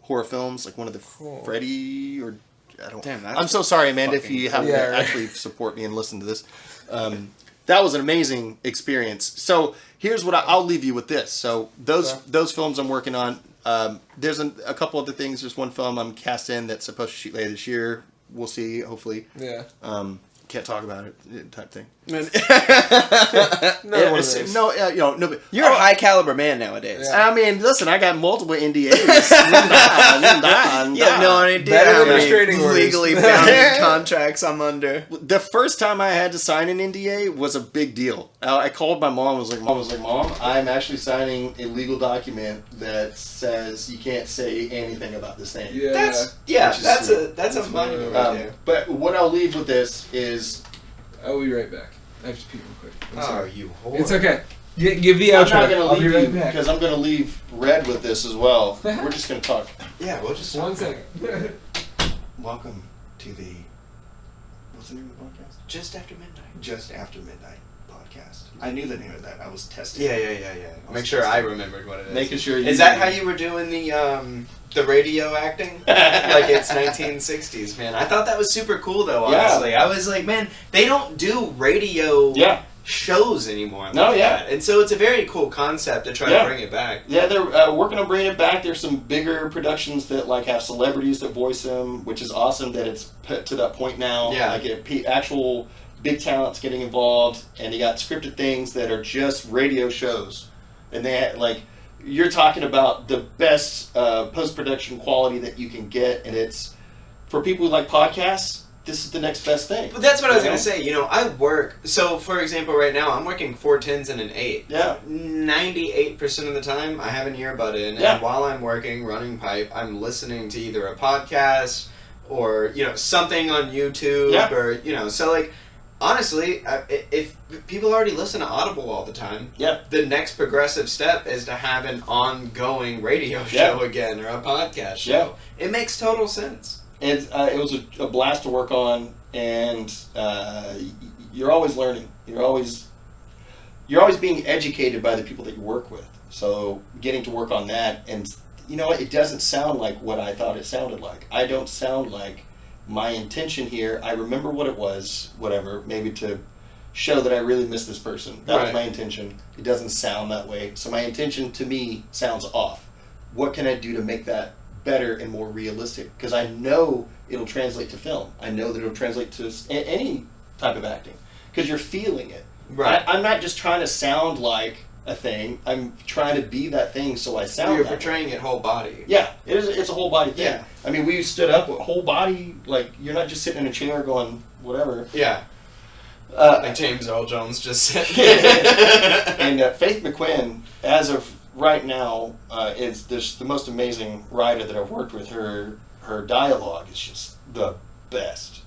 horror films, like one of the Freddy or I don't. Damn, I'm so sorry, Amanda, if you haven't actually support me and listen to this. That was an amazing experience. So here's what I'll leave you with this. So those films I'm working on. There's a couple other things. There's one film I'm cast in that's supposed to shoot later this year. We'll see, hopefully. Yeah. Can't talk about it, type thing. No, You're a high caliber man nowadays. Yeah. I mean, listen, I got multiple NDAs. You have no idea Better how than many restraining orders. legally bound contracts I'm under. The first time I had to sign an NDA was a big deal. I called my mom. I was like, Mom, I'm actually signing a legal document that says you can't say anything about this thing. Yeah. That's a monument right there. But what I'll leave with this is. I'll be right back. I have to pee real quick. I'm sorry. You whore. It's okay. Give the I'm outro. not going I'll to be leave right you back. because I'm going to leave Red with this as well. We're just going to talk. Yeah, we'll just 1 second. Welcome to the. What's the name of the podcast? Just After Midnight. Just After Midnight podcast. I knew the name of that. I was testing. Yeah. Make sure I remembered what it is. Making sure. Is that how you were doing the radio acting? Like it's 1960s, man. I thought that was super cool, though. Honestly, I was like, man, they don't do radio shows anymore. Like that. And so it's a very cool concept to try to bring it back. Yeah, they're working on bringing it back. There's some bigger productions that like have celebrities that voice them, which is awesome that it's put to that point now. Yeah, like actual big talents getting involved, and you got scripted things that are just radio shows, and they like. You're talking about the best post-production quality that you can get, and it's for people who like podcasts. This is the next best thing. But that's what I was going to say. I work. So, for example, right now I'm working 4 10s and an 8. Yeah. 98% of the time I have an earbud in, yeah. and while I'm working, running pipe, I'm listening to either a podcast or something on YouTube or So like. Honestly, if people already listen to Audible all the time, the next progressive step is to have an ongoing radio show again or a podcast show. It makes total sense. And it was a blast to work on, and you're always learning. You're always being educated by the people that you work with. So getting to work on that, and it doesn't sound like what I thought it sounded like. I don't sound like. My intention here, I remember what it was, whatever, maybe to show that I really miss this person. That was my intention. It doesn't sound that way. So my intention to me sounds off. What can I do to make that better and more realistic? Because I know it'll translate to film. I know that it'll translate to any type of acting. Because you're feeling it. Right. I'm not just trying to sound like a thing. I'm trying to be that thing so I sound You're that portraying way. it whole body. Yeah, it's a whole body thing. Yeah. I mean, we stood up, whole body, like, you're not just sitting in a chair going, whatever. Yeah. Like James Earl Jones just said. And Faith McQuinn, as of right now, is the most amazing writer that I've worked with. Her dialogue is just the best.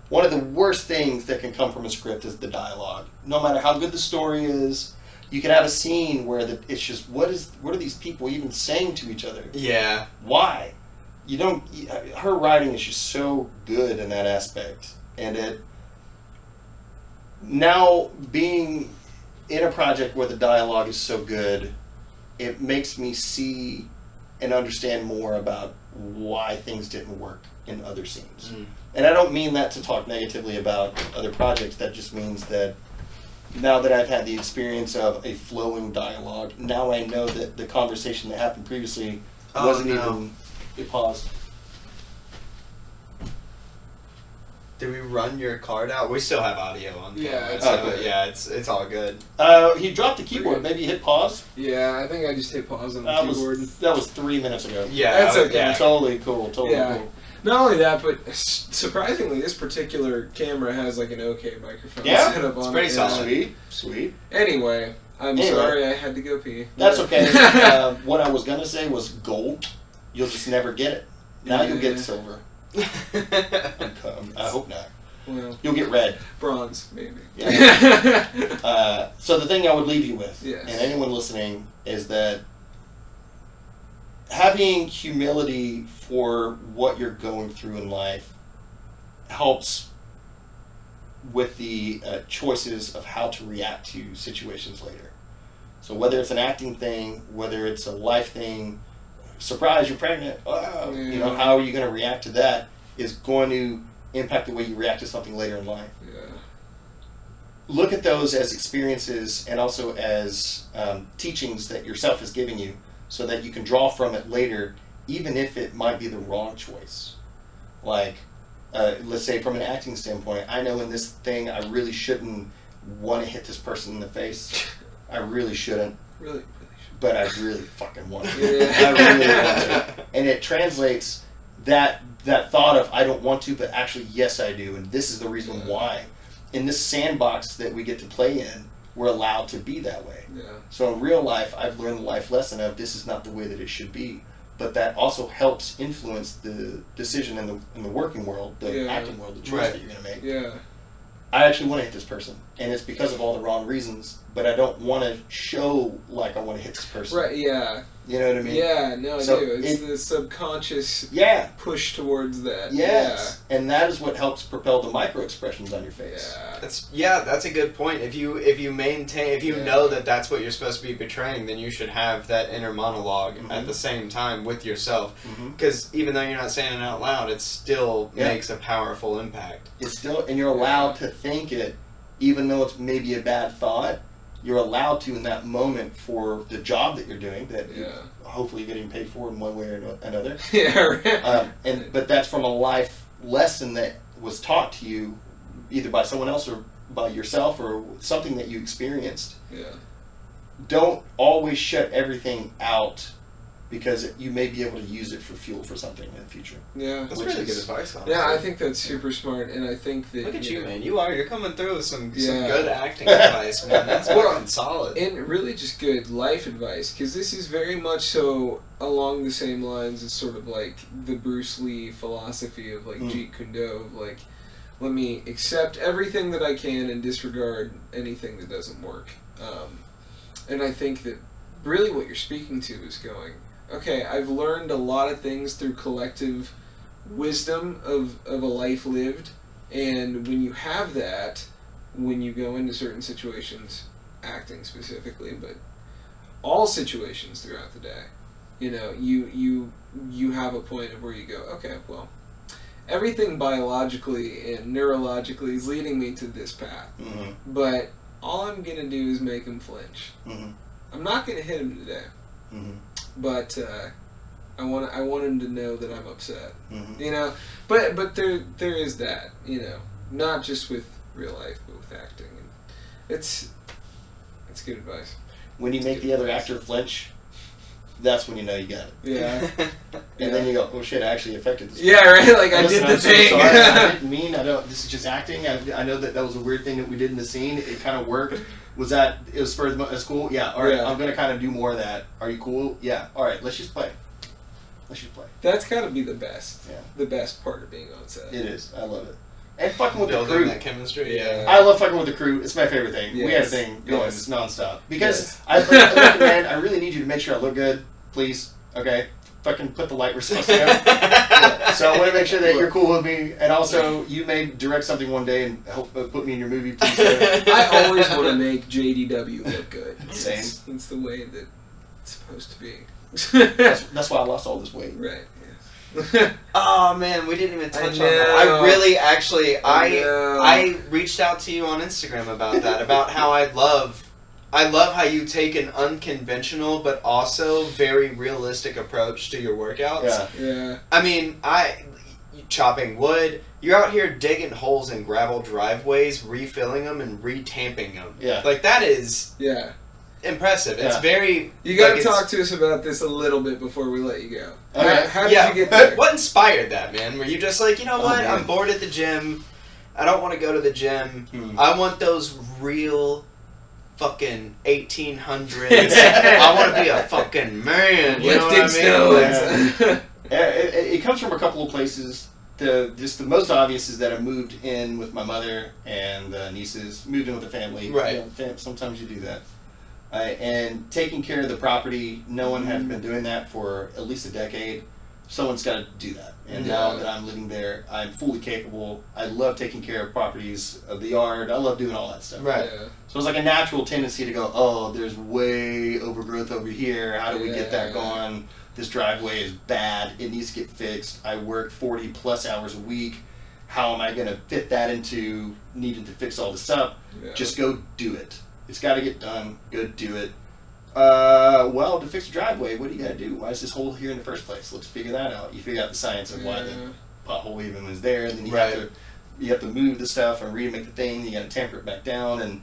One of the worst things that can come from a script is the dialogue. No matter how good the story is, you can have a scene where it's just, what are these people even saying to each other? Yeah. Why? Her writing is just so good in that aspect. And now being in a project where the dialogue is so good, it makes me see and understand more about why things didn't work in other scenes. Mm. And I don't mean that to talk negatively about other projects. That just means that now that I've had the experience of a flowing dialogue, now I know that the conversation that happened previously wasn't even... It paused. Did we run your card out? We still have audio on. Yeah, it's all good. He dropped the keyboard. Maybe he hit pause. Yeah, I think I just hit pause on the keyboard. That was 3 minutes ago. Yeah, that's okay. Yeah. Totally cool. Cool. Not only that, but surprisingly, this particular camera has like an OK microphone set up on it. It's pretty solid. Sweet. Anyway, I'm sorry I had to go pee. That's okay. What I was going to say was gold. You'll just never get it. Now you'll get silver. I hope not. Well, you'll get red. Bronze, maybe. Yeah. So the thing I would leave you with, and anyone listening, is that having humility for what you're going through in life helps with the choices of how to react to situations later. So whether it's an acting thing, whether it's a life thing, surprise, you're pregnant, you know, how are you going to react to that is going to impact the way you react to something later in life. Yeah. Look at those as experiences and also as teachings that yourself is giving you so that you can draw from it later, even if it might be the wrong choice. Like, let's say from an acting standpoint, I know in this thing I really shouldn't want to hit this person in the face. I really shouldn't. Really should. But I really fucking want to. Yeah. I really want to. And it translates that thought of I don't want to, but actually yes I do, and this is the reason why. In this sandbox that we get to play in, we're allowed to be that way. Yeah. So in real life, I've learned the life lesson of this is not the way that it should be. But that also helps influence the decision in the working world, the acting world, the choice that you're going to make. Yeah. I actually want to hit this person, and it's because of all the wrong reasons, but I don't want to show like I want to hit this person. Right, yeah. You know what I mean? Yeah, no, I So do. It's the subconscious push towards that. Yes. Yeah. And that is what helps propel the micro expressions on your face. Yeah. That's a good point. If you know that that's what you're supposed to be portraying, then you should have that inner monologue at the same time with yourself. Because even though you're not saying it out loud, it still makes a powerful impact. It's still, and you're allowed to think it, even though it's maybe a bad thought. You're allowed to in that moment for the job that you're doing that you're hopefully getting paid for in one way or another. But that's from a life lesson that was taught to you either by someone else or by yourself or something that you experienced. Don't always shut everything out because you may be able to use it for fuel for something in the future. Yeah. That's really good advice, honestly. Yeah, I think that's super smart, and I think that... Look at you, man. You're coming through with some good acting advice, man. That's fucking solid. And really just good life advice, because this is very much so along the same lines as sort of like the Bruce Lee philosophy of like Jeet Kune Do, of like, let me accept everything that I can and disregard anything that doesn't work. And I think that really what you're speaking to is going, okay, I've learned a lot of things through collective wisdom of a life lived, and when you have that, when you go into certain situations, acting specifically, but all situations throughout the day, you know, you have a point of where you go, okay, well, everything biologically and neurologically is leading me to this path, but all I'm going to do is make him flinch. I'm not going to hit him today. But I want him to know that I'm upset, you know. But there is that, you know, not just with real life, but with acting. And it's good advice. When you make the other actor flinch, that's when you know you got it. Yeah. And then you go, oh shit, I actually affected this. Yeah, right. Like I did the thing. So sorry, I didn't mean. This is just acting. I know that was a weird thing that we did in the scene. It kind of worked. It was for a school? Yeah. All right. I'm gonna kind of do more of that. Are you cool? Yeah. All right. Let's just play. That's gotta be the best. Yeah. The best part of being on set. It is. I love it. And fucking with Building the crew. that chemistry. Yeah. I love fucking with the crew. It's my favorite thing. Yes. We had a thing going nonstop because look, man, I really need you to make sure I look good, please. Okay. Fucking put the light where it's supposed to go. So I want to make sure that you're cool with me, and also you may direct something one day and help put me in your movie. Please. I always want to make JDW look good. Same. It's the way that it's supposed to be. That's why I lost all this weight. Right. Oh man, we didn't even touch on that. I really actually I reached out to you on Instagram about that, about how I love how you take an unconventional but also very realistic approach to your workouts. Yeah. I mean, chopping wood, you're out here digging holes in gravel driveways, refilling them and retamping them. Yeah. Like that is impressive. It's very... You gotta talk to us about this a little bit before we let you go. Okay. How did you get there? What inspired that, man? Were you just like, you know what, I'm bored at the gym, I don't want to go to the gym, I want those real fucking 1800s, I want to be a fucking man, you know what I mean? Stones. It comes from a couple of places. Just the most obvious is that I moved in with my mother and nieces, moved in with the family. Right. You know, sometimes you do that. And taking care of the property, no one has been doing that for at least a decade. someone's got to do that. And now that I'm living there, I'm fully capable. I love taking care of properties, of the yard. I love doing all that stuff. Right. Yeah. So it's like a natural tendency to go, oh, there's way overgrowth over here. How do we get that going? This driveway is bad. It needs to get fixed. I work 40 plus hours a week. How am I going to fit that into needing to fix all this up? Yeah. Just go do it. It's got to get done. Go do it. Well, to fix a driveway, what do you got to do? Why is this hole here in the first place? Let's figure that out. You figure out the science of why the pothole even was there, and then you have to move the stuff and remake the thing. You got to tamper it back down. And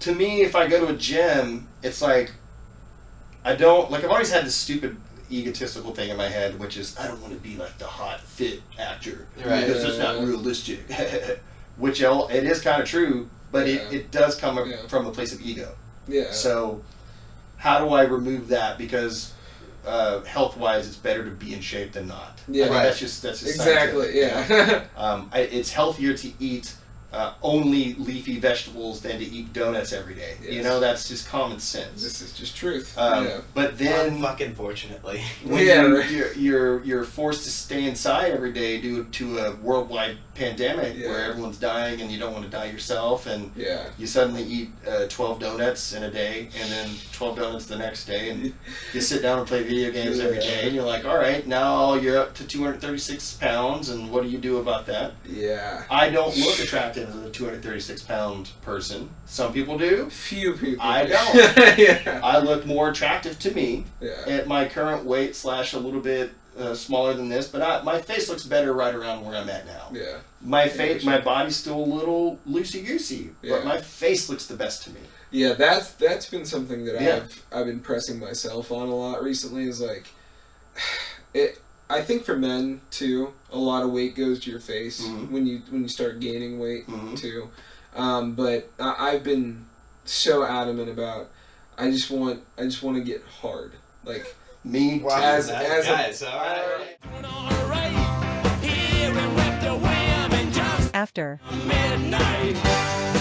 to me, if I go to a gym, it's like I've always had this stupid egotistical thing in my head, which is I don't want to be like the hot fit actor because it's not realistic. Which it is kind of true, but it does come from a place of ego. Yeah. So how do I remove that? Because health-wise, it's better to be in shape than not. Yeah, that's just exactly. Yeah. It's healthier to eat only leafy vegetables than to eat donuts every day. Yes. You know, that's just common sense. This is just truth. But then, fucking fortunately, when you're forced to stay inside every day due to a worldwide pandemic where everyone's dying and you don't want to die yourself, and you suddenly eat 12 donuts in a day and then 12 donuts the next day, and you sit down and play video games every day, and you're like, all right, now you're up to 236 pounds, and what do you do about that? Yeah. I don't look attractive as a 236-pound person. Some people do. Few people. I don't. Yeah. I look more attractive to me at my current weight / a little bit smaller than this, but my face looks better right around where I'm at now. Yeah. My face, my body's still a little loosey-goosey, but my face looks the best to me. Yeah, that's been something that I've been pressing myself on a lot recently. Is like, I think for men too, a lot of weight goes to your face when you start gaining weight too. But I've been so adamant about I just want to get hard. Like me too. As guys, all right. After midnight.